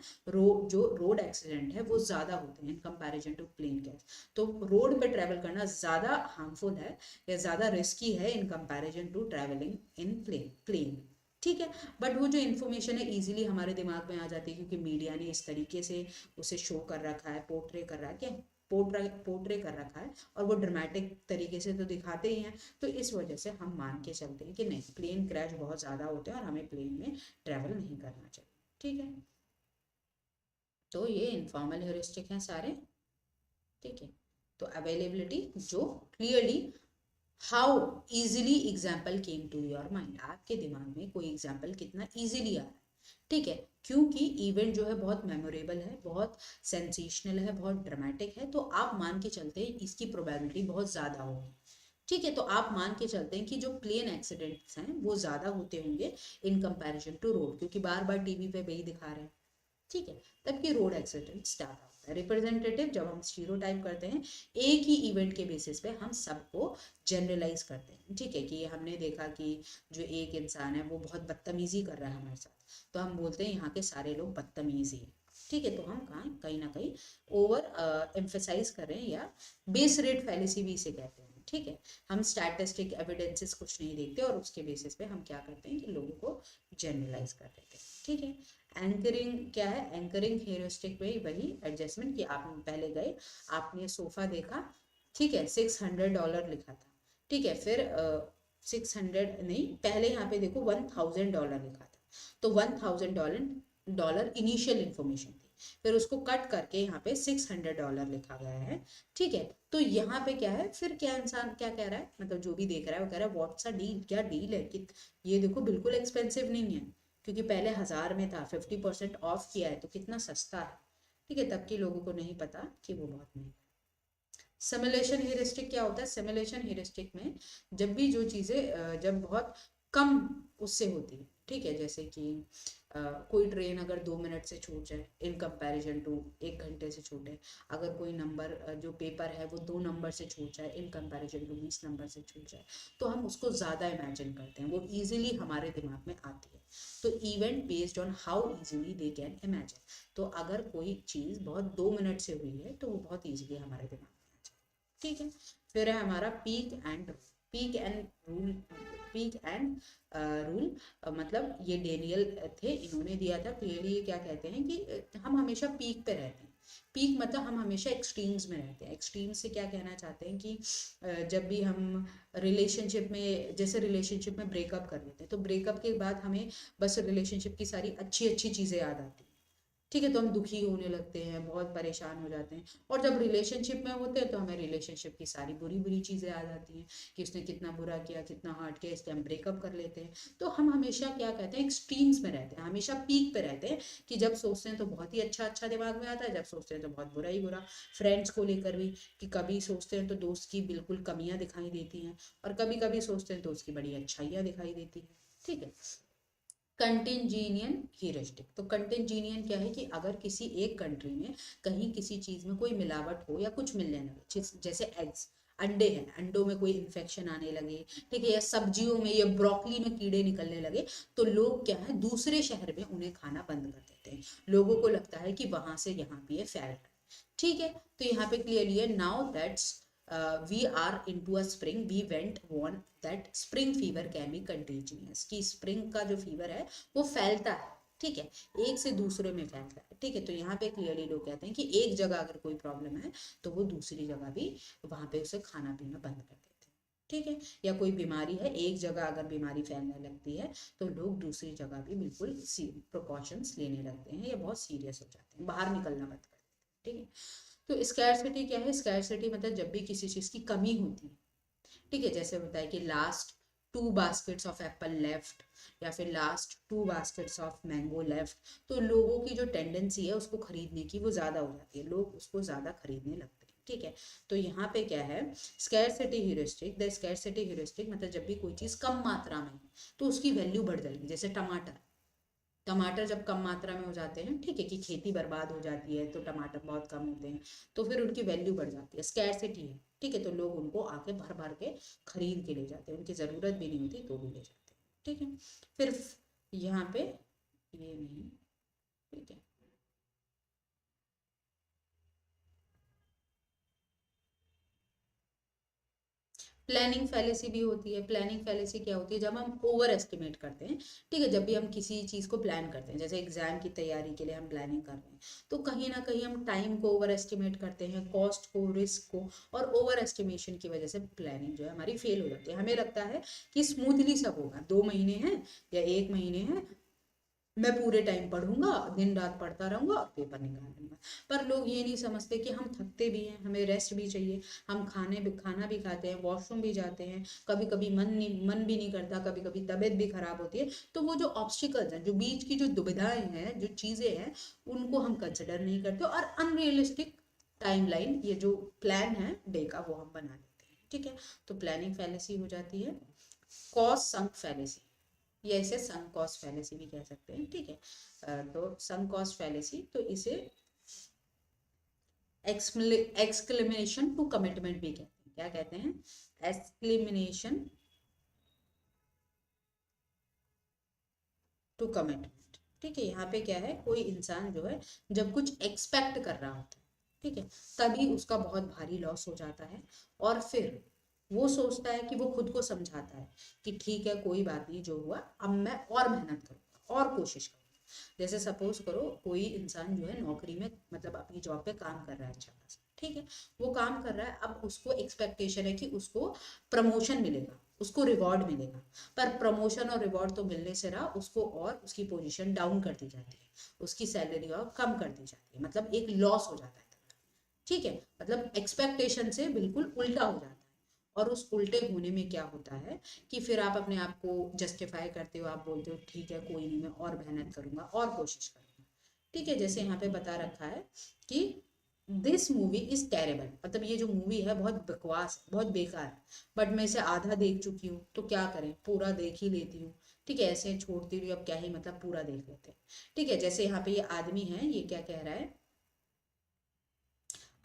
जो रोड एक्सीडेंट है वो ज़्यादा होते हैं in comparison to plane crash. तो रोड पे ट्रेवल करना ज़्यादा हार्मफुल है या ज़्यादा रिस्की है in comparison to travelling in plane. ठीक है, बट वो जो इन्फॉर्मेशन है इजीली हमारे दिमाग में आ जाती है, क्योंकि मीडिया ने इस तरीके से उसे शो कर रखा है, पोर्ट्रे कर रहा है, क्या पोर्ट्रे कर रखा है, और वो ड्रामेटिक तरीके से तो दिखाते ही हैं, तो इस वजह से हम मान के चलते हैं कि नहीं, प्लेन क्रैश बहुत ज़्यादा होते हैं और हमें प्लेन में ट्रैवल नहीं करना चाहिए। ठीक है, तो ये इनफॉर्मल ह्यूरिस्टिक हैं सारे। ठीक है, तो अवेलेबिलिटी जो clearly how easily example came to your mind, आपके दिमाग में कोई एग्जाम्पल कितना इजीली आ रहा है। ठीक है, क्योंकि इवेंट जो है बहुत मेमोरेबल है, बहुत सेंसेशनल है, बहुत ड्रामेटिक है, तो आप मान के चलते हैं इसकी प्रोबेबिलिटी बहुत ज़्यादा होगी। ठीक है, तो आप मान के चलते हैं कि जो प्लेन एक्सीडेंट्स हैं वो ज़्यादा होते होंगे इन कंपैरिजन टू रोड, क्योंकि बार बार टीवी पे वही दिखा रहे हैं। ठीक है, तब कि रोड एक्सीडेंट ज़्यादा होता है। रिप्रेजेंटेटिव जब हम स्टीरियोटाइप करते हैं, एक ही इवेंट के बेसिस पे हम सबको जनरलाइज करते हैं। ठीक है, कि हमने देखा कि जो एक इंसान है वो बहुत बदतमीजी कर रहा है हमारे साथ, तो हम बोलते हैं यहाँ के सारे लोग बदतमीज ही हैं। ठीक है, तो हम कहीं ना कहीं ओवर एम्फेसाइज कर रहे हैं, या बेस रेट फैलेसी भी इसे कहते हैं। ठीक है, हम स्टैटिस्टिक एविडेंसेस कुछ नहीं देखते और उसके बेसिस पे हम क्या करते हैं कि लोगों को जनरलाइज कर देते हैं। ठीक है, एंकरिंग क्या है, एंकरिंग हेरोस्टिक में वही एडजस्टमेंट कि आप पहले गए, आपने सोफा देखा, ठीक है, $600 लिखा था, ठीक है, फिर 600 नहीं, पहले यहाँ पे देखो $1000 लिखा था, तो $1000 इनिशियल इन्फॉर्मेशन थी, फिर उसको कट करके यहाँ पे $600 लिखा गया है। ठीक है, तो यहाँ पे क्या है, फिर क्या इंसान क्या कह रहा है, मतलब जो भी देख रहा है वो कह रहा है व्हाट्स अ डील, क्या डील है कि ये देखो बिल्कुल एक्सपेंसिव नहीं है, क्योंकि पहले 1000 में था, 50% ऑफ किया है, तो कितना सस्ता है। ठीक है, तब के लोगों को नहीं पता कि वो बहुत महंगा। सिमुलेशन ह्यूरिस्टिक क्या होता है, सिमुलेशन ह्यूरिस्टिक में जब भी जो चीज़ें जब बहुत कम उससे होती है, ठीक है, जैसे कि कोई ट्रेन अगर 2 मिनट से छूट जाए इन कंपैरिजन टू 1 घंटे से छूटे, अगर कोई नंबर जो पेपर है वो 2 नंबर से छूट जाए इन कंपैरिजन टू 20 नंबर से छूट जाए, तो हम उसको ज़्यादा इमेजिन करते हैं, वो ईजिली हमारे दिमाग में आती है। तो event based on how easily they can imagine, तो अगर कोई चीज़ बहुत 2 मिनट से हुई है तो वो बहुत ईजिली हमारे दिमाग में आ जाए। ठीक है, फिर है हमारा peak and rule. Peak and rule मतलब ये डेनियल थे, इन्होंने दिया था क्लियरली। ये क्या कहते हैं कि हम हमेशा पीक पे रहते हैं। पीक मतलब हम हमेशा एक्सट्रीम्स में रहते हैं। एक्सट्रीम्स से क्या कहना चाहते हैं कि जब भी हम रिलेशनशिप में, जैसे रिलेशनशिप में ब्रेकअप कर लेते हैं, तो ब्रेकअप के बाद हमें बस रिलेशनशिप की सारी अच्छी अच्छी चीज़ें याद आती हैं। ठीक है, तो हम दुखी होने लगते हैं, बहुत परेशान हो जाते हैं, और जब रिलेशनशिप में होते हैं तो हमें रिलेशनशिप की सारी बुरी बुरी चीज़ें आ जाती हैं कि उसने कितना बुरा किया, कितना हर्ट किया, इसलिए हम ब्रेकअप कर लेते हैं। तो हम हमेशा क्या कहते हैं, एक्सट्रीम्स में रहते हैं, हमेशा पीक पे रहते हैं, कि जब सोचते हैं तो बहुत ही अच्छा अच्छा दिमाग में आता है, जब सोचते हैं तो बहुत बुरा ही बुरा। फ्रेंड्स को लेकर भी, कि कभी सोचते हैं तो दोस्त की बिल्कुल कमियां दिखाई देती हैं, और कभी कभी सोचते हैं तो उसकी बड़ी अच्छाइयाँ दिखाई देती हैं। ठीक है, कंटेंजीनियन ह्यूरिस्टिक, तो कंटेंजीनियन क्या है कि अगर किसी एक कंट्री में कहीं किसी चीज में कोई मिलावट हो या कुछ मिलने लगे, जैसे एग्स, अंडे हैं, अंडों में कोई इन्फेक्शन आने लगे, ठीक है, या सब्जियों में या ब्रोकली में कीड़े निकलने लगे, तो लोग क्या है दूसरे शहर में उन्हें खाना बंद कर देते हैं। लोगों को लगता है कि वहां से यहाँ पे ये फैल रहा है। ठीक है, तो यहाँ पे क्लियरली है, now that's we are into a spring, we went on that spring fever can be contagious, कि spring का जो फीवर है वो फैलता है। ठीक है, एक से दूसरे में फैलता है। ठीक है, तो यहाँ पे क्लियरली लोग कहते हैं कि एक जगह अगर कोई प्रॉब्लम है तो वो दूसरी जगह भी वहां पे उसे खाना पीना बंद कर देते हैं। ठीक है, या कोई बीमारी है, एक जगह अगर बीमारी फैलने लगती है तो लोग दूसरी जगह भी बिल्कुल प्रिकॉशंस लेने लगते हैं या बहुत सीरियस हो जाते हैं, बाहर निकलना बंद कर देते हैं। ठीक है, तो स्कैरसिटी क्या है? स्कैरसिटी मतलब जब भी किसी चीज़ की कमी होती है, ठीक है, जैसे होता है कि last 2 baskets of Apple left, या फिर last 2 baskets of mango left, तो लोगों की जो टेंडेंसी है उसको खरीदने की वो ज़्यादा हो जाती है, लोग उसको ज़्यादा खरीदने लगते हैं। ठीक है, तो यहाँ पे क्या है, scarcity heuristic. The scarcity heuristic मतलब जब भी कोई चीज़ कम मात्रा में है तो उसकी वैल्यू बढ़ जाएगी। जैसे टमाटर, टमाटर जब कम मात्रा में हो जाते हैं, ठीक है, कि खेती बर्बाद हो जाती है तो टमाटर बहुत कम होते हैं, तो फिर उनकी वैल्यू बढ़ जाती है, स्कैरसिटी है। ठीक है, तो लोग उनको आके भर भर के खरीद के ले जाते हैं, उनकी ज़रूरत भी नहीं होती तो भी ले जाते हैं। ठीक है, फिर यहाँ पे ये नहीं, ठीक है, प्लानिंग फैलेसी भी होती है। प्लानिंग फैलेसी क्या होती है? जब हम ओवर एस्टिमेट करते हैं, ठीक है, जब भी हम किसी चीज़ को प्लान करते हैं, जैसे एग्जाम की तैयारी के लिए हम प्लानिंग कर रहे हैं, तो कहीं ना कहीं हम टाइम को ओवर एस्टिमेट करते हैं, कॉस्ट को, रिस्क को, और ओवर एस्टिमेशन की वजह से प्लानिंग जो है हमारी फेल हो जाती है। हमें लगता है कि स्मूथली सब होगा, 2 महीने हैं या 1 महीने हैं, मैं पूरे टाइम पढ़ूंगा, दिन रात पढ़ता रहूंगा और पेपर निकाल लूंगा। पर लोग ये नहीं समझते कि हम थकते भी हैं, हमें रेस्ट भी चाहिए, हम खाना भी खाते हैं, वॉशरूम भी जाते हैं, कभी कभी मन भी नहीं करता, कभी कभी तबीयत भी खराब होती है। तो वो जो ऑब्स्टिकल्स हैं, जो बीच की जो दुविधाएं हैं, जो चीज़ें हैं, उनको हम कंसिडर नहीं करते और अनरियलिस्टिक टाइमलाइन, ये जो प्लान है डे का, वो हम बना लेते हैं। ठीक है, तो प्लानिंग फैलेसी हो जाती है। कॉस्ट संक फैलेसी, या इसे संक कॉस्ट फैलेसी भी कह सकते हैं। ठीक है, तो संक कॉस्ट फैलेसी, तो इसे एक्सक्लेमेशन टू कमिटमेंट भी कहते हैं। क्या कहते हैं? Exclamation to commitment. ठीक है, यहाँ पे क्या है, कोई इंसान जो है जब कुछ एक्सपेक्ट कर रहा होता है, ठीक है, तभी उसका बहुत भारी लॉस हो जाता है, और फिर वो सोचता है कि वो खुद को समझाता है कि ठीक है, कोई बात नहीं, जो हुआ अब मैं और मेहनत करूँगा और कोशिश करूँगा। जैसे सपोज करो कोई इंसान जो है नौकरी में, मतलब अपनी जॉब पे काम कर रहा है अच्छा खासा, ठीक है, वो काम कर रहा है, अब उसको एक्सपेक्टेशन है कि उसको प्रमोशन मिलेगा, उसको रिवॉर्ड मिलेगा, पर प्रमोशन और रिवॉर्ड तो मिलने से रहा, उसको और उसकी पोजीशन डाउन कर दी जाती है, उसकी सैलरी और कम कर दी जाती है, मतलब एक लॉस हो जाता है। ठीक है, मतलब एक्सपेक्टेशन से बिल्कुल उल्टा हो जाता है। और उस उल्टे होने में क्या होता है कि फिर आप अपने आप को जस्टिफाई करते हो, आप बोलते हो ठीक है, कोई नहीं, मैं और मेहनत करूंगा और कोशिश करूंगा। ठीक है, जैसे यहाँ पे बता रखा है कि दिस मूवी इज टेरेबल, मतलब ये जो मूवी है बहुत बकवास है, बहुत बेकार है, बट मैं इसे आधा देख चुकी हूँ, तो क्या करें, पूरा देख ही लेती हूँ। ठीक है, ऐसे छोड़ती रही, अब क्या ही मतलब, पूरा देख लेते हैं। ठीक है, जैसे यहाँ पे ये आदमी है, ये क्या कह रहा है,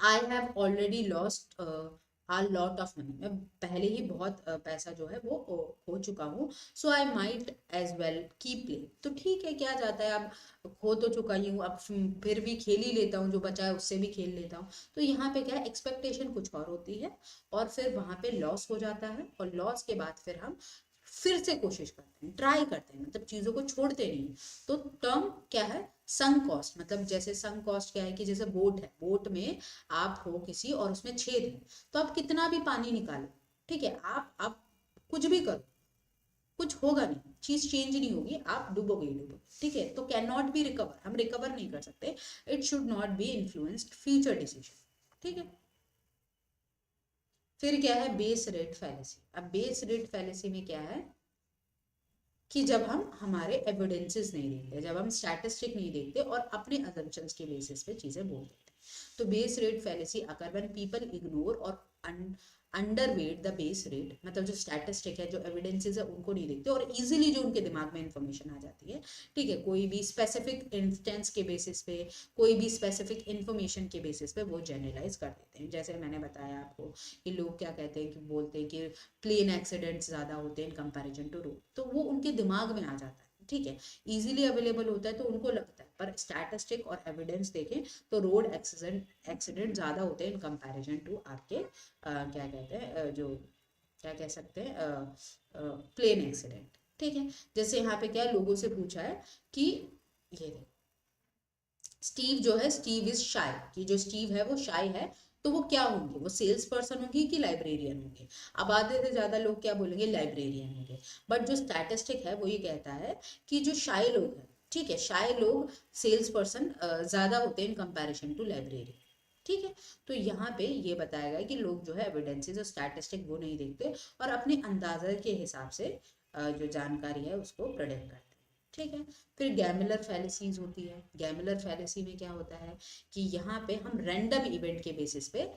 I have already lost a lot of money, मैं पहले ही बहुत पैसा जो है वो खो चुका हूँ, so I might as well keep play, तो ठीक है, क्या जाता है, अब खो तो चुका ही हूँ, अब फिर भी खेल ही लेता हूँ, जो बचा है उससे भी खेल लेता हूँ। तो यहाँ पे क्या है, एक्सपेक्टेशन कुछ और होती है, और फिर वहाँ पे लॉस हो जाता है, और लॉस के बाद फिर हम फिर से कोशिश करते हैं, ट्राई करते हैं, मतलब चीज़ों को छोड़ते नहीं। तो टर्म क्या है, संक कॉस्ट, मतलब जैसे संक कॉस्ट क्या है कि जैसे बोट है, बोट में आप हो किसी और उसमें छेद है, तो आप कितना भी पानी निकालो, ठीक है, आप कुछ भी करो, कुछ होगा नहीं, चीज चेंज नहीं होगी, आप डूबोगे ही डूबोगे। ठीक है, तो कैन नॉट बी रिकवर, हम रिकवर नहीं कर सकते। It should not be influenced future decision. ठीक है, फिर क्या है, बेस रेट फैलेसी। अब बेस रेट फैलेसी में क्या है कि जब हम हमारे एविडेंसेस नहीं देखते, जब हम स्टैटिस्टिक नहीं देखते और अपने अजम्पशंस के बेसिस पे चीज़ें बोल देते हैं, तो base rate fallacy occur when people ignore और underweight the base rate, मतलब जो स्टैटिस्टिक है, जो एविडेंसेस है, उनको नहीं देखते और इजीली जो उनके दिमाग में इंफॉर्मेशन आ जाती है, ठीक है, कोई भी स्पेसिफिक इंस्टेंस के बेसिस पे, कोई भी स्पेसिफिक इंफॉर्मेशन के बेसिस पे वो जनरलाइज कर देते हैं। जैसे मैंने बताया आपको कि लोग क्या कहते हैं, कि बोलते हैं कि प्लेन एक्सीडेंट्स ज़्यादा होते हैं इन कंपैरिजन टू रोड, तो वो उनके दिमाग में आ जाता है। ठीक है, इजीली अवेलेबल होता है तो उनको लगता है, पर स्टैटिस्टिक और एविडेंस देखें तो रोड एक्सीडेंट ज़्यादा होते हैं इन कंपैरिजन टू आपके क्या कहते हैं जो क्या कह सकते हैं प्लेन एक्सीडेंट। ठीक है, जैसे यहाँ पे क्या लोगों से पूछा है कि ये स्टीव जो है, स्टीव इज शाय, कि जो स्टीव है वो शाय है, तो वो क्या होंगे, वो सेल्स पर्सन होंगे कि लाइब्रेरियन होंगे? अब आधे से ज्यादा लोग क्या बोलेंगे, लाइब्रेरियन होंगे। बट जो स्टैटिस्टिक है वो ये कहता है कि जो शाय लोग हैं, ठीक है, शाय लोग सेल्स पर्सन ज्यादा होते हैं इन कंपैरिजन टू लाइब्रेरियन। ठीक है, तो यहाँ पे ये बताया गया कि लोग जो है एविडेंसेस और स्टैटिस्टिक वो नहीं देखते और अपने अंदाजा के हिसाब से जो जानकारी है उसको प्रेडिक्ट करते हैं। ठीक है, फिर गैमुलर फैलेसीज होती है। गैमुलर फैलेसी में क्या होता है कि यहाँ पे हम रैंडम इवेंट के बेसिस पे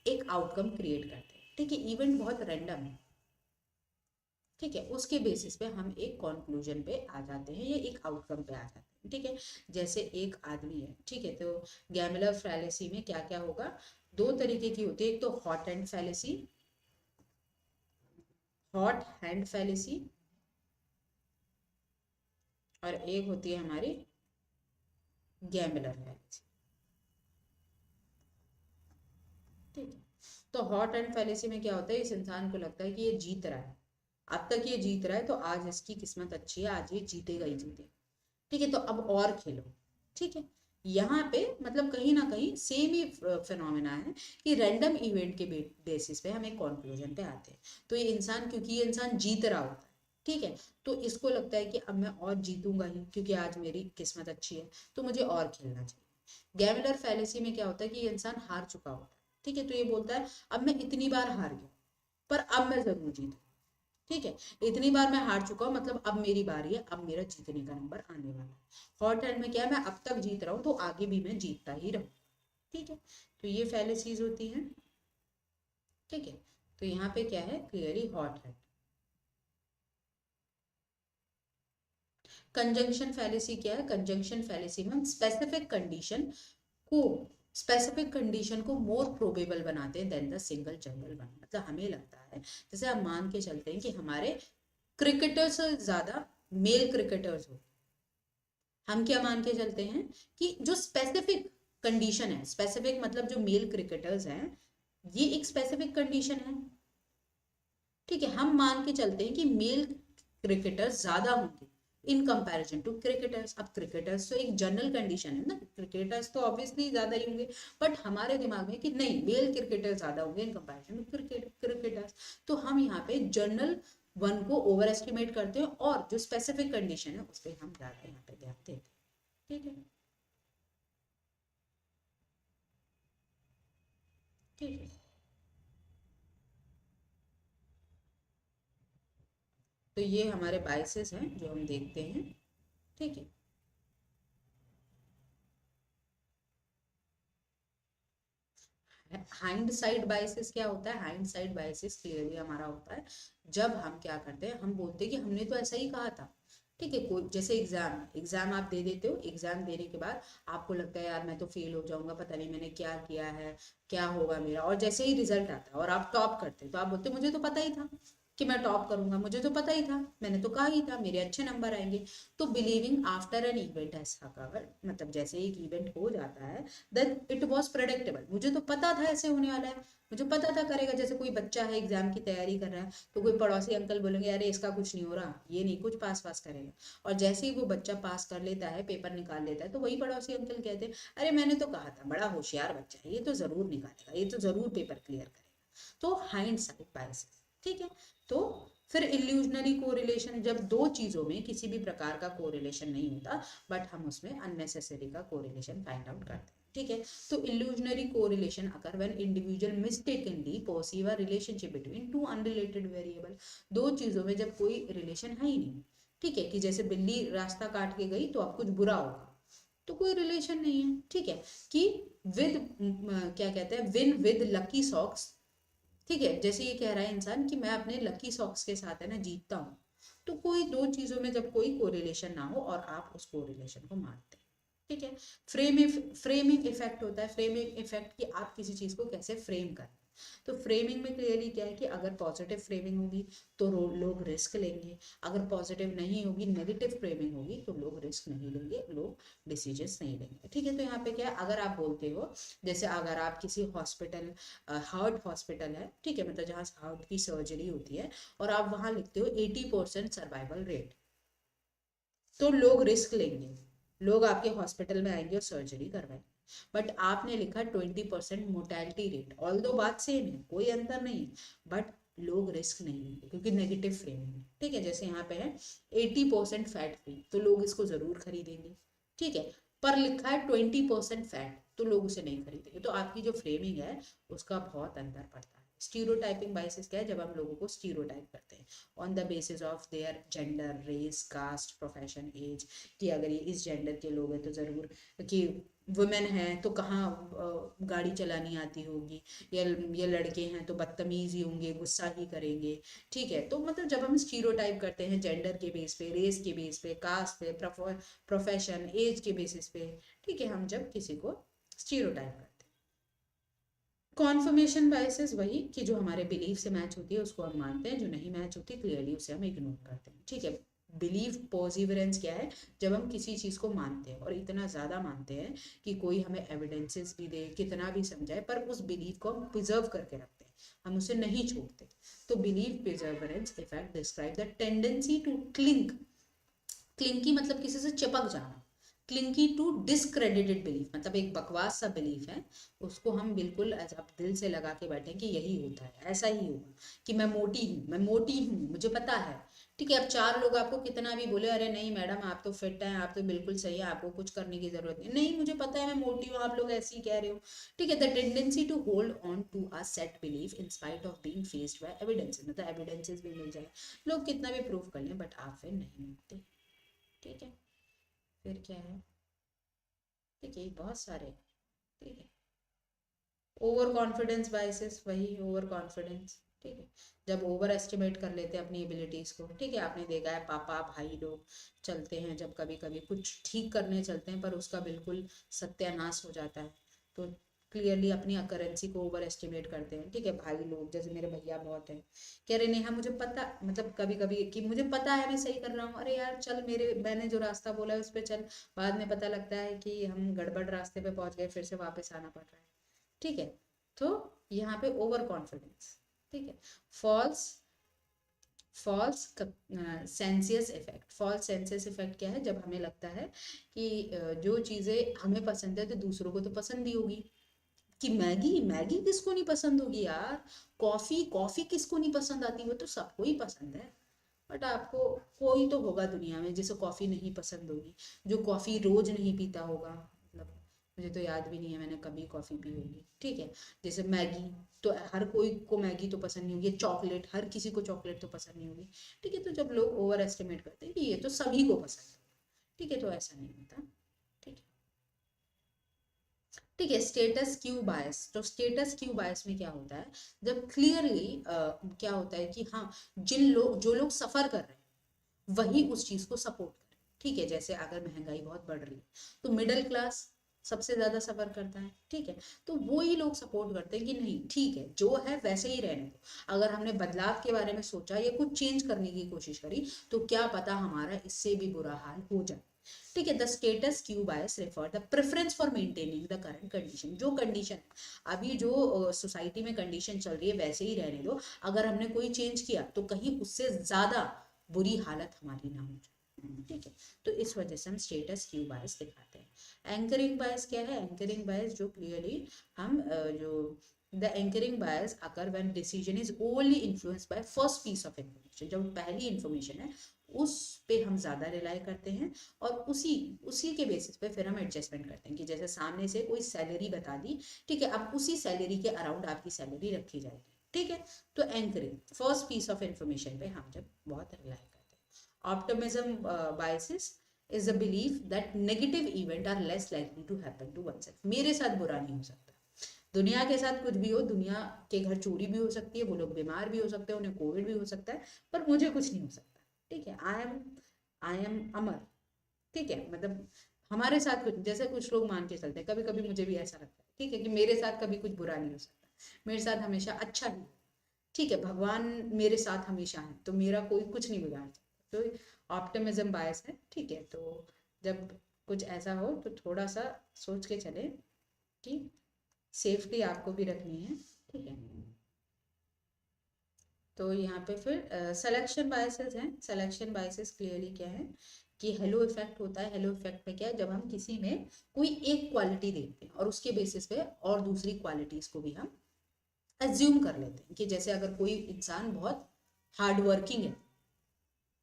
एक आउटकम क्रिएट करते हैं। ठीक है, इवेंट बहुत रैंडम है, ठीक है, उसके बेसिस पे हम एक कंक्लूजन पे आ जाते हैं या एक आउटकम पे आ जाते हैं। ठीक है, जैसे एक आदमी है, ठीक है, तो गैमुलर फैलेसी में क्या क्या होगा, दो तरीके की होती है, एक तो hot and fallacy, hot hand fallacy, और एक होती है हमारी गैमुलर फैलेसी। ठीक है, तो हॉट एंड फैलेसी में क्या होता है, इस इंसान को लगता है कि ये जीत रहा है, अब तक ये जीत रहा है तो आज इसकी किस्मत अच्छी है, आज ये जीतेगा ही जीतेगा। ठीक है, तो अब और खेलो। ठीक है, यहाँ पे मतलब कहीं ना कहीं सेम ही फिनोमेना है कि रैंडम इवेंट के बेसिस पे हम एक कंक्लूजन पे आते हैं। तो ये इंसान, क्योंकि ये इंसान जीत रहा होता है, ठीक है, तो इसको लगता है कि अब मैं और जीतूंगा ही क्योंकि आज मेरी किस्मत अच्छी है, तो मुझे और खेलना चाहिए। गैमुलर फैलेसी में क्या होता है कि ये इंसान हार चुका होता है, ठीक है, तो ये बोलता है अब मैं इतनी बार हार गया पर अब मैं जरूर जीतूंगा। ठीक है, इतनी बार मैं हार चुका हूँ मतलब अब मेरी बारी है, अब मेरा जीतने का नंबर आने वाला है। हॉट हैंड में क्या है, मैं अब तक जीत रहा हूँ तो आगे भी मैं जीतता ही रहूँ। ठीक है, तो ये फैलेसीज होती है। ठीक है, तो यहाँ पे क्या है, clearly hot hand. Conjunction fallacy क्या है, कंजंक्शन फैलेसी में हम स्पेसिफिक कंडीशन को मोर प्रोबेबल बनाते हैं than the single general one. मतलब हमें लगता है, जैसे हम मान के चलते हैं कि हमारे क्रिकेटर्स से ज्यादा मेल क्रिकेटर्स हो, हम क्या मान के चलते हैं कि जो स्पेसिफिक कंडीशन है, स्पेसिफिक मतलब जो मेल क्रिकेटर्स हैं, ये एक स्पेसिफिक कंडीशन है। ठीक है, हम मान के चलते हैं कि मेल क्रिकेटर्स ज्यादा होंगे इन कंपैरिजन टू क्रिकेटर्स। अब क्रिकेटर्स तो एक जनरल कंडीशन है ना, क्रिकेटर्स तो ऑब्वियसली ज्यादा ही होंगे, बट हमारे दिमाग में कि नहीं, मेल क्रिकेटर्स ज्यादा होंगे इन कंपैरिजन टू क्रिकेटर्स, तो हम यहाँ पे जनरल वन को ओवर एस्टिमेट करते हैं और जो स्पेसिफिक कंडीशन है उस पर हम ज्यादा यहाँ पे ध्यान देते हैं। ठीक है, ठीक है, तो ये हमारे बायसेस हैं जो हम देखते हैं। ठीक है, हाइंड साइड बायसेस क्या होता है, हाइंड साइड बायसेस क्लियरली हमारा होता है जब हम क्या करते हैं, हम बोलते हैं कि हमने तो ऐसा ही कहा था। ठीक है, कोई जैसे एग्जाम एग्जाम आप दे देते हो, एग्जाम देने के बाद आपको लगता है यार मैं तो फेल हो जाऊंगा, पता नहीं मैंने क्या किया है, क्या होगा मेरा, और जैसे ही रिजल्ट आता है और आप टॉप करते हो तो आप बोलते हो मुझे तो पता ही था कि मैं टॉप करूंगा, मुझे तो पता ही था, मैंने तो कहा ही था मेरे अच्छे नंबर आएंगे। तो बिलीविंग आफ्टर एन इवेंट ऐसा कवर, मतलब जैसे एक इवेंट हो जाता है देन इट वॉज प्रेडिक्टेबल, मुझे तो पता था ऐसे होने वाला है, मुझे पता था करेगा। जैसे कोई बच्चा है एग्जाम की तैयारी कर रहा है तो कोई पड़ोसी अंकल बोलेंगे अरे इसका कुछ नहीं हो रहा, ये नहीं कुछ पास पास करेगा, और जैसे ही वो बच्चा पास कर लेता है, पेपर निकाल लेता है, तो वही पड़ोसी अंकल कहते हैं अरे मैंने तो कहा था, बड़ा होशियार बच्चा है, ये तो जरूर निकालेगा, ये तो जरूर पेपर क्लियर करेगा। तो हाइंड साइड बायस। ठीक है, तो फिर इल्यूजनरी कोरिलेशन, जब दो चीजों में किसी भी प्रकार का कोरिलेशन नहीं होता बट हम उसमें अननेसेसरी का कोरिलेशन फाइंड आउट करते हैं। ठीक है, तो illusionary correlation occur when individual mistakenly perceive a relationship between two unrelated variable. दो चीजों में जब कोई रिलेशन है ही नहीं, ठीक है, कि जैसे बिल्ली रास्ता काट के गई तो अब कुछ बुरा होगा, तो कोई रिलेशन नहीं है। ठीक है, कि विद क्या कहते हैं, विन विद लकी सॉक्स। ठीक है, जैसे ये कह रहा है इंसान कि मैं अपने लकी सॉक्स के साथ है ना जीतता हूँ, तो कोई दो चीजों में जब कोई कोरिलेशन ना हो और आप उस कोरिलेशन को मानते हैं। ठीक है, फ्रेमिंग इफेक्ट होता है, फ्रेमिंग इफेक्ट कि आप किसी चीज को कैसे फ्रेम कर। तो फ्रेमिंग में क्लियरली क्या है कि अगर पॉजिटिव फ्रेमिंग होगी तो लोग रिस्क लेंगे, अगर पॉजिटिव नहीं होगी, नेगेटिव फ्रेमिंग होगी तो लोग रिस्क नहीं लेंगे, लोग डिसीजंस नहीं लेंगे। ठीक है, तो यहाँ पे क्या है, अगर आप बोलते हो, जैसे अगर आप किसी हॉस्पिटल, हार्ट हॉस्पिटल है, ठीक है, मतलब जहाँ हार्ट की सर्जरी होती है, और आप वहां लिखते हो 80% सर्वाइवल रेट, तो लोग रिस्क लेंगे, लोग आपके हॉस्पिटल में आएंगे और सर्जरी करवाएंगे। बट आपने लिखा 20% मोर्टेलिटी रेट, ऑल्दो बात सेम है, कोई अंतर नहीं है, बट लोग रिस्क नहीं लेंगे क्योंकि नेगेटिव फ्रेमिंग है। ठीक है, जैसे यहाँ पे है 80% फैट फ्री, तो लोग इसको जरूर खरीदेंगे। ठीक है, पर लिखा है 20% फैट, तो लोग उसे नहीं खरीदेंगे। तो आपकी जो फ्रेमिंग है उसका बहुत अंतर पड़ता है। स्टीरियोटाइपिंग बाइसेस क्या है, जब हम लोगों को स्टीरियोटाइप करते हैं on the basis of their gender, race, caste, profession, age, कि अगर ये इस जेंडर के लोग हैं तो ज़रूर, कि वुमेन हैं तो कहाँ गाड़ी चलानी आती होगी, या ये लड़के हैं तो बदतमीज ही होंगे, गुस्सा ही करेंगे। ठीक है, तो मतलब जब हम स्टीरियोटाइप करते हैं जेंडर के बेस पे, रेस के बेस पे, कास्ट पे, प्रोफेशन, एज के बेसिस पे, ठीक है, हम जब किसी को स्टीरियोटाइप करते हैं। कॉन्फर्मेशन बायसेस वही कि जो हमारे बिलीफ से मैच होती है उसको हम मानते हैं, जो नहीं मैच होती क्लियरली उसे हम इग्नोर करते हैं। ठीक है, बिलीव पर्सिवरेंस क्या है, जब हम किसी चीज़ को मानते हैं और इतना ज़्यादा मानते हैं कि कोई हमें एविडेंसेस भी दे, कितना भी समझाए, पर उस बिलीफ को हम प्रिजर्व करके रखते हैं, हम उसे नहीं छोड़ते। तो belief perseverance effect describe the tendency to cling, क्लिंकी मतलब किसी से चिपक जाना, क्लिंकी टू डिसक्रेडिटेड बिलीफ मतलब एक बकवास सा बिलीफ है, उसको हम बिल्कुल आप दिल से लगा के बैठे कि यही होता है, ऐसा ही होगा, कि मैं मोटी हूँ, मैं मोटी हूँ, मुझे पता है। ठीक है, अब चार लोग आपको कितना भी बोले, अरे नहीं मैडम आप तो फिट हैं, आप तो बिल्कुल सही है, आपको कुछ करने की जरूरत नहीं, नहीं मुझे पता है मैं मोटी हूँ, आप लोग ऐसे ही कह रहे हो। ठीक है, the tendency to hold on to a set belief in spite of being faced by evidences, मतलब एविडेंसेस भी मिल जाए, लोग कितना भी प्रूव कर लें, बट आप फिर नहीं मानते। ठीक है, फिर क्या है, ठीक है बहुत सारे। ठीक है, ओवर कॉन्फिडेंस बाइसेस, वही ओवर कॉन्फिडेंस। ठीक है, जब ओवर एस्टिमेट कर लेते हैं अपनी एबिलिटीज को। ठीक है, आपने देखा है पापा भाई लोग चलते हैं, जब कभी कभी कुछ ठीक करने चलते हैं पर उसका बिल्कुल सत्यानाश हो जाता है, तो क्लियरली अपनी अकरेंसी को ओवर एस्टिमेट करते हैं। ठीक है, भाई लोग जैसे मेरे भैया बहुत हैं, कह रहे नेहा मुझे पता, मतलब कभी कभी कि मुझे पता है मैं सही कर रहा हूँ, अरे यार चल मेरे मैंने जो रास्ता बोला है उस पर चल, बाद में पता लगता है कि हम गड़बड़ रास्ते पे पहुंच गए, फिर से वापस आना पड़ रहा है। ठीक है, तो यहाँ पे ओवर कॉन्फिडेंस। ठीक है, false false consensus effect, false consensus effect क्या है, जब हमें लगता है कि जो चीज़ें हमें पसंद है तो दूसरों को तो पसंद भी होगी, कि मैगी मैगी किसको नहीं पसंद होगी यार, कॉफी कॉफी किसको नहीं पसंद आती, वो तो सबको ही पसंद है। बट आपको कोई तो होगा दुनिया में जिसे कॉफी नहीं पसंद होगी, जो कॉफी रोज नहीं पीता होगा, मतलब मुझे तो याद भी नहीं है मैंने कभी कॉफी पी होगी। ठीक है, जैसे मैगी, तो हर कोई को मैगी तो पसंद नहीं होगी, चॉकलेट हर किसी को चॉकलेट तो पसंद नहीं होगी। ठीक है, तो जब लोग ओवर एस्टिमेट करते हैं कि ये तो सभी को पसंद है, ठीक है, तो ऐसा नहीं होता। ठीक है, ठीक है, स्टेटस क्यू बायस, तो स्टेटस क्यू बायस में क्या होता है, जब क्लियरली क्या होता है कि हाँ, जिन लोग जो लोग सफर कर रहे हैं वही उस चीज को सपोर्ट करें। ठीक है, जैसे अगर महंगाई बहुत बढ़ रही है तो मिडिल क्लास सबसे ज्यादा सफर करता है। ठीक है, तो वो ही लोग सपोर्ट करते हैं कि नहीं ठीक है जो है वैसे ही रहने दो, अगर हमने बदलाव के बारे में सोचा या कुछ चेंज करने की कोशिश करी तो क्या पता हमारा इससे भी बुरा हाल हो जाए। ठीक है, the status Q bias refer the preference for maintaining the current condition, जो कंडीशन अभी जो सोसाइटी में कंडीशन चल रही है वैसे ही रहने दो, अगर हमने कोई चेंज किया तो कहीं उससे ज्यादा बुरी हालत हमारी ना हो जाए। ठीक है, तो इस वजह से हम स्टेटस क्यू बायस दिखाते हैं। एंकरिंग बायस क्या है, एंकरिंग बायस जो क्लियरली हम जो the anchoring bias occur when decision is only influenced by first piece of information, जब पहली इंफॉर्मेशन है उस पे हम ज्यादा रिलाई करते हैं और उसी उसी के बेसिस पे फिर हम एडजस्टमेंट करते हैं, कि जैसे सामने से कोई सैलरी बता दी, ठीक है, अब उसी सैलरी के अराउंड आपकी सैलरी रखी जाएगी। ठीक है, तो anchoring first piece of information पे हम जब बहुत रिलाई करते हैं। Optimism biases is a belief that negative event are less likely to happen to oneself, मेरे साथ बुरा नहीं हो सकता, दुनिया के साथ कुछ भी हो, दुनिया के घर चोरी भी हो सकती है, वो लोग बीमार भी हो सकते हैं, उन्हें कोविड भी हो सकता है, पर मुझे कुछ नहीं हो सकता। ठीक है, आई एम अमर। ठीक है, मतलब हमारे साथ कुछ, जैसे कुछ लोग मान के चलते हैं, कभी कभी मुझे भी ऐसा लगता है, ठीक है, कि मेरे साथ कभी कुछ बुरा नहीं हो सकता, मेरे साथ हमेशा अच्छा ही। ठीक है, भगवान मेरे साथ हमेशा है तो मेरा कोई कुछ नहीं बिगाड़ सकता, तो ऑप्टिमिज्म बायस है। ठीक है, तो जब कुछ ऐसा हो तो थोड़ा सा सोच के चले कि सेफ्टी आपको भी रखनी है। ठीक है, तो यहाँ पे फिर सिलेक्शन बायसेस हैं। सिलेक्शन बायसेस क्लियरली क्या है कि हेलो इफेक्ट होता है। हेलो इफेक्ट में क्या है, जब हम किसी में कोई एक क्वालिटी देखते हैं और उसके बेसिस पे और दूसरी क्वालिटीज को भी हम एज्यूम कर लेते हैं, कि जैसे अगर कोई इंसान बहुत हार्ड वर्किंग है,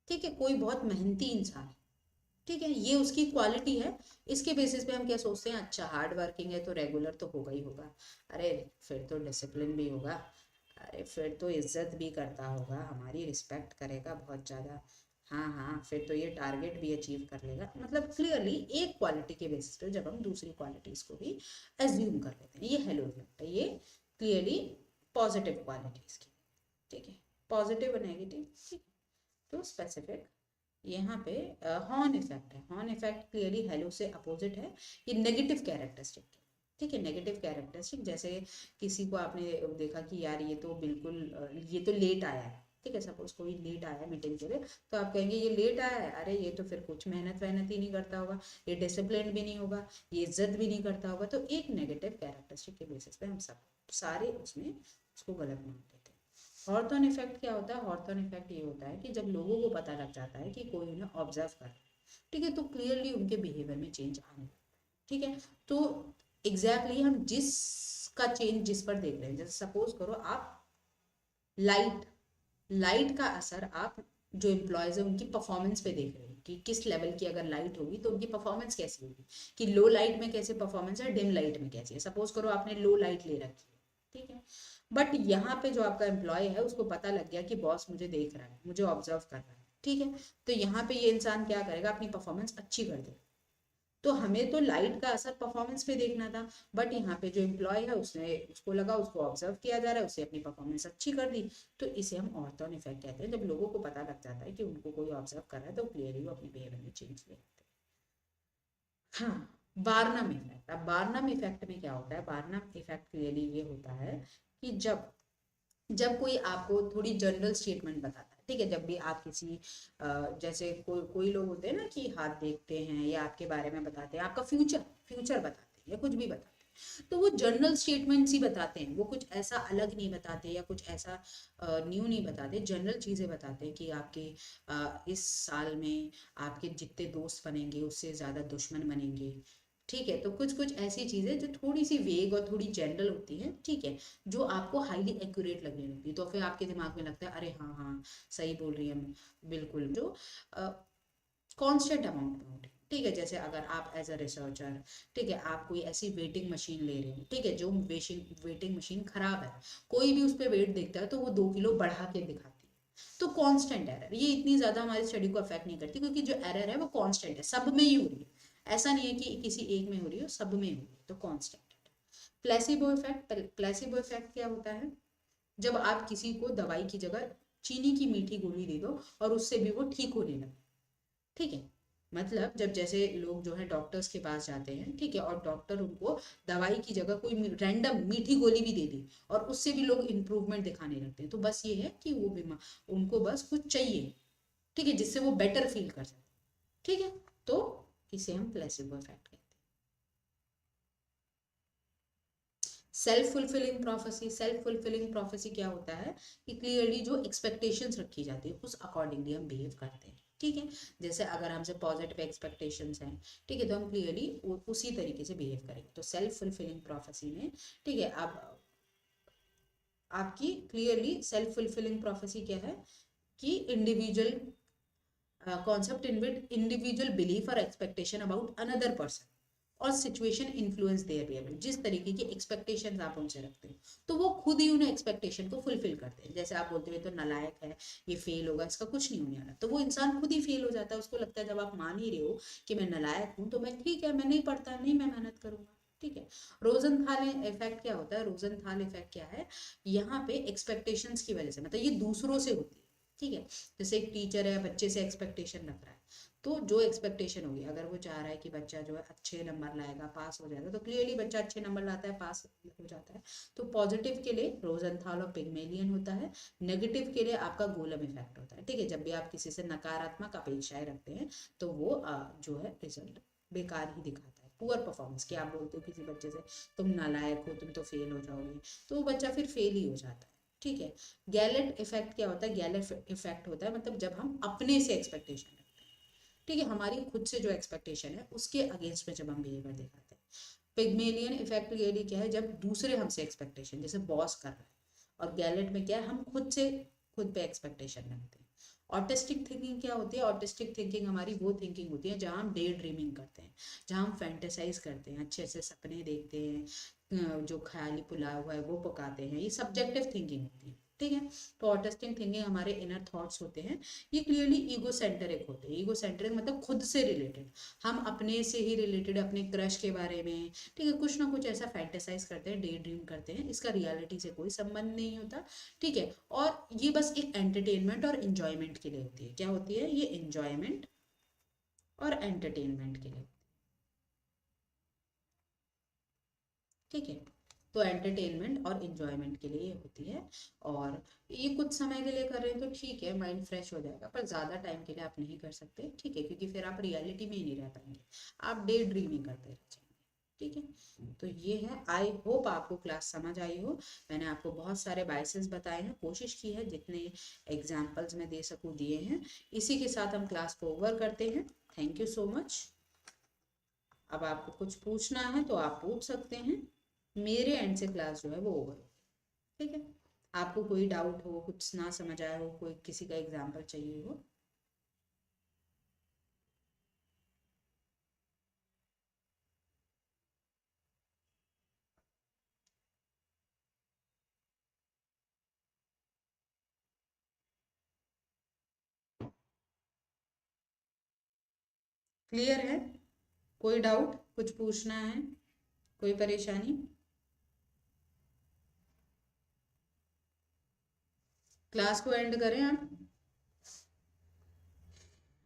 ठीक है, कोई बहुत मेहनती इंसान है, ठीक है, ये उसकी क्वालिटी है, इसके बेसिस पे हम क्या सोचते हैं, अच्छा हार्ड वर्किंग है तो रेगुलर तो होगा ही होगा, अरे फिर तो डिसिप्लिन भी होगा, अरे फिर तो इज्जत भी करता होगा, हमारी रिस्पेक्ट करेगा बहुत ज़्यादा, हाँ हाँ फिर तो ये टारगेट भी अचीव कर लेगा। मतलब क्लियरली एक क्वालिटी के बेसिस पे जब हम दूसरी क्वालिटीज को भी एज्यूम कर लेते हैं, ये हेलो इफेक्ट है। ये क्लियरली पॉजिटिव क्वालिटीज की, ठीक है, पॉजिटिव और नेगेटिव, ठीक है। तो स्पेसिफिक यहाँ पे हॉर्न इफेक्ट है। हॉर्न इफेक्ट क्लियरली हेलो से अपोजिट है, ये नेगेटिव कैरेक्टरिस्टिक है, ठीक है, नेगेटिव कैरेक्टरिस्टिक। जैसे किसी को आपने देखा कि यार ये तो बिल्कुल ये तो लेट आया है, ठीक है, सपोज कोई लेट आया है मीटिंग के लिए, तो आप कहेंगे ये लेट आया है, अरे ये तो फिर कुछ मेहनत वहनत ही नहीं करता होगा, ये डिसिप्लिन भी नहीं होगा, ये इज्जत भी नहीं करता होगा। तो एक नेगेटिव कैरेक्टरिस्टिक के बेसिस पे हम सब सारे उसमें उसको गलत मान लेते हैं। हॉर्थॉर्न इफेक्ट क्या होता है, हॉर्थॉर्न इफेक्ट ये होता है कि जब लोगों को पता लग जाता है कि कोई उन्हें ऑब्जर्व कर रहा है, ठीक है, तो क्लियरली उनके बिहेवियर में चेंज आने लगता है, ठीक है। तो एग्जैक्टली हम जिसका चेंज जिस पर देख रहे हैं, जैसे सपोज करो आप लाइट लाइट का असर आप जो एम्प्लॉयज है उनकी परफॉर्मेंस पे देख रहे हो कि किस लेवल की अगर लाइट होगी तो उनकी परफॉर्मेंस कैसी होगी, कि लो लाइट में कैसे परफॉर्मेंस है, डिम लाइट में कैसी है। सपोज करो आपने लो लाइट ले रखी है, ठीक है, बट यहाँ पे जो आपका एम्प्लॉय है उसको पता लग गया कि बॉस मुझे देख रहा है, मुझे ऑब्जर्व कर रहा है, ठीक है, तो यहाँ पे ये इंसान क्या करेगा, अपनी परफॉर्मेंस अच्छी कर देगा। तो हमें तो लाइट का असर परफॉर्मेंस पे देखना था, बट यहाँ पे जो एम्प्लॉय है उसने उसको लगा उसको ऑब्जर्व किया जा रहा है, उससे अपनी परफॉर्मेंस अच्छी कर दी। तो इसे हम ऑर्थोन इफेक्ट कहते हैं। जब लोगों को पता लग जाता है कि उनको कोई ऑब्जर्व कर रहा है तो क्लियरली वो अपनी बिहेवियर में चेंज ले आते हैं। हाँ, बार्नम इफेक्ट। अब बार्नम इफेक्ट में क्या होता है, बार्नम इफेक्ट क्लियरली ये होता है कि जब जब कोई आपको थोड़ी जनरल स्टेटमेंट बताता है, ठीक है, जब भी आप किसी जैसे कोई लोग होते हैं ना कि हाथ देखते हैं या आपके बारे में बताते हैं, आपका फ्यूचर फ्यूचर बताते हैं या कुछ भी बताते हैं, तो वो जनरल स्टेटमेंट्स ही बताते हैं, वो कुछ ऐसा अलग नहीं बताते या कुछ ऐसा न्यू नहीं बताते, जनरल चीज़ें बताते हैं कि आपके इस साल में आपके जितने दोस्त बनेंगे उससे ज़्यादा दुश्मन बनेंगे, ठीक है। तो कुछ कुछ ऐसी चीजें जो थोड़ी सी वेग और थोड़ी जनरल होती हैं, ठीक है, जो आपको हाईली एक्यूरेट लगने लगती है, तो फिर आपके दिमाग में लगता है अरे हाँ हाँ सही बोल रही है, बिल्कुल। जो कांस्टेंट अमाउंट में होती है, ठीक है, जैसे अगर आप एज अ रिसर्चर, ठीक है, आप कोई ऐसी वेटिंग मशीन ले रहे हैं, ठीक है, जो वेटिंग मशीन खराब है, कोई भी उस पर वेट देखता है तो वो 2 किलो बढ़ा के दिखाती है, तो कांस्टेंट एरर ये इतनी ज्यादा हमारी स्टडी को अफेक्ट नहीं करती, क्योंकि जो एरर है वो कांस्टेंट है, सब में ही हो रही है, ऐसा नहीं है कि किसी एक में हो रही हो, सब में हो रही है, तो कांस्टेंट है। प्लेसिबो इफेक्ट, प्लेसिबो इफेक्ट क्या होता है, जब आप किसी को दवाई की जगह चीनी की मीठी गोली दे दो और उससे भी वो ठीक होने लगे, ठीक है, मतलब जब जैसे लोग जो है डॉक्टर्स के पास जाते हैं, ठीक है, और डॉक्टर उनको दवाई की जगह कोई रैंडम मीठी गोली भी दे दी और उससे भी लोग इंप्रूवमेंट दिखाने लगते हैं, तो बस ये है कि वो बीमार, उनको बस कुछ चाहिए, ठीक है, जिससे वो बेटर फील कर सके, ठीक है, तो इसे हम प्लेसिबो इफेक्ट कहते हैं। Self fulfilling prophecy, self fulfilling prophecy क्या होता है कि क्लियरली जो एक्सपेक्टेशंस रखी जाती है उस अकॉर्डिंगली हम बिहेव करते हैं, ठीक है, जैसे अगर हमसे पॉजिटिव एक्सपेक्टेशंस हैं, ठीक है, तो हम क्लियरली उसी तरीके से बिहेव करेंगे। तो सेल्फ फुलफिलिंग प्रोफेसी में, ठीक है, अब आपकी क्लियरली सेल्फ फुलफिलिंग प्रोफेसी क्या है कि individual concept in which individual belief और एक्सपेक्टेशन अबाउट अनदर पर्सन और सिचुएशन इन्फ्लुएंस देयर बिहेवियर, जिस तरीके की एक्सपेक्टेशंस आप उनसे रखते हो तो वो खुद ही उन्हें एक्सपेक्टेशन को फुलफिल करते हैं। जैसे आप बोलते हो तो नालायक है, ये फेल होगा, इसका कुछ नहीं होने वाला, तो वो इंसान खुद ही फेल हो जाता है, उसको लगता है जब आप मान ही रहे हो कि मैं नालायक हूँ तो मैं ठीक है, मैं नहीं पढ़ता, नहीं मैं मेहनत करूंगा, ठीक है। रोजनथाल इफेक्ट क्या होता है, रोजनथाल इफेक्ट क्या है, यहाँ पे एक्सपेक्टेशंस की वजह से, मतलब ये दूसरों से होती है, ठीक है, जैसे एक टीचर है बच्चे से एक्सपेक्टेशन रख रहा है, तो जो एक्सपेक्टेशन होगी, अगर वो चाह रहा है कि बच्चा जो है अच्छे नंबर लाएगा, पास हो जाएगा, तो क्लियरली बच्चा अच्छे नंबर लाता है, पास हो जाता है। तो पॉजिटिव के लिए रोजनथाल और पिग्मेलियन होता है, नेगेटिव के लिए आपका गोलम इफेक्ट होता है, ठीक है, जब भी आप किसी से नकारात्मक अपेक्षाएं रखते हैं तो वो जो है रिजल्ट बेकार ही दिखाता है, पुअर परफॉर्मेंस। कि आप बोलते हो किसी बच्चे से तुम नालायक हो, तुम तो फेल हो जाओगे, तो वो बच्चा फिर फेल ही हो जाता है, ठीक है। गैलेट इफेक्ट क्या होता है, गैलेट इफेक्ट होता है मतलब जब हम अपने से एक्सपेक्टेशन रखते हैं, ठीक है, हमारी खुद से जो एक्सपेक्टेशन है उसके अगेंस्ट में जब हम बिहेवियर दिखाते हैं। पिग्मेलियन इफेक्ट रियली क्या है, जब दूसरे हमसे एक्सपेक्टेशन, जैसे बॉस कर रहा है, और गैलेट में क्या है, हम खुद से खुद पे एक्सपेक्टेशन रखते हैं। ऑटिस्टिक थिंकिंग क्या होती है, ऑटिस्टिक थिंकिंग हमारी वो थिंकिंग होती है जहाँ हम डे ड्रीमिंग करते हैं, जहाँ हम फैंटेसाइज करते हैं, अच्छे अच्छे सपने देखते हैं, जो ख्याली पुलाव हुआ है वो पकाते हैं, ये सब्जेक्टिव थिंकिंग होती है। ठीक है, तो ऑटिस्टिक थिंकिंग हमारे इनर थॉट्स होते हैं, ये क्लियरली ईगो सेंटरिक होते हैं। ईगो सेंटरिक मतलब खुद से रिलेटेड, हम अपने से ही रिलेटेड, अपने क्रश के बारे में, ठीक है, कुछ ना कुछ ऐसा फैंटेसाइज करते हैं, डे ड्रीम करते हैं, इसका रियलिटी से कोई संबंध नहीं होता। ठीक है, और ये बस एक एंटरटेनमेंट और इंजॉयमेंट के लिए होती है। क्या होती है ये, इंजॉयमेंट और एंटरटेनमेंट के लिए। ठीक है, तो एंटरटेनमेंट और इंजॉयमेंट के लिए होती है, और ये कुछ समय के लिए कर रहे हैं तो ठीक है, माइंड फ्रेश हो जाएगा, पर ज़्यादा टाइम के लिए आप नहीं कर सकते। ठीक है, क्योंकि फिर आप रियलिटी में ही नहीं रह पाएंगे, आप डे ड्रीमिंग करते रह जाएंगे। ठीक है, तो ये है। आई होप आपको क्लास समझ आई हो। मैंने आपको बहुत सारे बायसेस बताए हैं, कोशिश की है जितने एग्जाम्पल्स में दे सकूँ दिए हैं। इसी के साथ हम क्लास को ओवर करते हैं। Thank you so much. अब आपको कुछ पूछना है तो आप पूछ सकते हैं। मेरे एंड से क्लास जो है वो ओवर हो। ठीक है, आपको कोई डाउट हो, कुछ ना समझ आया हो, कोई किसी का एग्जाम्पल चाहिए हो। क्लियर है? कोई डाउट, कुछ पूछना है, कोई परेशानी? क्लास को एंड करें आप?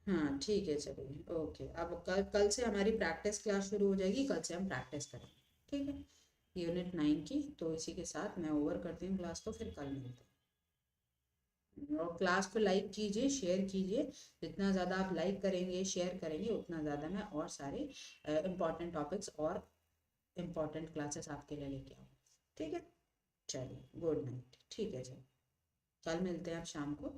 हाँ ठीक है, चलिए, ओके। अब कल कल से हमारी प्रैक्टिस क्लास शुरू हो जाएगी, कल से हम प्रैक्टिस करेंगे। ठीक है, यूनिट 9 की। तो इसी के साथ मैं ओवर करती हूँ क्लास को, फिर कल मिलते हैं। और क्लास को लाइक कीजिए, शेयर कीजिए। जितना ज़्यादा आप लाइक करेंगे, शेयर करेंगे, उतना ज़्यादा मैं और सारे इम्पॉर्टेंट टॉपिक्स और इम्पॉर्टेंट क्लासेस आपके लिए लेके आऊँ। ठीक है, चलिए, गुड नाइट। ठीक है, चलिए, कल मिलते हैं आप शाम को।